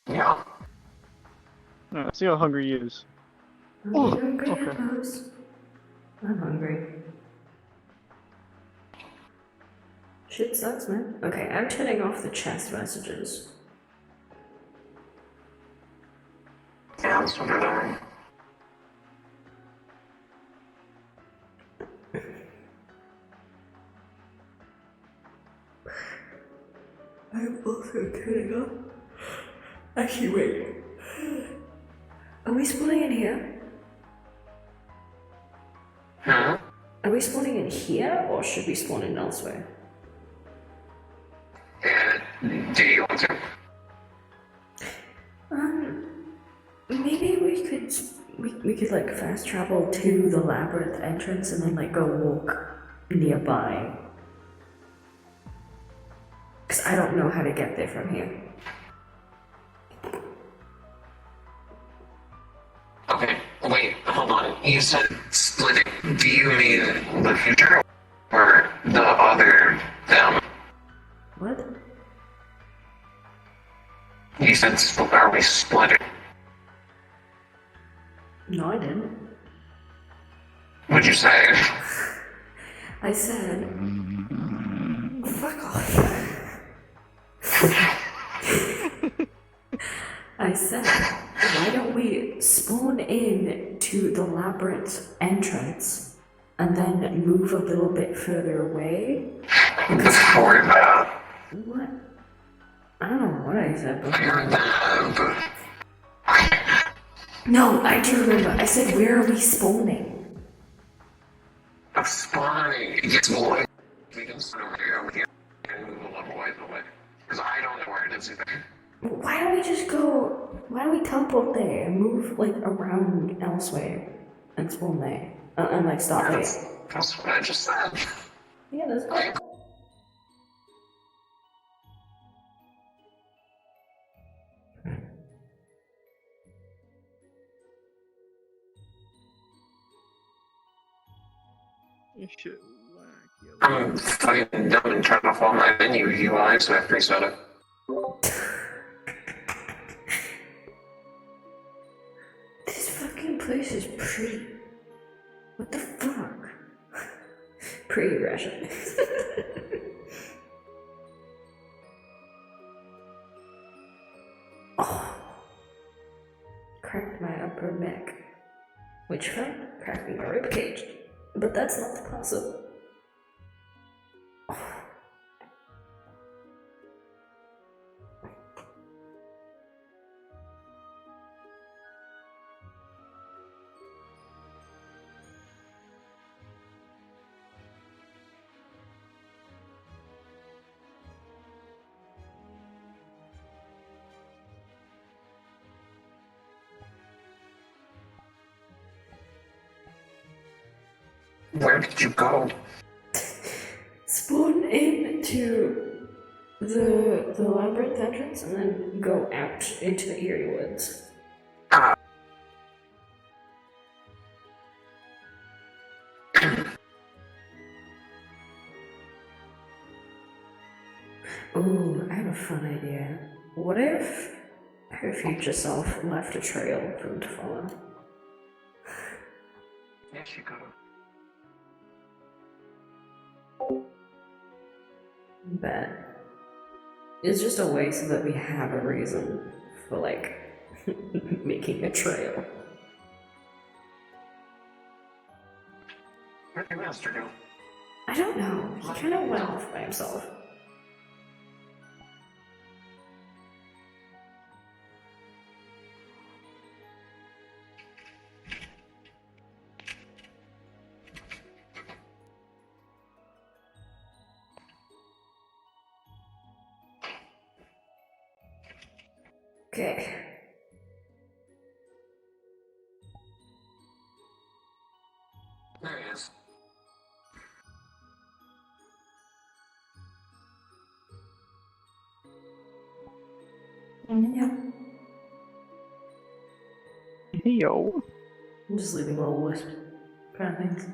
Yeah.
Alright, see how hungry he is.
I'm
Oh,
hungry,
okay.
I suppose. I'm hungry. Shit sucks, man. Okay, I'm turning off the chest messages.
Yeah, that's what we're doing.
I'm also turning off. Actually, wait. Are we spawning in here?
Hmm?
Are we spawning in here, or should we spawn in elsewhere?
Do you want to?
Maybe we could like fast travel to the labyrinth entrance and then like go walk nearby. Cause I don't know how to get there from here.
Okay, wait, hold on. You said splitting. Do you mean the future or the other them?
What?
You said, are we splitting?
No, I didn't.
What'd you say?
I said, fuck off. I said, why don't we spawn in to the labyrinth entrance and then move a little bit further away?
Before that.
What? I don't know what I said before.
You're that.
No, I do remember. I said, where are we spawning?
I'm spawning. Yes, boy. We can start over here and move a little ways away. Because I don't know where it is either.
Why don't we just go, why don't we teleport there and move, like, around elsewhere and spawn there? And like, start there.
That's what I just said.
Yeah, that's
Like,
You should whack you.
I'm fucking dumb and trying to follow my menu UI, so I have to reset it.
This fucking place is pretty. What the fuck? Pretty rational. Oh. Cracked my upper back. Which felt cracked me my rib cage. But that's not the puzzle.
Where did you go?
Spawn into the labyrinth entrance and then go out into the eerie woods.
Ah.
Ooh, I have a fun idea. What if her future self left a trail for them to follow?
Yes, you go.
But it's just a way so that we have a reason for, like, making a trail.
Where'd the master go?
I don't know. He kind of went off by himself. Okay.
There he is.
Yeah.
Yo.
I'm just leaving a little wisp kind of things.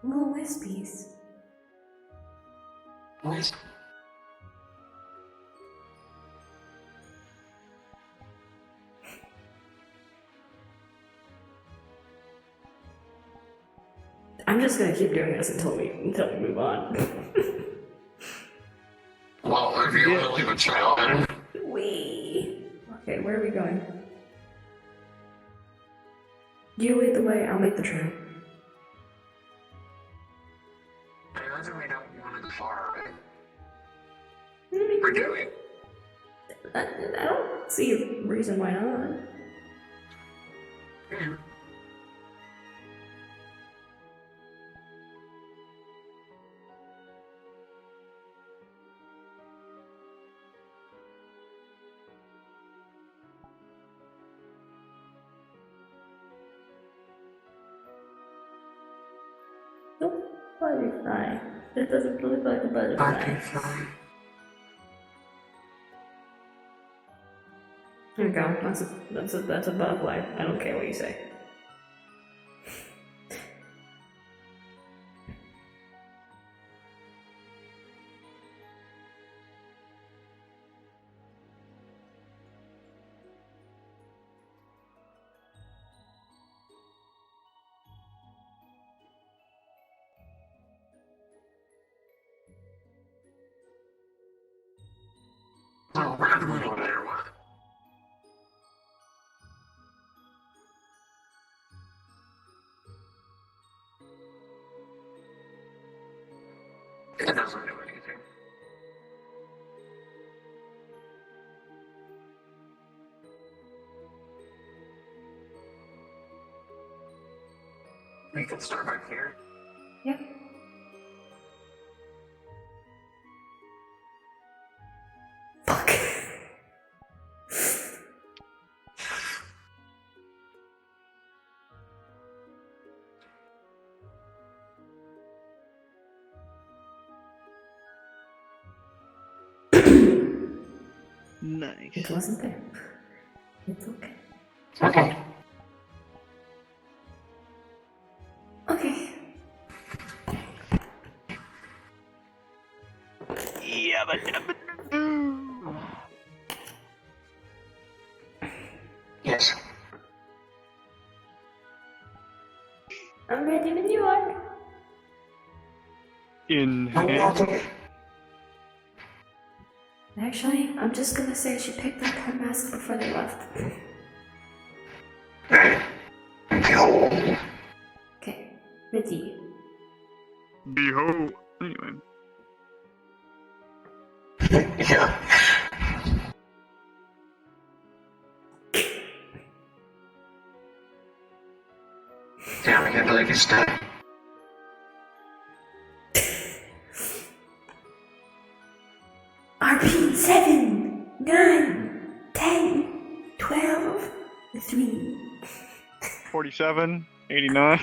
Little wispies.
Where's...
I'm just gonna keep doing this until we move on.
Well, if you want to leave a trail, then...
Wee. Okay, where are we going? You lead the way, I'll make the trail.
I imagine we don't want to go far, right?
I
Or do we?
don't see a reason why not.
Hmm.
Oh, butterfly. That doesn't look like a butterfly.
Butterfly.
There we go. That's a butterfly. I don't care what you say.
Oh, we're not going over there, what? It doesn't do anything. We can start back here.
Yep. Fuck.
Nice.
It wasn't there. It's okay.
Okay.
yabba dabba doo.
Yes.
I'm ready when you are.
Inhale.
Actually, I'm just gonna say she picked up her mask before they left.
Right. Behold.
Okay, ready.
Behold. Anyway.
Yeah. Damn, I can't believe he's dead.
RP 7, 9, 10, 12, 3.
47, 89.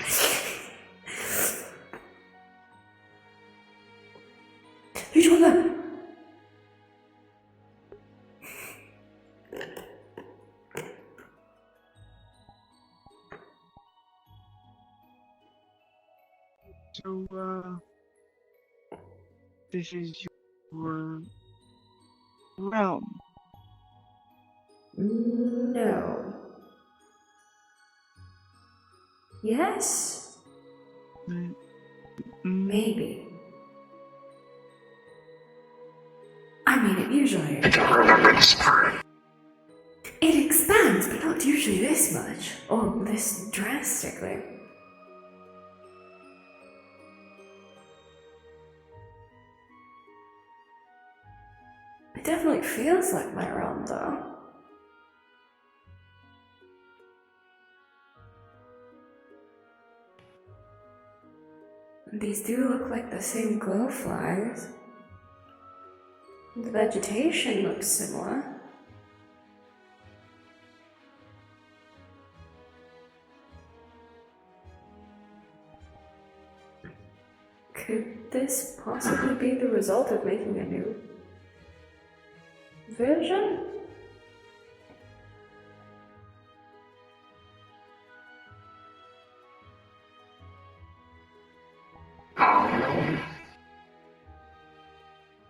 Which one?
So, this is your realm.
No. Yes?
Mm,
Maybe. I mean, it usually.
I don't remember this part.
It expands, but not usually this much. Or this drastically. It definitely feels like my realm, though. These do look like the same glowflies. The vegetation looks similar. Could this possibly be the result of making a new version?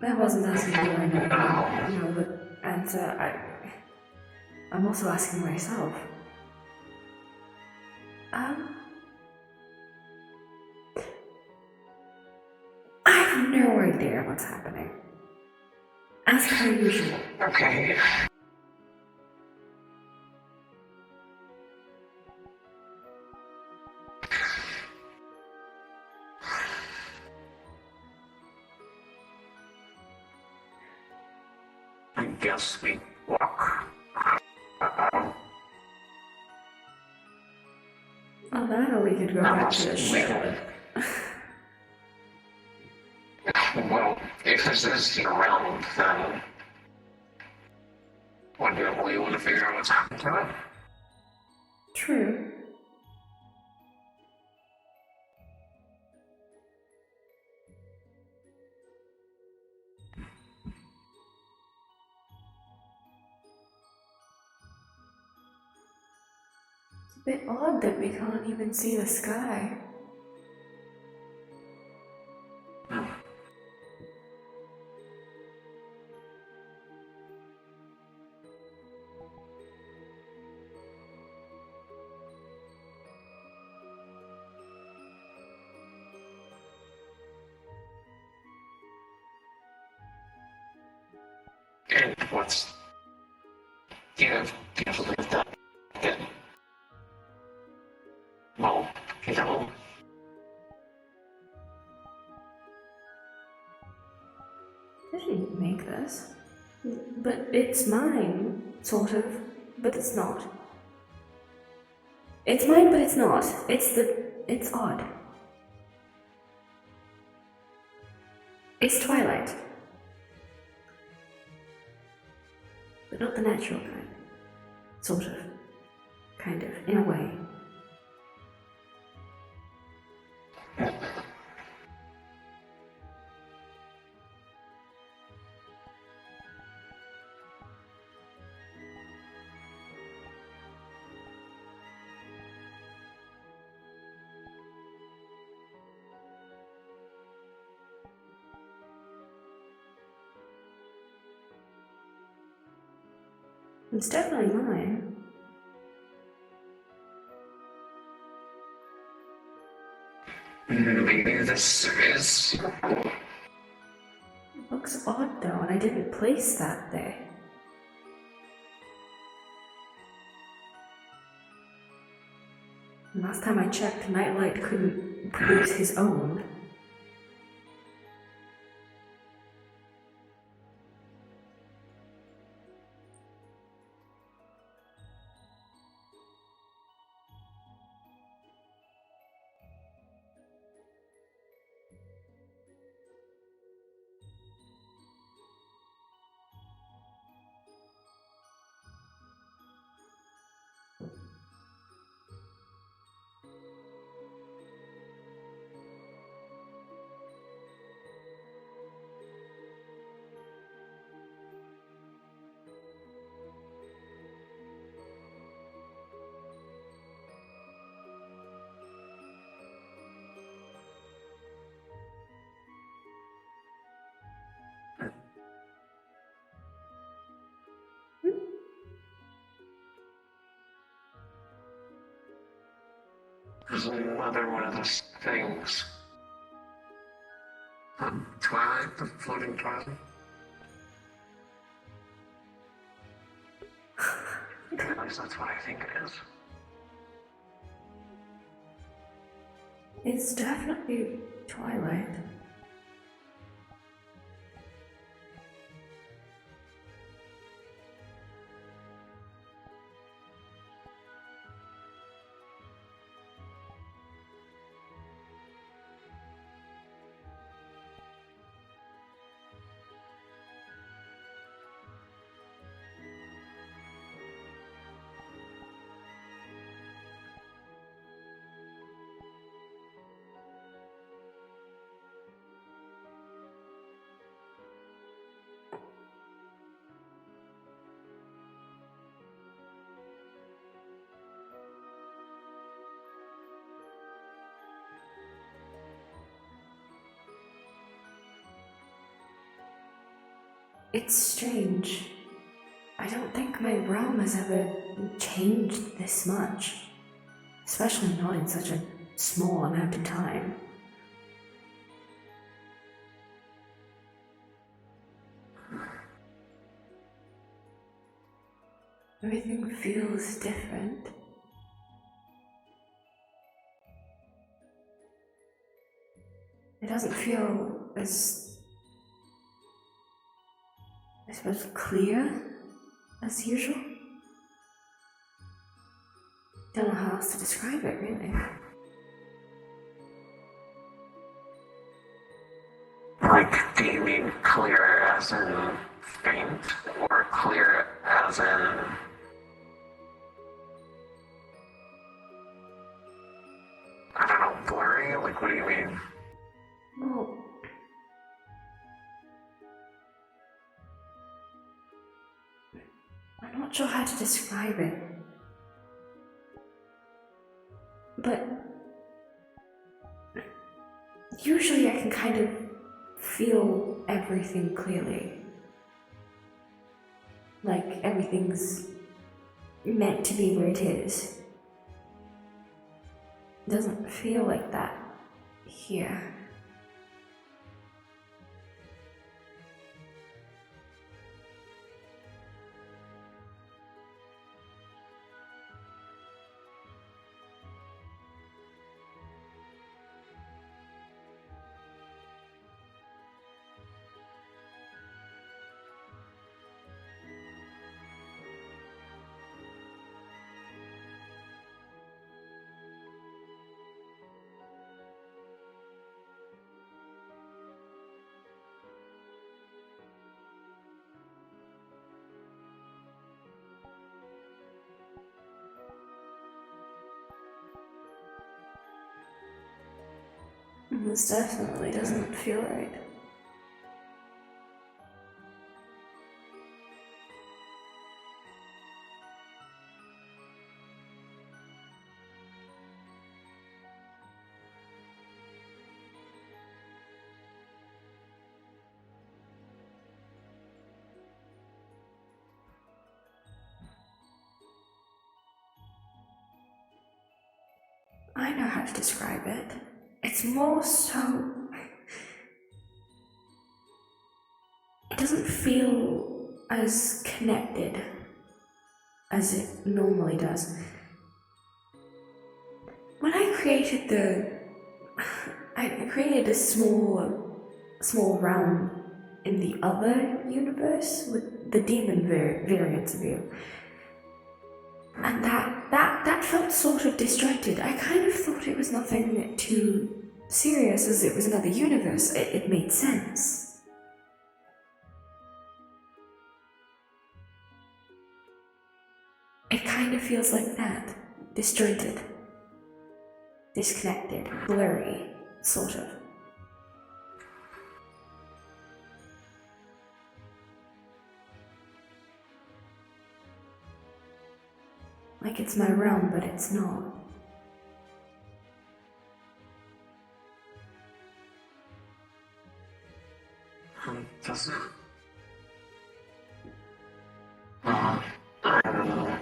I wasn't asking you, I know the answer. I'm also asking myself. I have no idea what's happening. As per usual.
Okay. I guess we walk.
Oh, that or we could go back to the ship.
Well, if this is your realm, then wouldn't we want to figure out what's happened to it?
True. It's a bit odd that we can't even see the sky.
And what's... Do you believe that? Well, you know...
I didn't make this. But it's mine, sort of. But it's not. It's mine, but it's not. It's odd. It's Twilight. But not the natural kind. Sort of. Kind of. In a way. It's definitely mine.
Maybe this is.
It looks odd though, and I didn't place that there. Last time I checked, Nightlight couldn't produce his own.
There's another one of those things. Twilight, the floating twilight. At least that's what I think it is.
It's definitely Twilight. It's strange. I don't think my realm has ever changed this much. Especially not in such a small amount of time. Everything feels different. It doesn't feel as, I suppose, clear as usual. Don't know how else to describe it, really.
Like, do you mean clear as in faint? Or clear as in... I don't know, blurry? Like, what do you mean?
Well, I'm not sure how to describe it. But usually I can kind of feel everything clearly. Like everything's meant to be where it is. It doesn't feel like that here. This definitely doesn't feel right. I know how to describe it. It's more so. It doesn't feel as connected as it normally does. When I created I created a small realm in the other universe with the demon variants of you. And that felt sort of disjointed. I kind of thought it was nothing too serious as it was another universe. It made sense. It kind of feels like that. Disjointed. Disconnected. Blurry. Sort of. Like it's my realm, but it's not.
Doesn't. I don't know.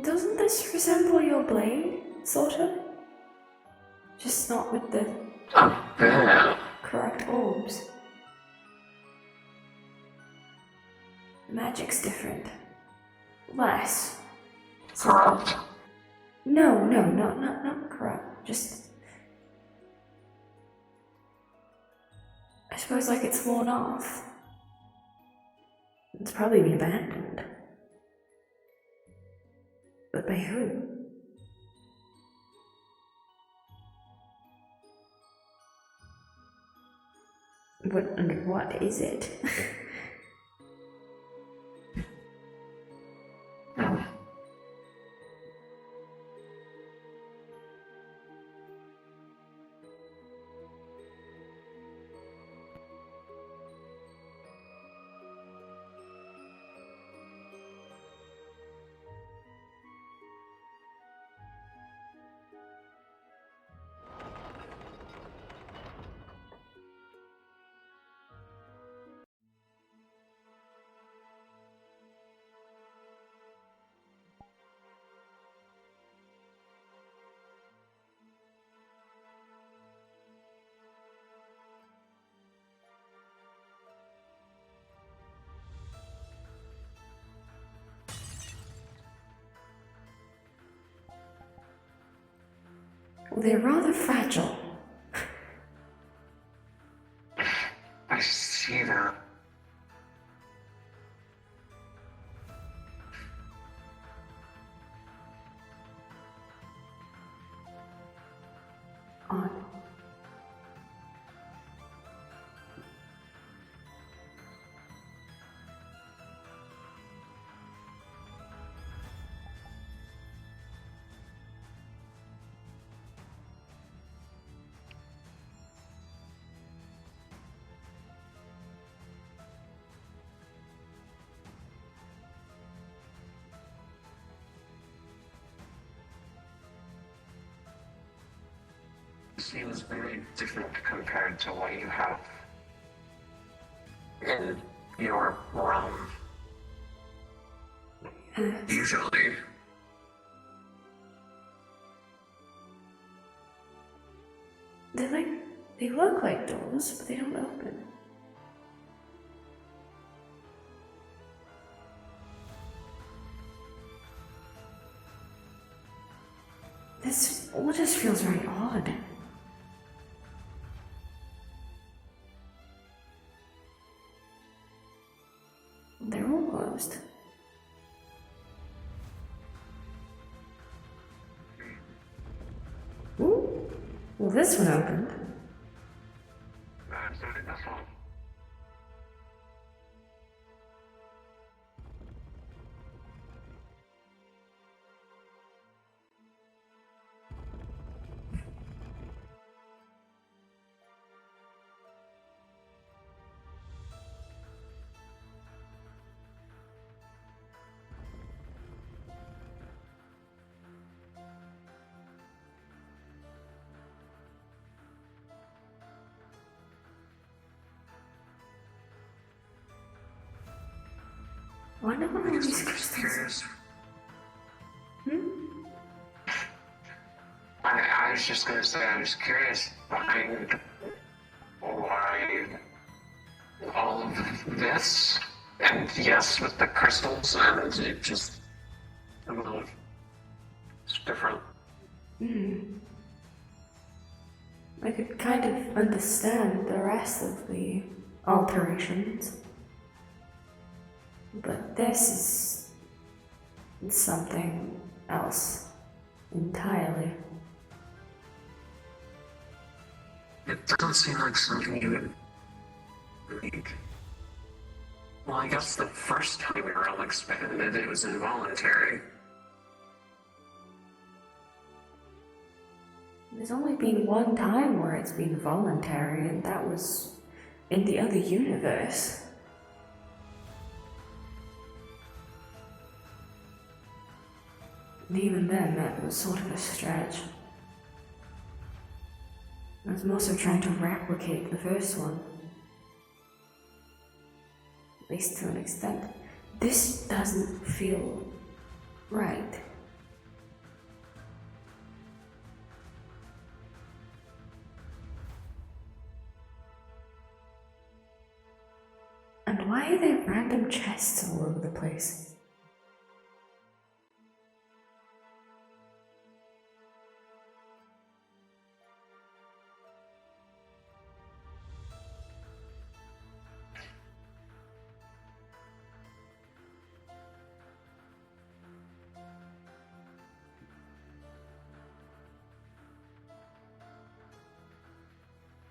Doesn't this resemble your blade, sort of? Just not with the correct orbs. The magic's different. Less.
Corrupt.
No, not corrupt. Just. I suppose like it's worn off. It's probably been abandoned. But by who? What is it? Well, they're rather fragile.
I see that.
Odd.
Seems very different compared to what you have in your realm. Usually.
They look like doors, but they don't open. This all just feels very odd. They're all closed. Ooh. Well, this one opened.
So did this one.
Wonder what all
Because
these
I'm just
crystals.
curious. I was just gonna say, I was curious behind why all of this, and yes, with the crystals, and it just, I don't know, it's different.
I could kind of understand the rest of the alterations. But this is something else entirely.
It doesn't seem like something you would need. Well, I guess the first time we were all expanded, it was involuntary.
There's only been one time where it's been voluntary, and that was in the other universe. And even then, that was sort of a stretch. I was also trying to replicate the first one. At least to an extent. This doesn't feel right. And why are there random chests all over the place?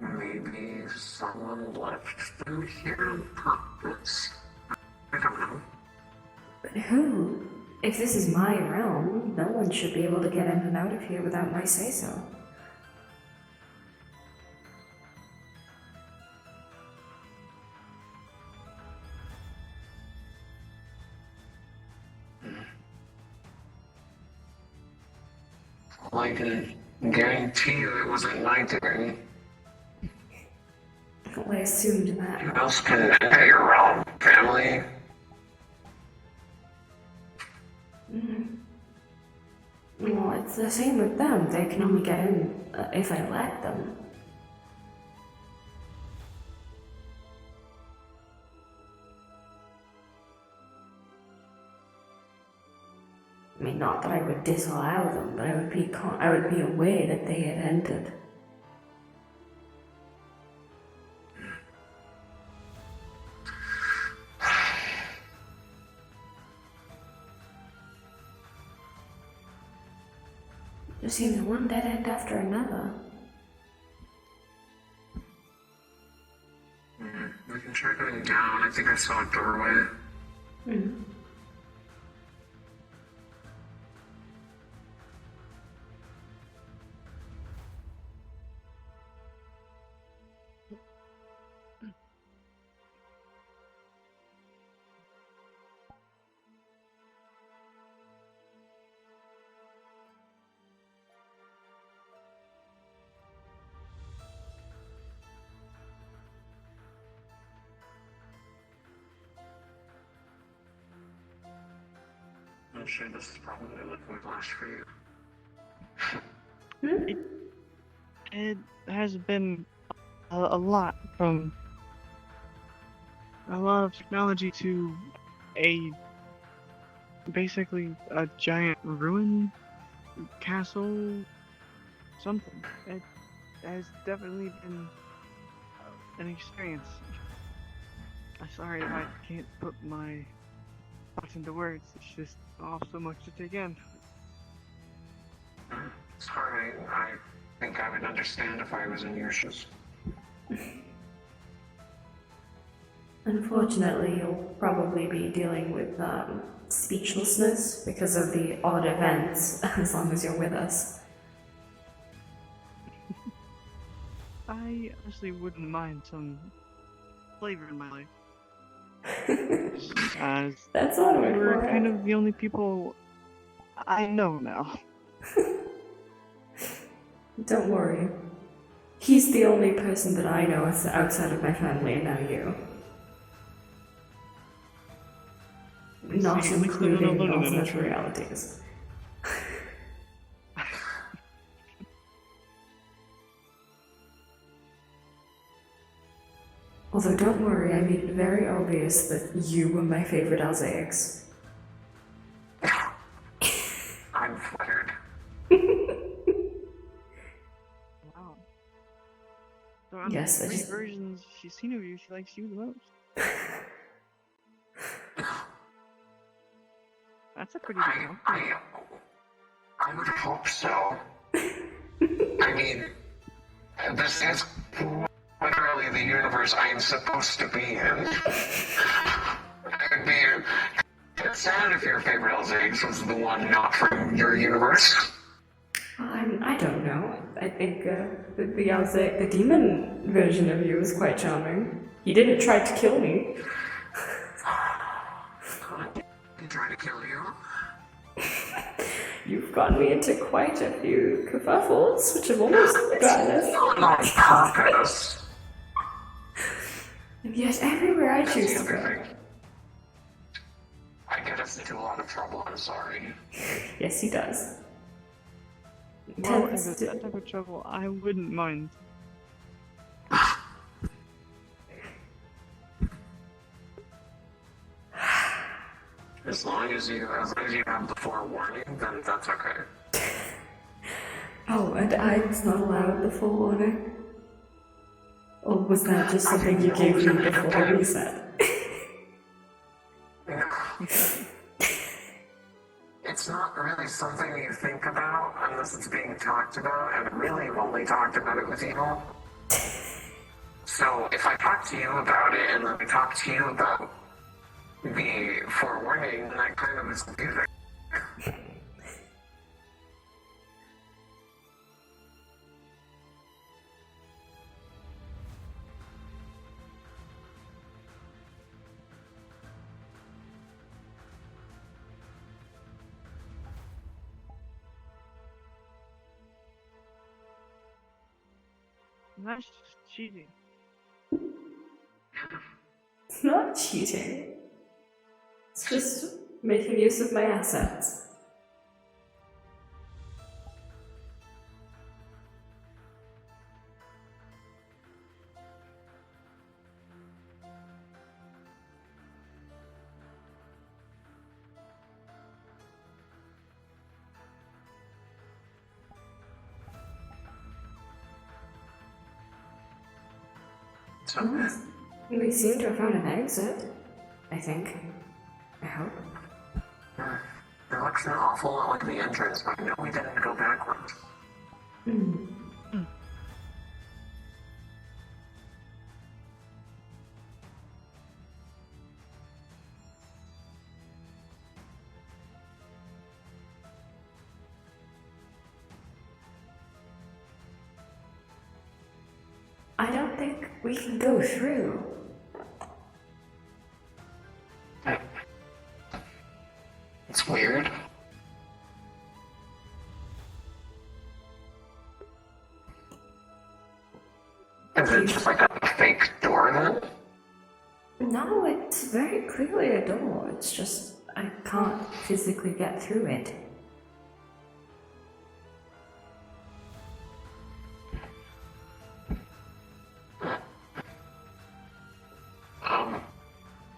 Maybe someone left them here on purpose. I don't know.
But who? If this is my realm, no one should be able to get in and out of here without my say-so.
Well, I can guarantee you it wasn't my doing.
Well, I assumed that.
Who else can enter your realm? Family?
Well, it's the same with them. They can only get in if I let them. I mean, not that I would disallow them, but I would be aware that they had entered. Just seems one dead end after another.
We can try going down. I think I saw a doorway. I'm sure this is probably looking flash for you.
It has been a lot, from a lot of technology to basically a giant ruin castle, something. It has definitely been an experience. I'm sorry if I can't put my thoughts into words. It's just so much to take in.
Sorry, I think I would understand if I was in your shoes.
Unfortunately, you'll probably be dealing with speechlessness because of the odd events, as long as you're with us.
I honestly wouldn't mind some flavor in my life. As
That's all right.
we're kind of the only people I know now.
Don't worry. He's the only person that I know outside of my family, and now you. not
See, at least they're not
including
alone in it.
alternate realities. Although don't worry, I made it very obvious that you were my favorite Alzaics.
I'm flattered.
Wow. So out of
Yes,
the
I
three
just-
versions she's seen of you, she likes you the most. That's a pretty big compliment.
I would hope so. I mean, this is literally the universe I am supposed to be in. It'd be sad if your favorite Elzeggs was the one not from your universe.
I don't know. I think the demon version of you is quite charming. He didn't try to kill me.
He tried to kill you.
You've gotten me into quite a few kerfuffles, which have almost gotten us.
Not on purpose.
And yet everywhere I
That's
choose
the
to
other
go.
thing. I get us into a lot of trouble, I'm sorry.
Yes, he does.
Well, if
Tends
it's
to-
that type of trouble, I wouldn't mind.
As long as you have the forewarning, then that's okay.
Oh, and I was not allowed the full warning? Or was that just something you gave me before we reset?
It's not really something you think about unless it's being talked about, and really I've only talked about it with you. So if I talk to you about it and then I talk to you about the forewarning, then that kind of is confusing.
That's just cheating.
It's not cheating. It's just making use of my assets.
So,
We seem to have found an exit. I think. I hope.
it looks an awful lot like the entrance, but I know we didn't go backwards.
I don't think we can go through.
It's weird. Is it just like a fake door then?
No, it's very clearly a door. It's just I can't physically get through it.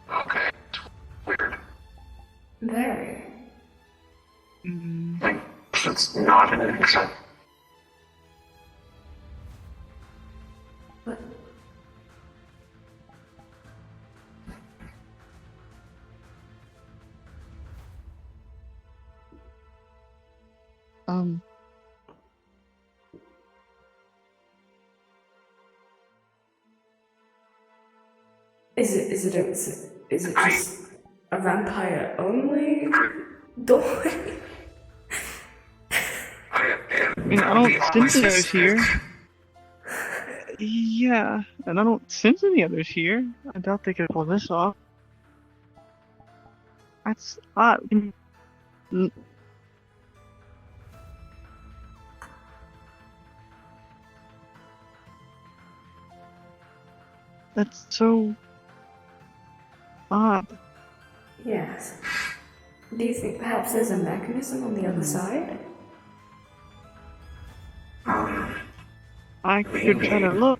Okay. It's weird.
Very.
Like, it's not an exit.
But
Um,
is it just a vampire only door?
I mean, I don't sense any others here. Yeah, and I don't sense any others here. I doubt they could pull this off. That's odd. Mm. That's so odd.
Yes. Do you think perhaps there's a mechanism on the other side?
I could try to look.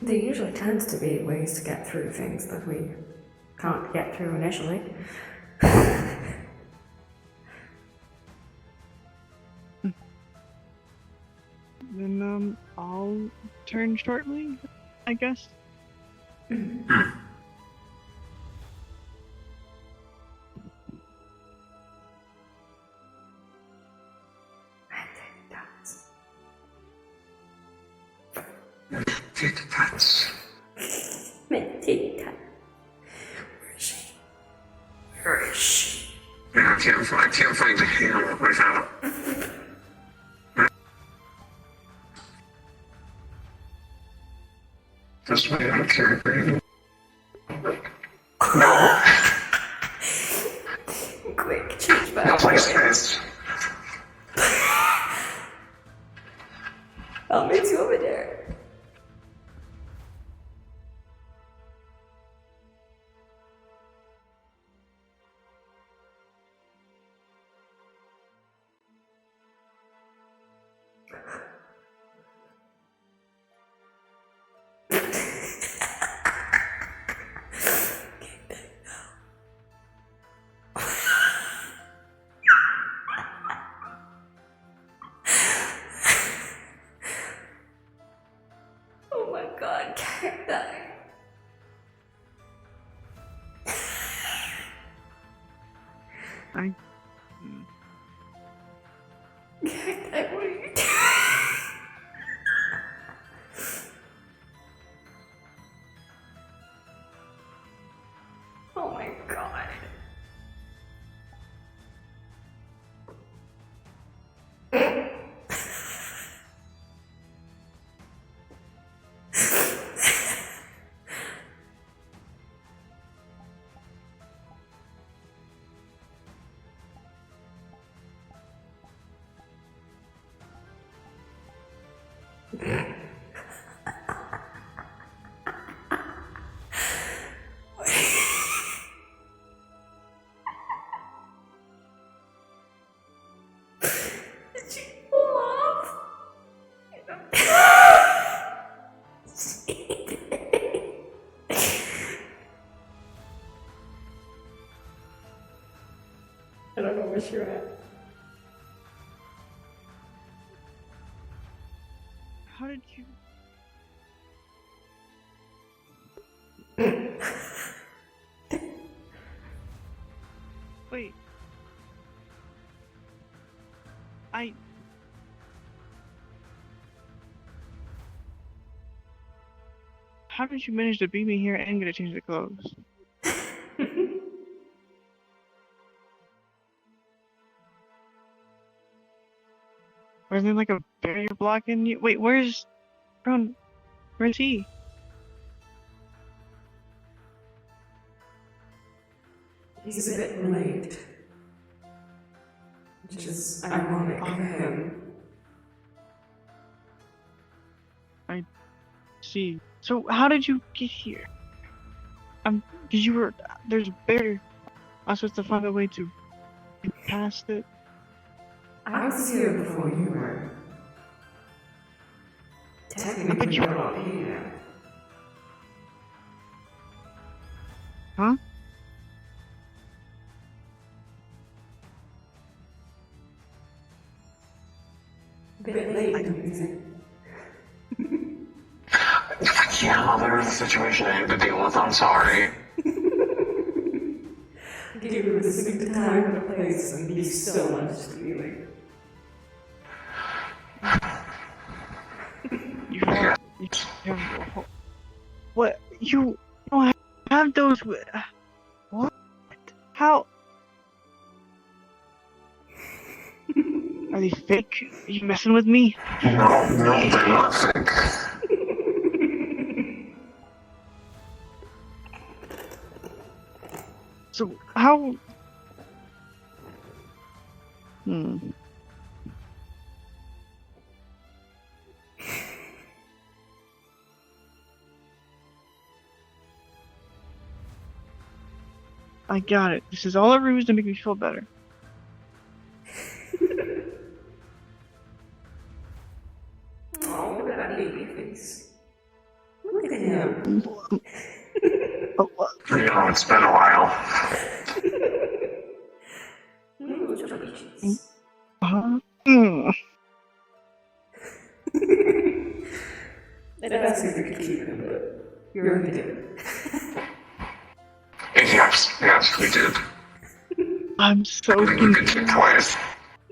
There usually tends to be ways to get through things that we can't get through initially.
Then, I'll turn shortly, I guess.
That's
Medita. Where is she? Where is she?
yeah, I can't find the hand without. This way I can't breathe. No,
Quick, change
no
back.
place is.
I'll meet you over there. Oh my god, can't die.
I
Can't die, what are you doing? Oh my god. Did you fall off? I don't know where you're at.
how did you? Wait. How did you manage to beat me here and get to change the clothes? Where's there like a barrier blocking you? Wait, where's he?
He's a bit late. Which is ironic for him.
See. So how did you get here? Cause you were there's a barrier. I was supposed to find a way to get past it.
I was here before you were. Technically, you're not here.
Huh?
A bit late, don't you think?
Yeah, there was a situation I had to deal with. I'm sorry.
Give you a distinct time and a place and be so much feeling.
You have, what? You don't have those. What? How? Are they fake? Are you messing with me?
No, they're not fake.
So how? Hmm. I got it. This is all a ruse to make me feel better.
Oh, look at that baby face. Look at him.
Oh, what?
You know, it's been a while.
Huh? Mm.
I'd ask if you could keep him, but you already did.
Yes, we did.
I'm so
We could
confused.
get twice.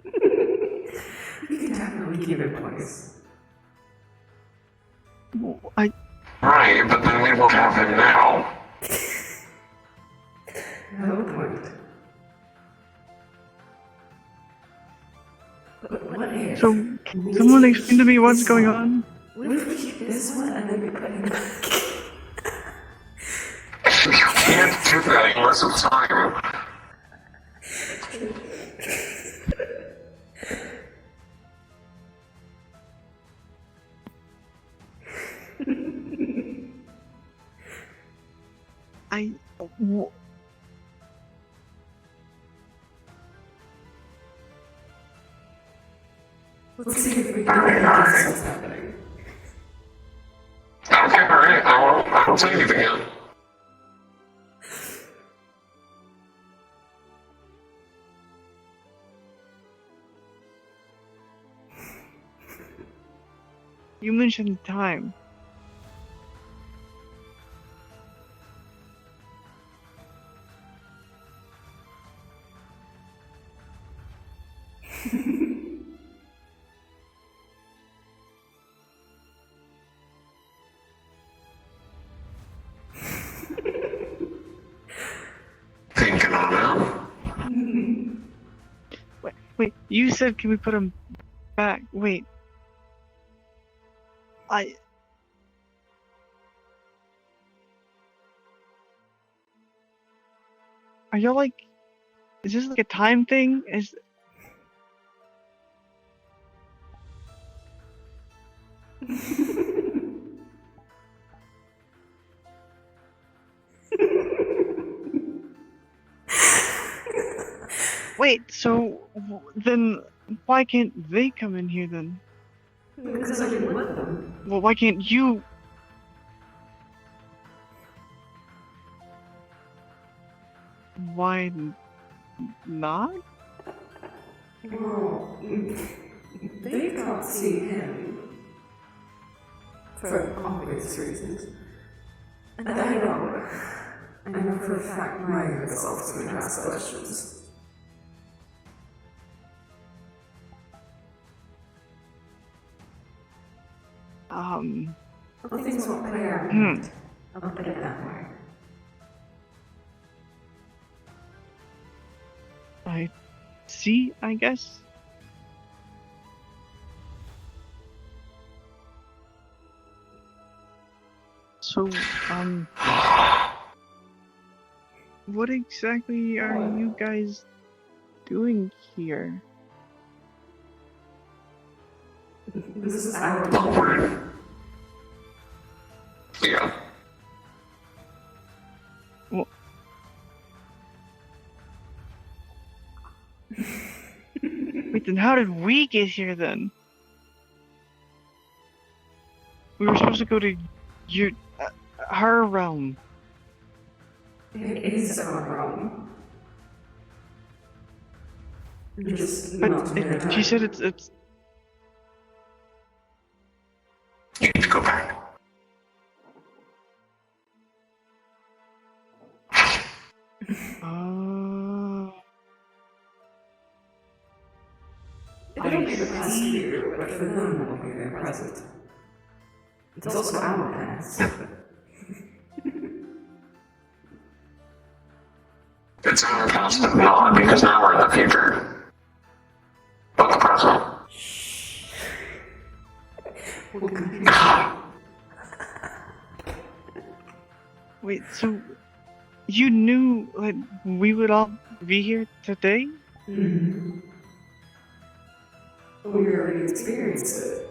You can definitely keep him twice.
Right, but then we won't have him now.
No point. But what if...
So, someone explain to me what's going on?
What if we keep this one and then we put him back?
You can't do that unless it's time.
Let's see if we can guess what's happening.
Okay, alright, I won't say anything yet.
You mentioned time.
Thinking on it.
Wait, you said can we put him back? Wait. Are y'all like... Is this like a time thing? Wait, so then why can't they come in here then?
Because I didn't let them.
Well, why can't you? Why not?
Well, they can't see him. For obvious reasons. And I know for a fact my results going to ask questions. Well, things won't play out. I'll put it that way.
I see, I guess. So, what exactly are you guys doing here?
This is our
Awkward. Yeah.
Wait, then how did we get here then? We were supposed to go to her realm.
It is our realm. Just
But
not in
she said it's
You need to go back.
It'll be the past here, but for them it'll be their present. It's also our past.
It's our past, but not, because now we're in the future. But the present.
Wait, so you knew like we would all be here today?
Mm-hmm. We already experienced it.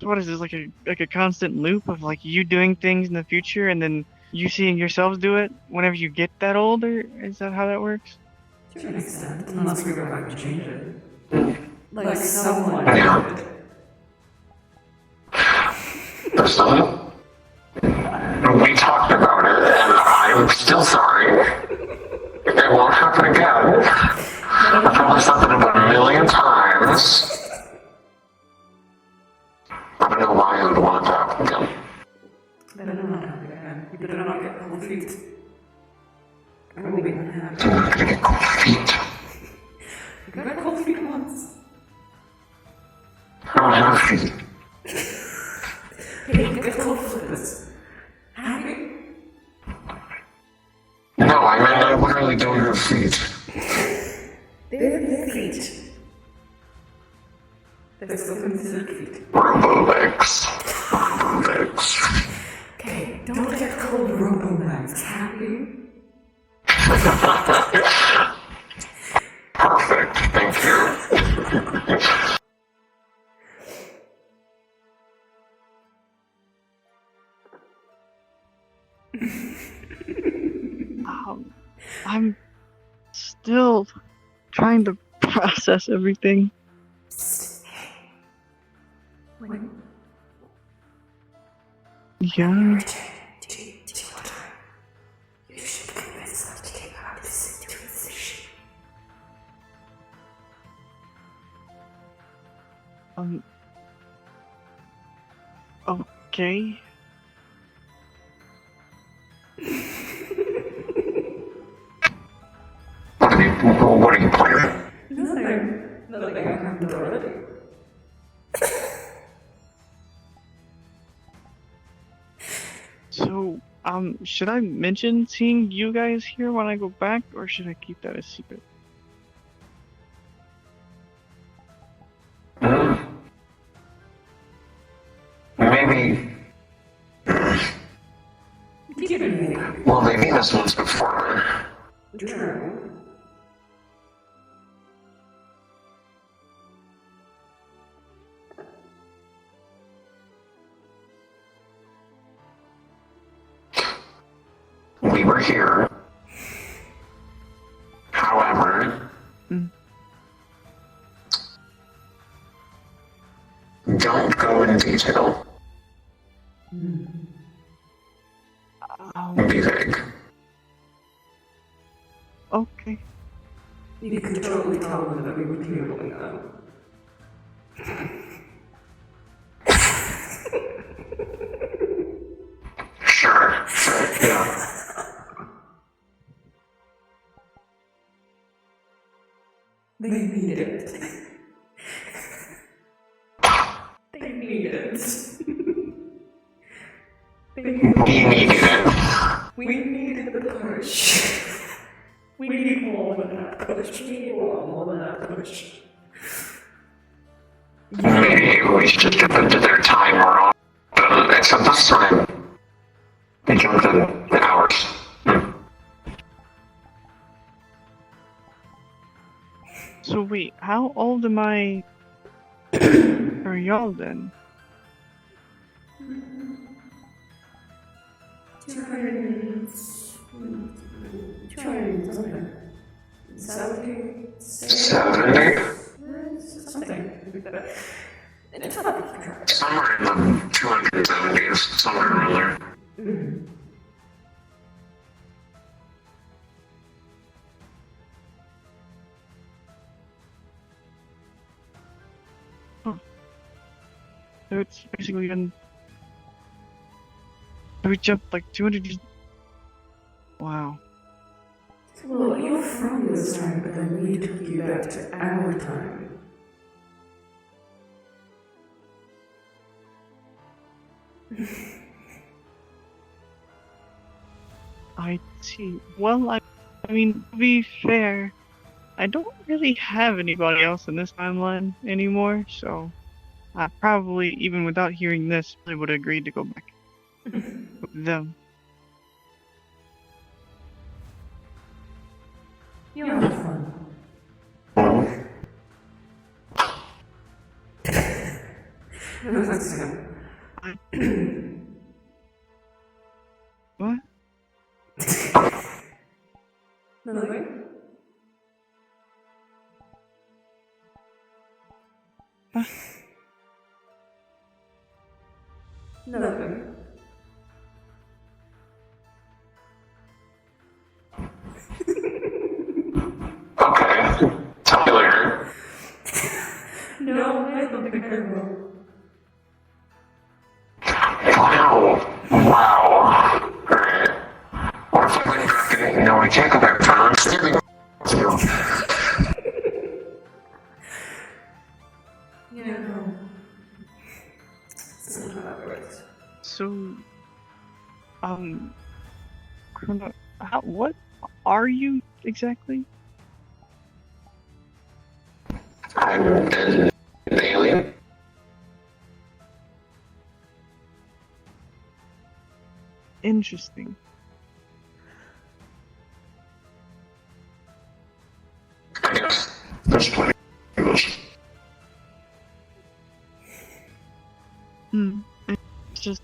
So what is this, like a constant loop of like you doing things in the future and then you seeing yourselves do it whenever you get that older? Is that how that works?
To an extent, unless we go back and change it. Like someone
Yeah.
did.
Listen, we talked about it, and I'm still sorry. It won't happen again. I probably said that about a million times. I don't know why I would want it to happen again.
Better not happen again. You better not get cold feet. I will be unhappy.
I'm not gonna get cold feet.
You got cold feet once.
I don't have feet.
Hey, you get cold flippers. Happy?
No, I mean, I literally don't have feet.
They're feet. They're still considered feet.
Robo-legs. Robo-legs.
Okay, don't get cold robo-legs. Happy?
Perfect, thank you.
I'm still trying to process everything.
When
Yeah.
you return to your time, you should convince them to take out this intuition.
Okay.
What are you planning?
Nothing happened already.
So, should I mention seeing you guys here when I go back, or should I keep that a secret?
Maybe.
Keep it moving.
Well, they've been this once before.
True.
We were here. However, don't go in detail. Be vague.
Okay.
You could totally tell them that we were doing that.
Sure, yeah.
They need it. They need it.
We needed it.
We needed the push. We need more than that push. We need more than that push.
Maybe we should just dip into their time wrong. Except this time, they jumped in hours.
So wait, how old am I? Are y'all then?
200 something. 70?
70?
Something.
Somewhere in the 270s, somewhere around there.
So it's basically been. We jumped like 200 years. Wow.
Well, you're from this time, but then we took you back to our time.
I see. Well, I mean, to be fair, I don't really have anybody else in this timeline anymore, so I probably, even without hearing this, I would agree to go back with them.
You'll have fun. That's him.
What?
Nothing. Nothing.
Okay. Tell me later.
No, I don't think I will.
Wow. Wow. Alright. What if I went back and no, I can't go back down. I'm stealing you.
Yeah, no. That's not how that works.
So, what are you exactly?
I'm an alien.
Interesting.
I guess. There's plenty of English.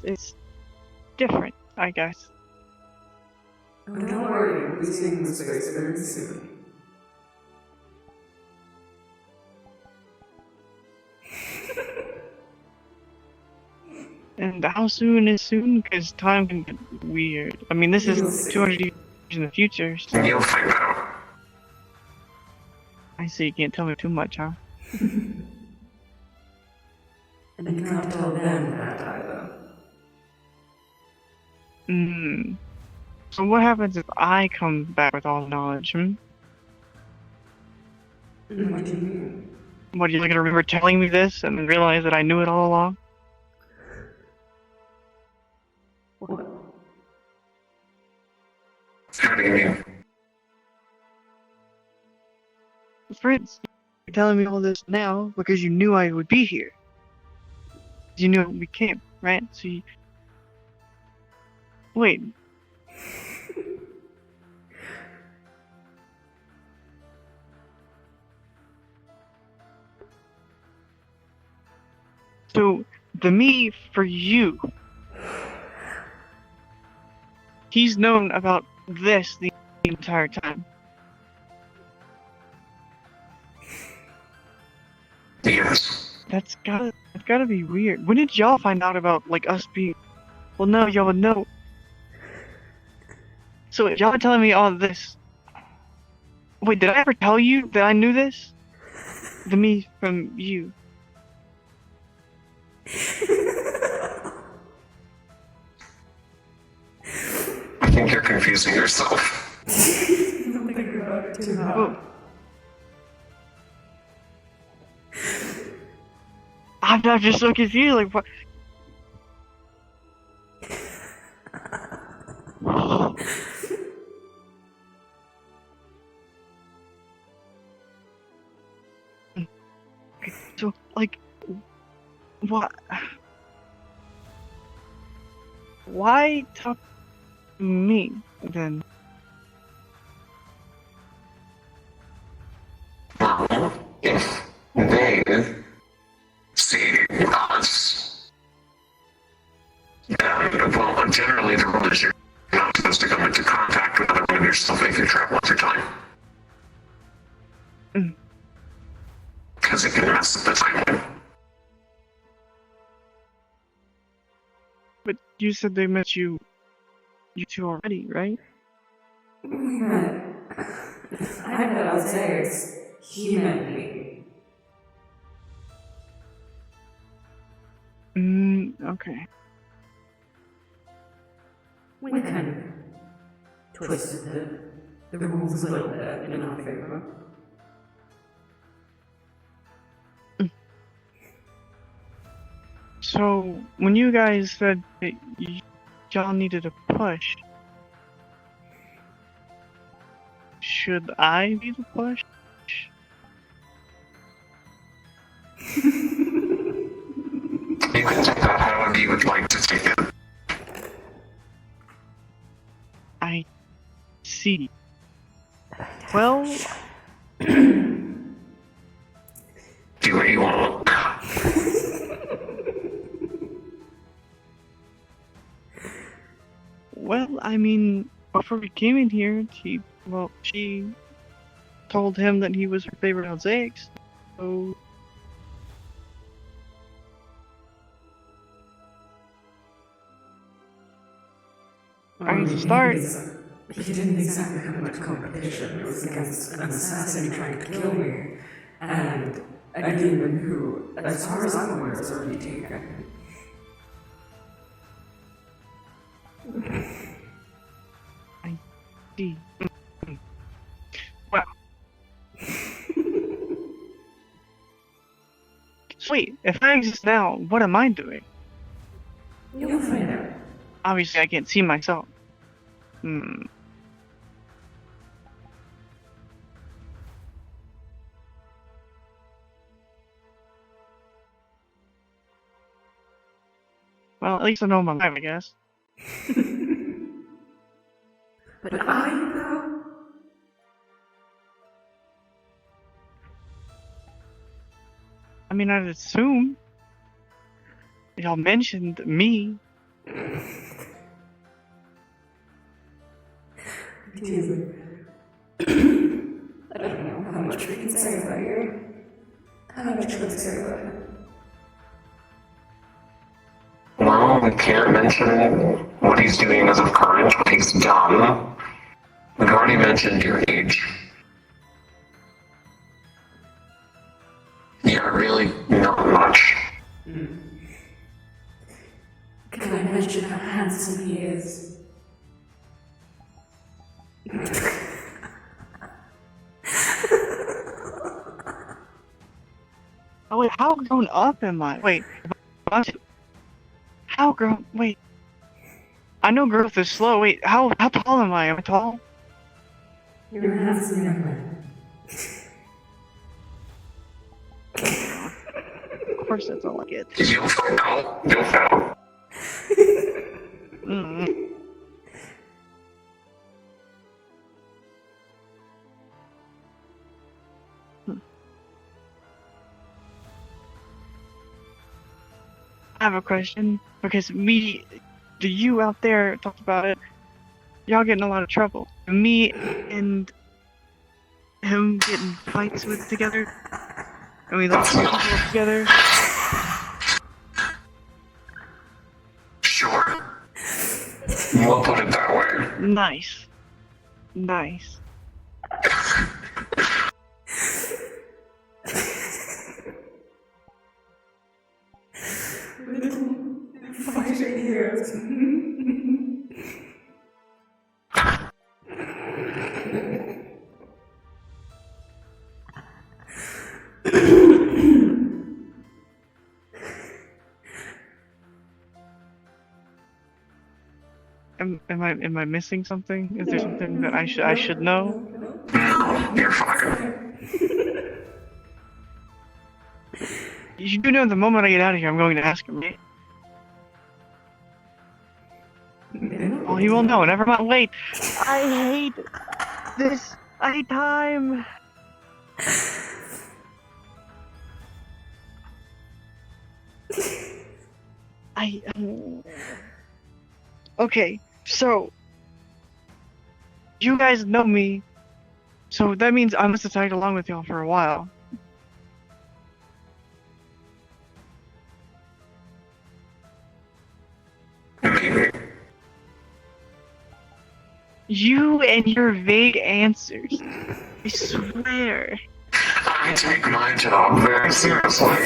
It's different, I guess.
Don't worry, we'll be seeing this face very soon.
And how soon is soon? Because time can get weird. I mean, this is 200 years in the future, so
You'll find out.
I see you can't tell me too much, huh?
And you can't tell them that either.
So what happens if I come back with all the knowledge,
What do you mean?
What, are you gonna remember telling me this and realize that I knew it all along?
What?
How do you mean?
Fritz, you're telling me all this now because you knew I would be here. You knew we came, right? So you... Wait. So, the me for you. He's known about this the entire time.
Yes.
That's gotta be weird. When did y'all find out about, like, us being... Well, no, y'all would know. So if y'all are telling me all this... Wait, did I ever tell you that I knew this? The me from you.
I think you're confusing yourself.
Don't think about it too hard.
I'm just so confused, like, what? So, like, what? Why talk to me, then?
Well, if they see us, then, well, generally the rule is you're not supposed to come into contact with other women yourself if you travel through time. Because it can mess up the timeline.
But you said they met you two already, right?
We met. I know what I'll say. It's humanity.
Okay.
We kind of twisted the rules a little bit in our favor.
So, when you guys said that y'all needed a push, should I be the push?
You can take that however you would like to take it.
I see. Well,
Do what you want.
Well, I mean, before we came in here, she told him that he was her favorite mosaic. So I mean, to start.
He didn't exactly have much competition. It was against an assassin trying to kill me, and a demon who, as far as I'm aware, is already taken.
D. Well. Sweet. If I exist now, what am I doing?
You'll find out.
Obviously, I can't see myself. Well, at least I know my life, I guess.
But I, though?
I mean, I'd assume y'all mentioned me.
Teasing. I don't know how much we can say about you. How much can we say about him?
Well, we can't mention what he's doing as of current, what he's done. We've already mentioned your age. Yeah, really not much.
Can I mention how handsome he is?
Oh wait, how grown up am I? Wait, how grown? Wait, I know growth is slow. Wait, how tall am I? Am I tall?
You're a handsome young man.
Of course, that's all I get.
You'll find out. You'll find out.
I have a question because you out there talked about it. Y'all get in a lot of trouble. Me and him getting fights with together. I mean, like people together.
Sure. We'll put it that way.
Nice.
Fighting heroes.
Am I missing something? Is there something that I should know?
No, you're fine.
You do know the moment I get out of here, I'm going to ask him. Right? Oh, he will know. Never mind. Wait, I hate this. I hate time. Okay, so you guys know me, so that means I must have tagged along with y'all for a while.
Maybe.
You and your vague answers. I swear.
I take my job very seriously.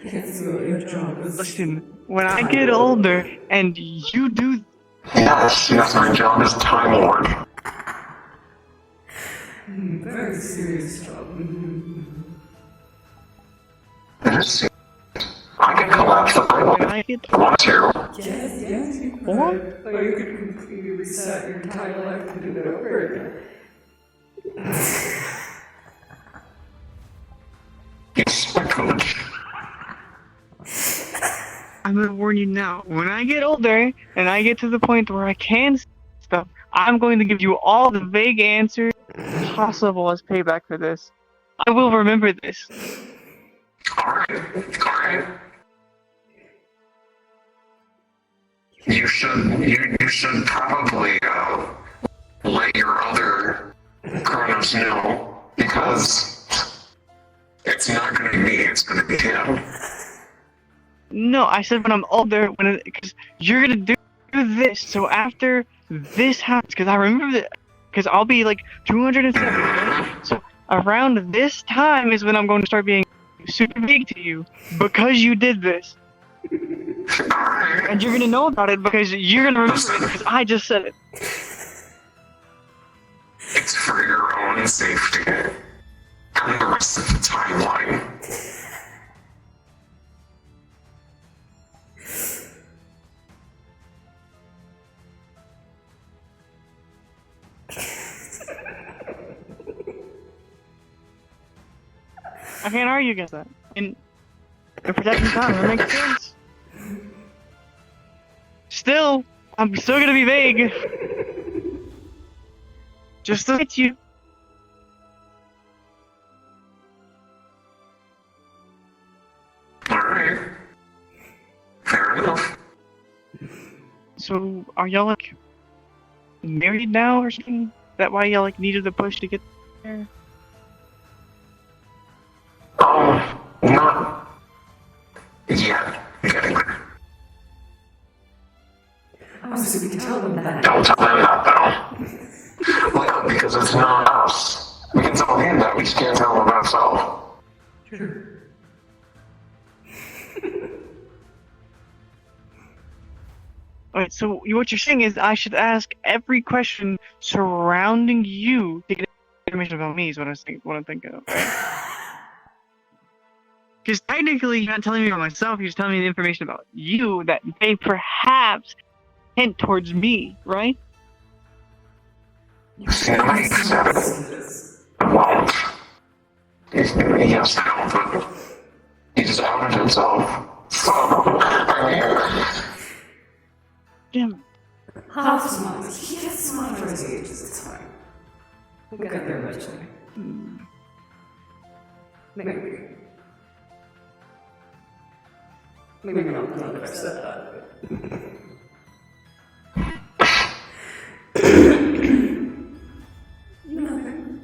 Yes, your job is...
Listen, when I get older and you do.
Yes, my job is Time Lord.
Very serious job.
It is serious. I can collapse the
When
island.
I get.
I want to.
Yes, you could.
What?
Or you could completely reset your entire life and do it over again.
Yes, I could.
I'm gonna warn you now. When I get older and I get to the point where I can stuff, I'm going to give you all the vague answers possible as payback for this. I will remember this.
Alright. you should probably let your other Kronos know, because it's not gonna be me, it's gonna be him.
No, I said when I'm older, because you're gonna do this. So after this happens, because I remember that, because I'll be like 207. Right? So around this time is when I'm going to start being super big to you because you did this, and you're gonna know about it because you're gonna remember it because I just said it.
It's for your own safety and the rest of the timeline.
I can't argue against that. And you're protecting time, that makes sense. Still, I'm still gonna be vague. Just to hit you.
Alright. Fair enough.
So, are y'all like married now or something? Is that why y'all like needed the push to get there?
Not yet. Getting there.
Oh, so we can tell them that.
Don't tell them that, though. Well, because it's not us. We can tell him that, we just can't tell him ourselves.
True.
Alright, so what you're saying is I should ask every question surrounding you to get information about me is what I'm thinking of, right? Because technically you're not telling me about myself, you're just telling me the information about you that may perhaps hint towards me, right?
Mike said it won't. He has to know, but he just outed himself. So, I
Damn.
Half smart. He gets smarter as he ages, it's fine. We'll get there eventually. Maybe. Maybe not now that I've said that. Nothing.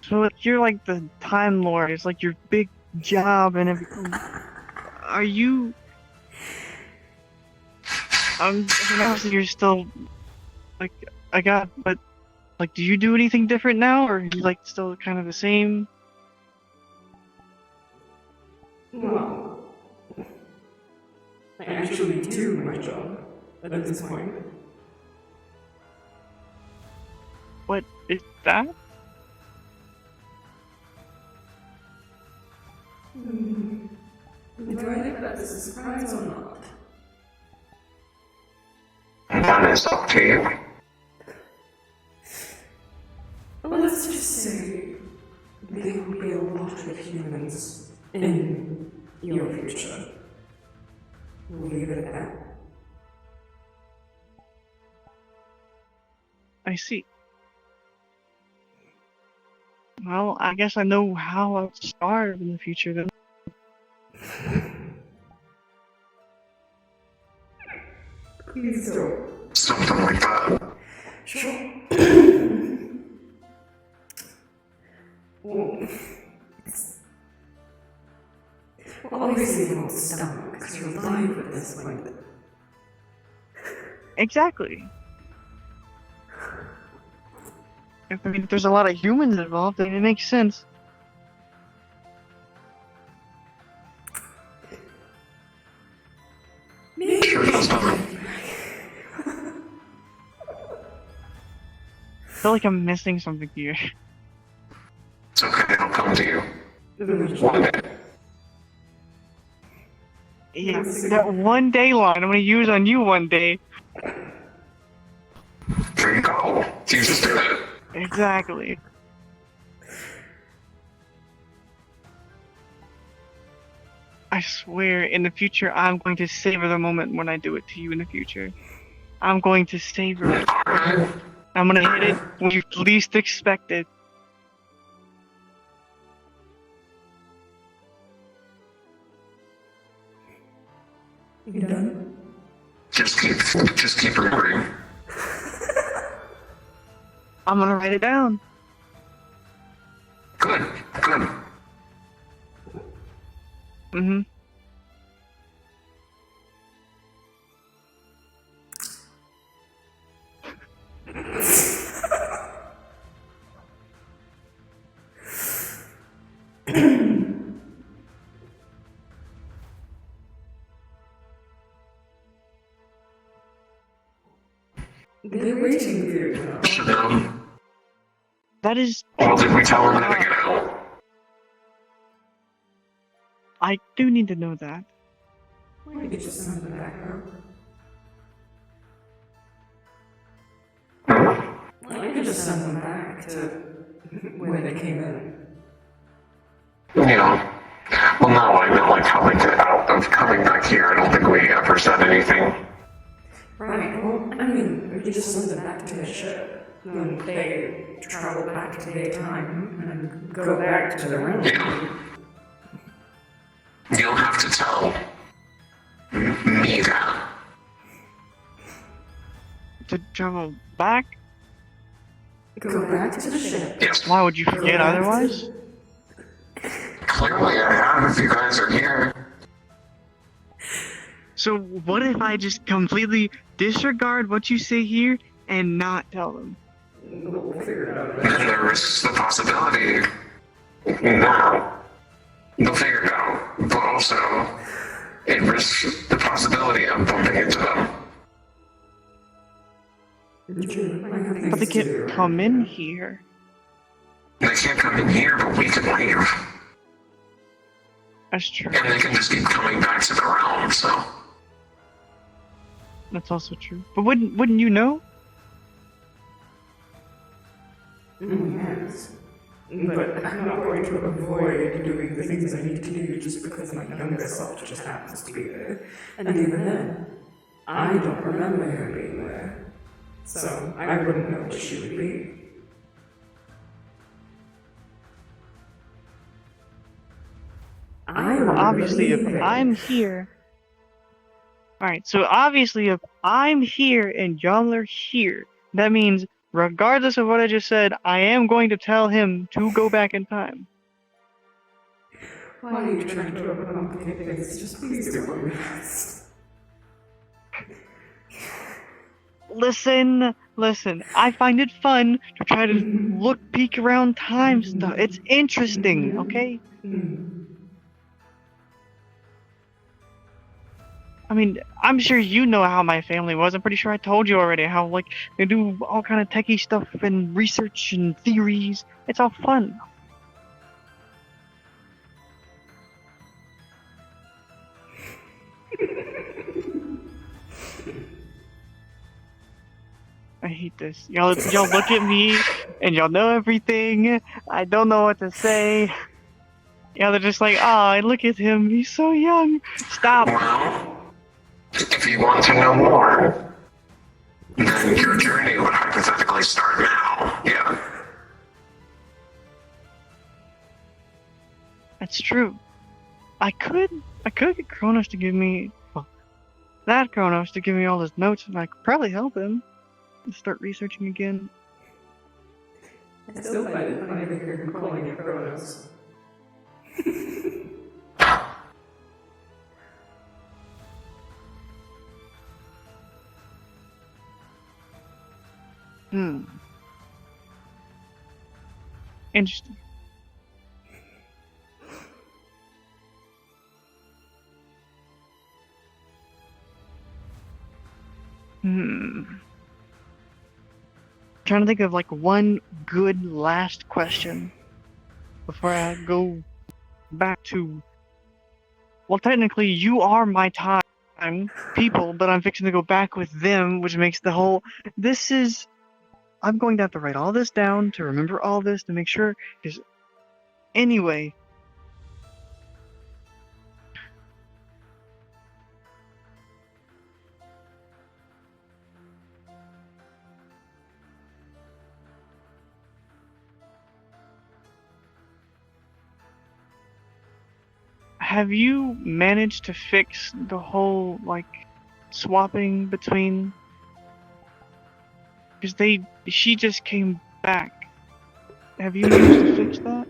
So if you're like the Time Lord, it's like your big job and everything. Are you? Obviously you're still like a god, but like, do you do anything different now, or are you like still kind of the same?
Well, I actually do my job at this point.
What is that?
Do I think that's a surprise or not?
That is up to you.
Well, let's just say there will be a lot of humans in your future. We'll leave it at that.
I see. Well, I guess I know how I'll starve in the future then.
Please don't.
Something like that.
Sure. Well, obviously you won't stop because you're alive at this point.
Exactly. If there's a lot of humans involved, then it makes sense.
Sure doesn't.
I feel like I'm missing something here.
It's okay, I'll come to you. One day.
Yeah, that one day line I'm gonna use on you one day.
There you go. You just did it.
Exactly. I swear, in the future, I'm going to savor the moment when I do it to you in the future. I'm going to savor it.
Alright.
I'm gonna hit it when you least expect it.
You done?
Just keep remembering.
I'm gonna write it down.
Good, good.
Mm-hmm.
They're waiting for you now.
Should know.
That is.
Well, did we tell him how to get out?
I do need to know that.
Why don't you just send them back out? Why don't you just send them back to where they came in?
You know. Well, no, I meant like how they get out of coming back here. I don't think we ever said anything.
Right, well, I mean, if you just send them back to their ship, then they travel back to their time and go back to the realm.
Yeah. You'll have to tell me that.
To travel back?
Go back to the ship.
Yes.
Why would you forget otherwise?
Clearly I have if you guys are here.
So what if I just completely disregard what you say here and not tell them?
We'll figure it out.
Then there risks the possibility. Now, they'll figure it out, but also it risks the possibility of bumping into them.
But they can't come in here.
They can't come in here, but we can leave.
That's true.
And they can just keep coming back to the realm, so.
That's also true. But wouldn't you know?
Yes. But I'm not going to avoid doing the things I need to do just because my younger self just happens to be there. And even then, I don't remember her being there. So I wouldn't know what she would be. I
Well, obviously, if
remember
I'm here... Alright, so obviously if I'm here and Jomler here, that means, regardless of what I just said, I am going to tell him to go back in time.
Why are you trying to overcomplicate things? Just please do what we asked.
Listen, I find it fun to try to peek around time stuff. It's interesting, okay? I mean, I'm sure you know how my family was. I'm pretty sure I told you already how, like, they do all kind of techie stuff and research and theories. It's all fun. I hate this. Y'all look at me and y'all know everything. I don't know what to say. Y'all are just like, ah, look at him. He's so young. Stop.
Well, if you want to know more, then your journey would hypothetically start now. Yeah.
That's true. I could get Kronos to give me, that Kronos to give me all his notes, and I could probably help him start researching again.
I still find it funny that you're calling it Kronos.
Interesting. Trying to think of like one good last question before I go back to. Well, technically, you are my time people, but I'm fixing to go back with them, which makes the whole. This is. I'm going to have to write all this down to remember all this to make sure. Because anyway. have you managed to fix the whole, like, swapping between... Because she just came back. Have you managed to fix that?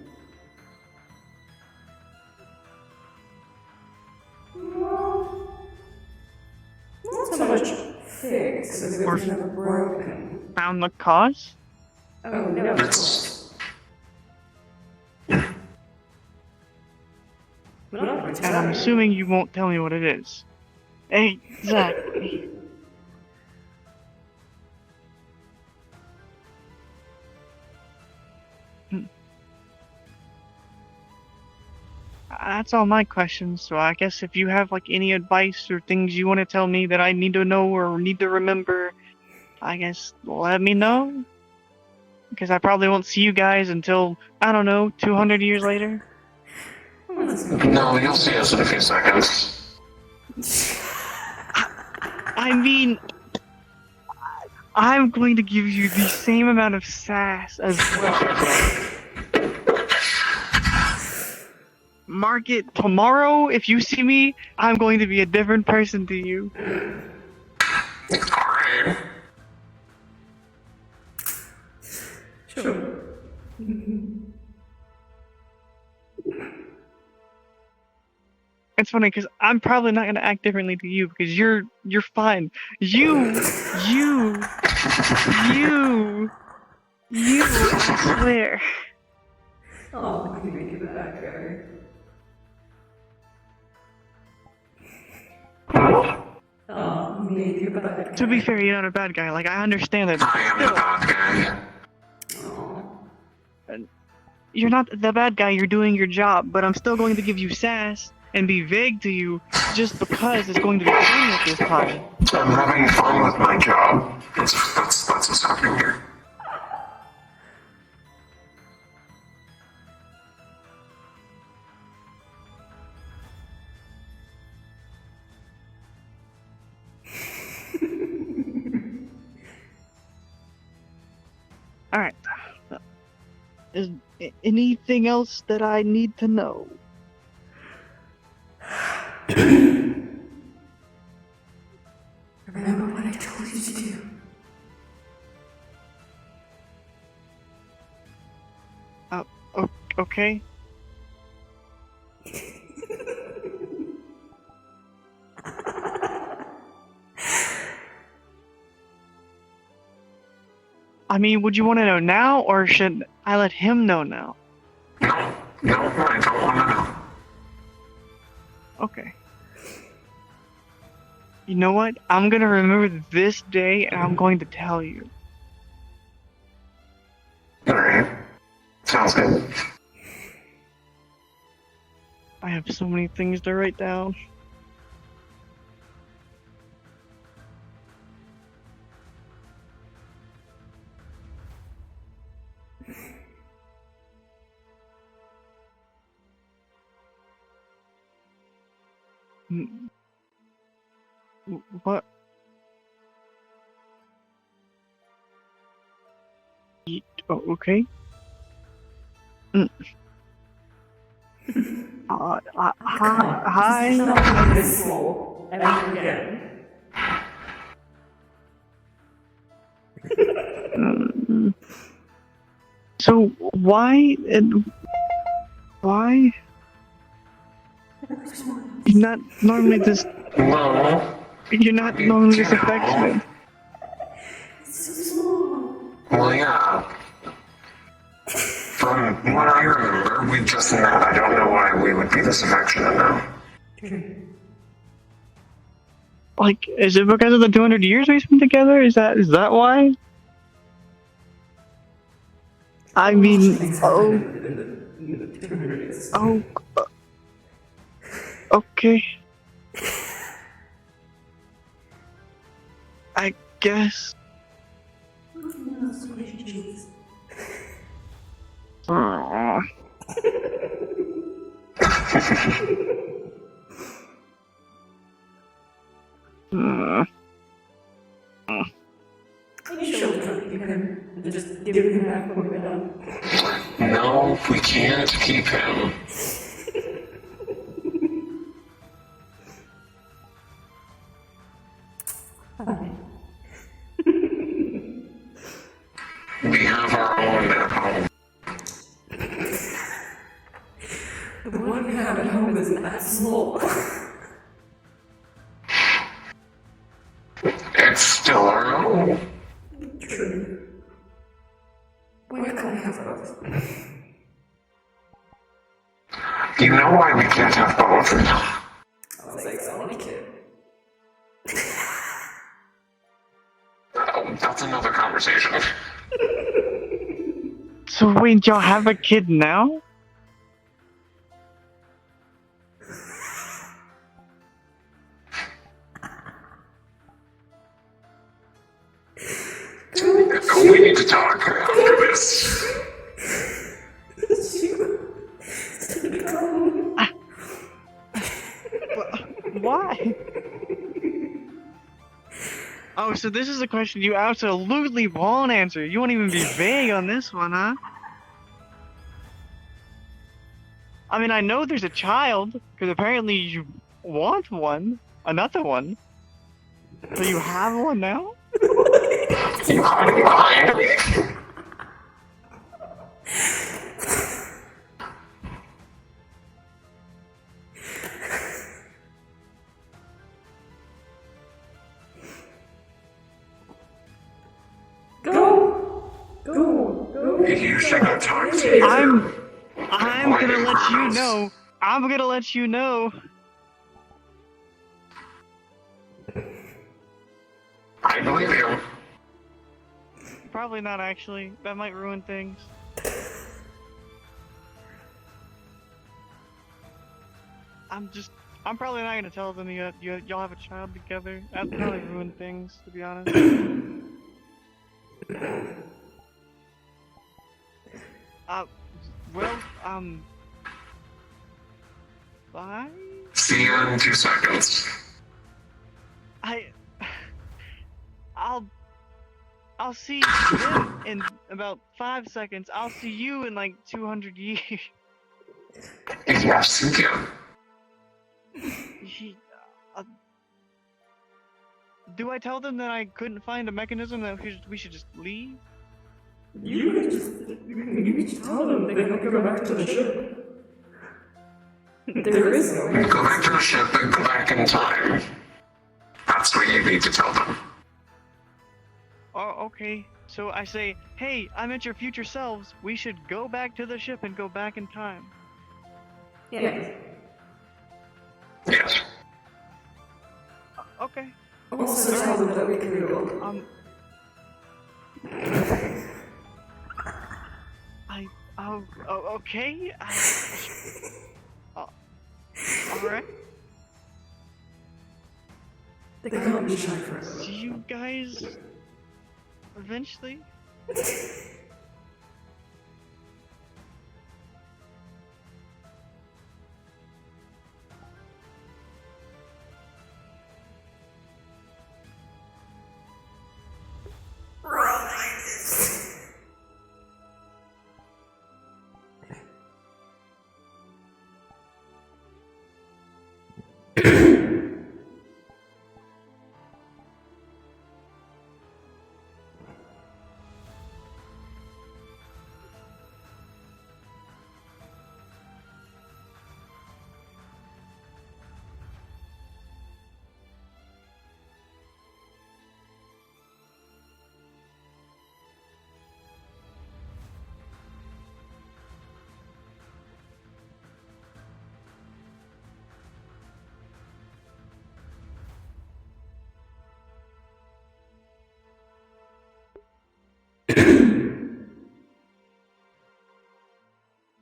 Not so much fix as it was never broken.
Found the cause?
Oh, no.
It's
We're not going to
And
tell
I'm
you.
assuming you won't tell me what it is. Exactly. That's all my questions, so I guess if you have, like, any advice or things you want to tell me that I need to know or need to remember, I guess let me know. Because I probably won't see you guys until, I don't know, 200 years later.
no, you'll see us in a few seconds.
I mean, I'm going to give you the same amount of sass as well. Mark it tomorrow. If you see me, I'm going to be a different person to you.
Alright.
Sure.
It's funny because I'm probably not gonna act differently to you because you're fine. You, I swear.
Oh, you make it the bad guy. Oh, make you the bad guy.
To be fair, you're not a bad guy. Like, I understand that.
I am the bad guy.
Oh.
You're not the bad guy. You're doing your job, but I'm still going to give you sass and be vague to you just because it's going to be funny at this time.
I'm having fun with my job. That's what's happening here.
All right. Is anything else that I need to know?
Remember what I told you to do.
Okay. I mean, would you want to know now, or should I let him know now?
No, I don't want to know.
Okay. You know what? I'm gonna remember this day, and I'm going to tell you.
Alright. Sounds good.
I have so many things to write down. What? Oh, okay. Hi.
Not this small. Ever again.
So why you're not normally this
No.
you're not normally this affectionate.
It's so small.
Well, yeah. From what I remember, we just met. I don't know why we would be this affectionate now.
Like, is it because of the 200 years we spent together? Is that why? I mean, okay. I guess. Aw.
You should try to keep him and just give him back when we're done.
No, we can't keep him. We have our own at home.
The one we have at home isn't that small.
It's still our own.
True. Why can't I have both?
You know why we can't have both?
I was like, I want a kid.
Oh, that's another conversation.
So wait, y'all have a kid now?
We need to talk after this.
Why? Oh, so this is a question you absolutely won't answer. You won't even be vague on this one, huh? I mean, I know there's a child, because apparently you want one, another one. So you have one now?
You hiding behind me? You should go talk to your
I'm gonna let you know. I'm gonna let you know.
I believe you.
Probably not, actually. That might ruin things. I'm probably not gonna tell them y'all have a child together. That'd probably ruin things, to be honest. Well, bye?
See you in 2 seconds.
I'll see them in about 5 seconds. I'll see you in like 200 years.
Yes, you can.
Do I tell them that I couldn't find a mechanism that we should just leave?
You can just tell them they can go back to the ship. There is no way.
Go back to the ship and go back in time. That's what you need to tell them.
Oh, okay. So I say, hey, I met your future selves. We should go back to the ship and go back in time.
Yeah.
Yes.
Okay.
Also tell them that we can rebuild.
Okay. Alright.
They can't be shy forever.
See you guys eventually.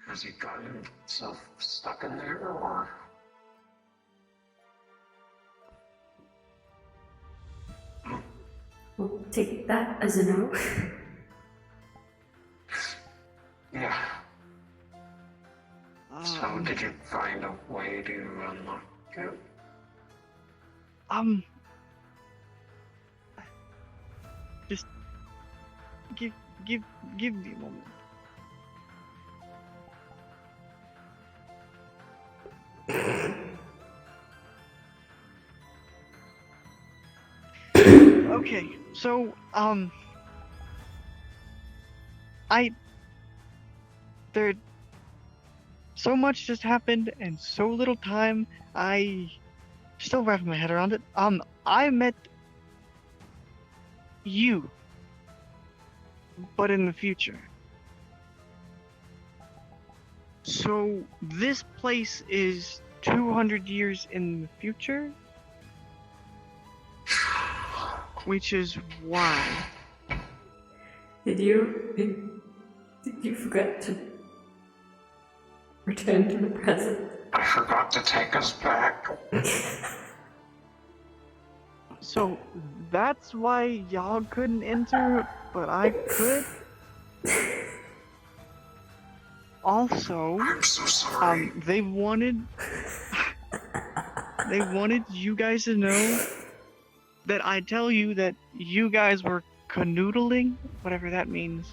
Has he gotten himself stuck in there, or?
We'll take that as a no.
Yeah. So, did you find a way to unlock it?
Just give me a moment. Okay, so, there, so much just happened in so little time, I still wrapping my head around it. I met you, but in the future. So, this place is 200 years in the future? Which is why.
Did you forget to return to the present?
I forgot to take us back.
So, that's why y'all couldn't enter, but I could? Also,
I'm so sorry.
they wanted you guys to know that I tell you that you guys were canoodling, whatever that means.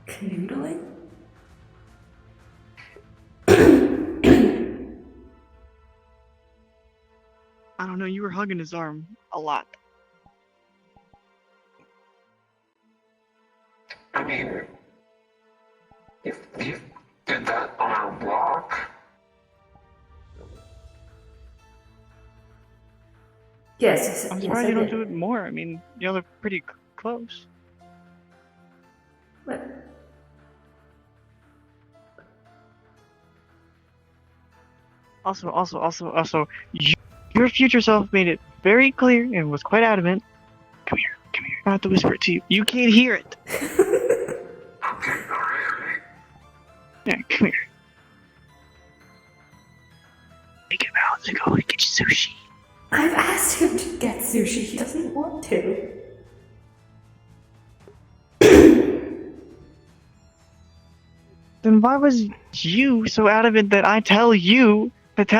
Canoodling?
I don't know, you were hugging his arm a lot.
I mean, you did that on our walk?
Yes,
I'm
yes,
surprised
I
you don't
did.
do it more. I mean, y'all are pretty close.
What?
Also, your future self made it very clear and was quite adamant. Come here. I have to whisper it to you. You can't hear it.
Okay, alright.
Yeah, come here. Take him out to go and get you sushi.
I've asked him to get sushi. He doesn't want to.
Then why was you so adamant that I tell you to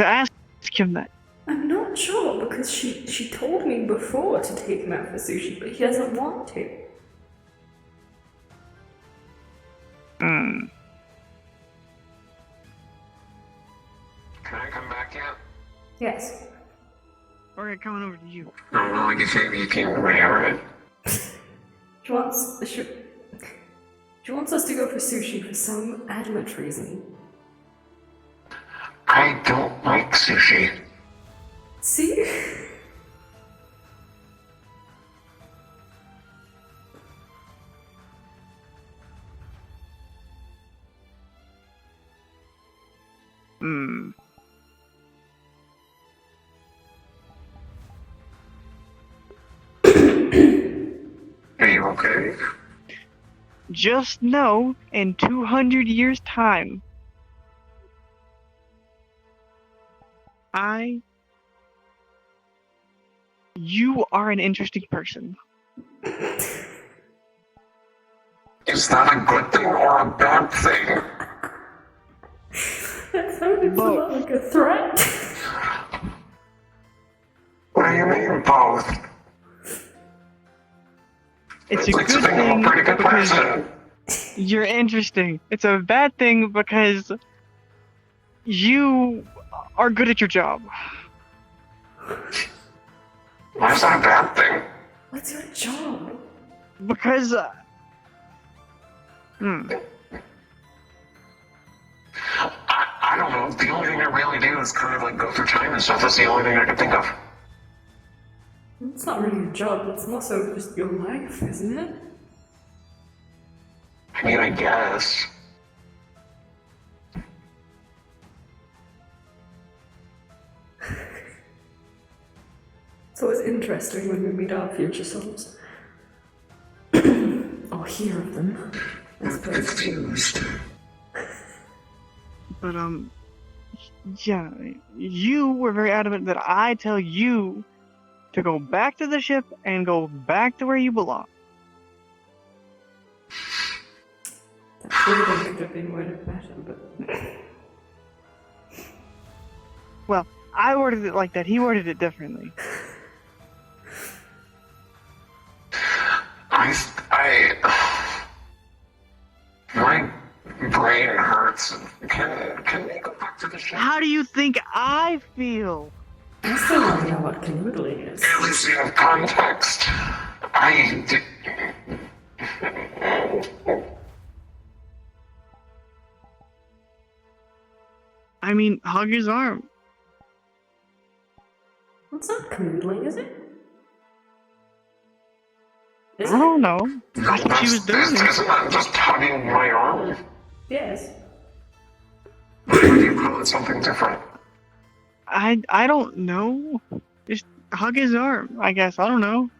ask him that?
I'm not sure because she told me before to take him out for sushi, but he doesn't want to.
Can I come back yet?
Yes.
Or coming over to you.
No, like you came to me, alright?
She wants us to go for sushi for some adamant reason.
I don't like sushi.
See?
Are you okay?
Just know, in 200 years' time, you are an interesting person.
Is that a good thing or a bad thing?
That sounded
Both.
like a threat.
What do you mean, both?
It's a
like
good
something I'm
thing
a pretty good
because
person.
you're interesting. It's a bad thing because you are good at your job.
Why is that a bad thing?
What's your job?
Because,
I don't know. The only thing I really do is kind of like go through time and stuff. That's the only thing I can think of.
It's not really your job, it's more so just your life, isn't it?
I mean, I guess.
It's always interesting when we meet our future selves. Or hear of them. I
I'm
suppose.
confused.
but, yeah, you were very adamant that I tell you to go back to the ship and go back to where you belong.
That wording could have been worded better, but...
Well, I worded it like that. He worded it differently.
My brain hurts. Can we go back to the ship?
How do you think I feel?
I still want to know what canoodling is.
At least you have context. I did.
I mean, hug his arm.
It's not canoodling, is it? Is
I
it?
don't know. That's what she was doing.
Isn't that just hugging my arm?
Yes.
Why do you call it something different?
I don't know. Just hug his arm, I guess. I don't know.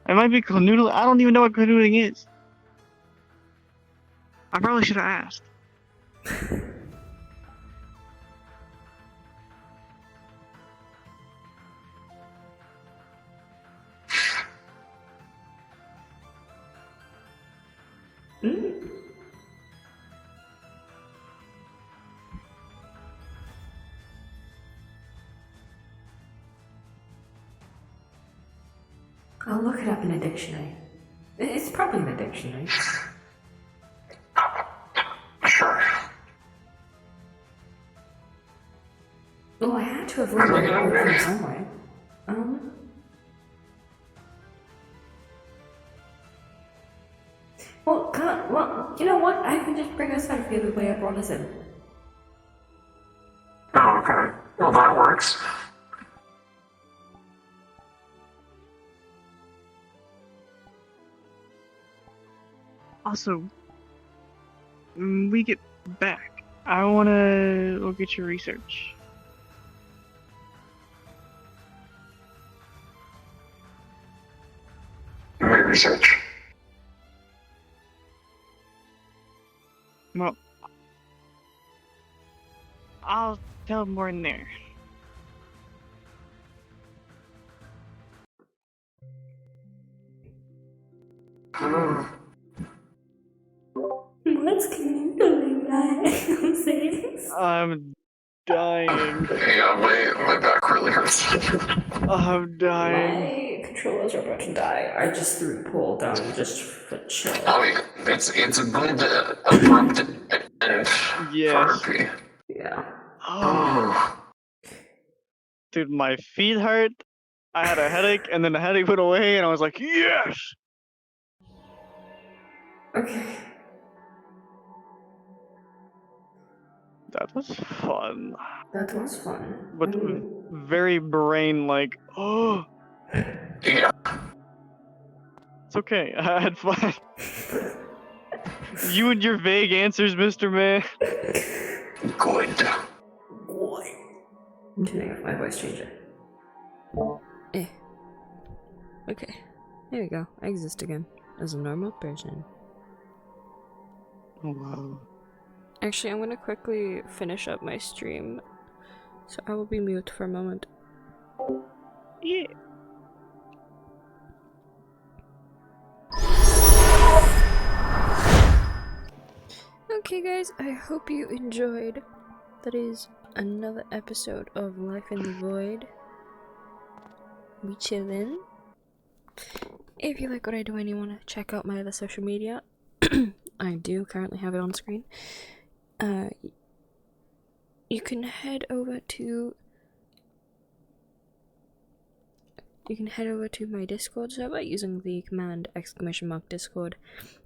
It might be canoodling. I don't even know what canoodling is. I probably should have asked.
Mm. I'll look it up in a dictionary. It's probably in a dictionary.
Sure.
Well, I had to avoid it from somewhere. Well, well, you know what? I can just bring us out the other way I brought us in.
Oh, okay. Well, that works.
Also, when we get back, I want to look at your research.
My research.
Well, I'll tell more in there.
What's canoodling like? I'm serious.
I'm dying.
Yeah, my back really hurts.
I'm dying.
My controllers are about to die. I just threw Paul down just for chill.
I mean, it's a good abrupt end
Yes.
therapy.
Yeah.
Oh, dude, my feet hurt. I had a headache, and then the headache went away, and I was like, yes!
Okay.
That was fun.
That was fun.
But very brain like, oh,
Yeah.
it's okay. I had fun. You and your vague answers, Mr. Man.
Good.
Boy. I'm turning off my voice changer.
Okay, there we go. I exist again as a normal person.
Oh, wow.
Actually, I'm gonna quickly finish up my stream, so I will be mute for a moment.
Yeah.
Okay, guys, I hope you enjoyed. That is another episode of Life in the Void. We chillin'. If you like what I do and you want to check out my other social media, I do currently have it on screen. You can head over to my Discord server using the command !Discord,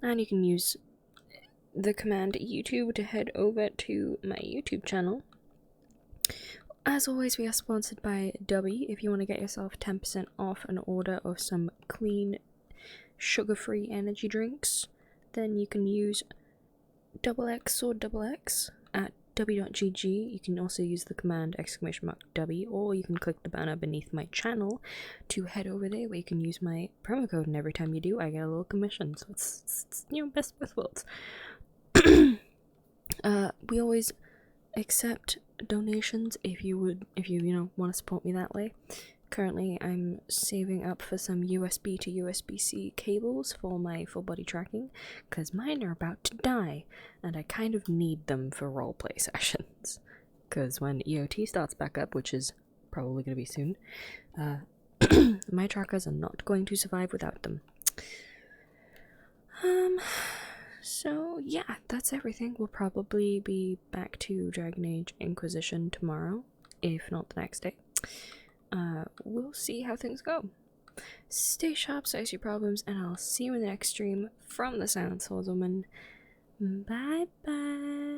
and you can use the command YouTube to head over to my YouTube channel. As always, we are sponsored by Dubby. If you want to get yourself 10% off an order of some clean, sugar-free energy drinks, then you can use XX or XX at dubby.gg. You can also use the command !Dubby, or you can click the banner beneath my channel to head over there where you can use my promo code, and every time you do, I get a little commission. So it's best of both worlds. We always accept donations if you want to support me that way. Currently, I'm saving up for some USB to USB-C cables for my full body tracking, because mine are about to die, and I kind of need them for roleplay sessions. Because when EOT starts back up, which is probably going to be soon, my trackers are not going to survive without them. So yeah, that's everything. We'll probably be back to Dragon Age Inquisition tomorrow, if not the next day. we'll see how things go. Stay sharp, size your problems, and I'll see you in the next stream from the Silent Swordswoman. Bye bye.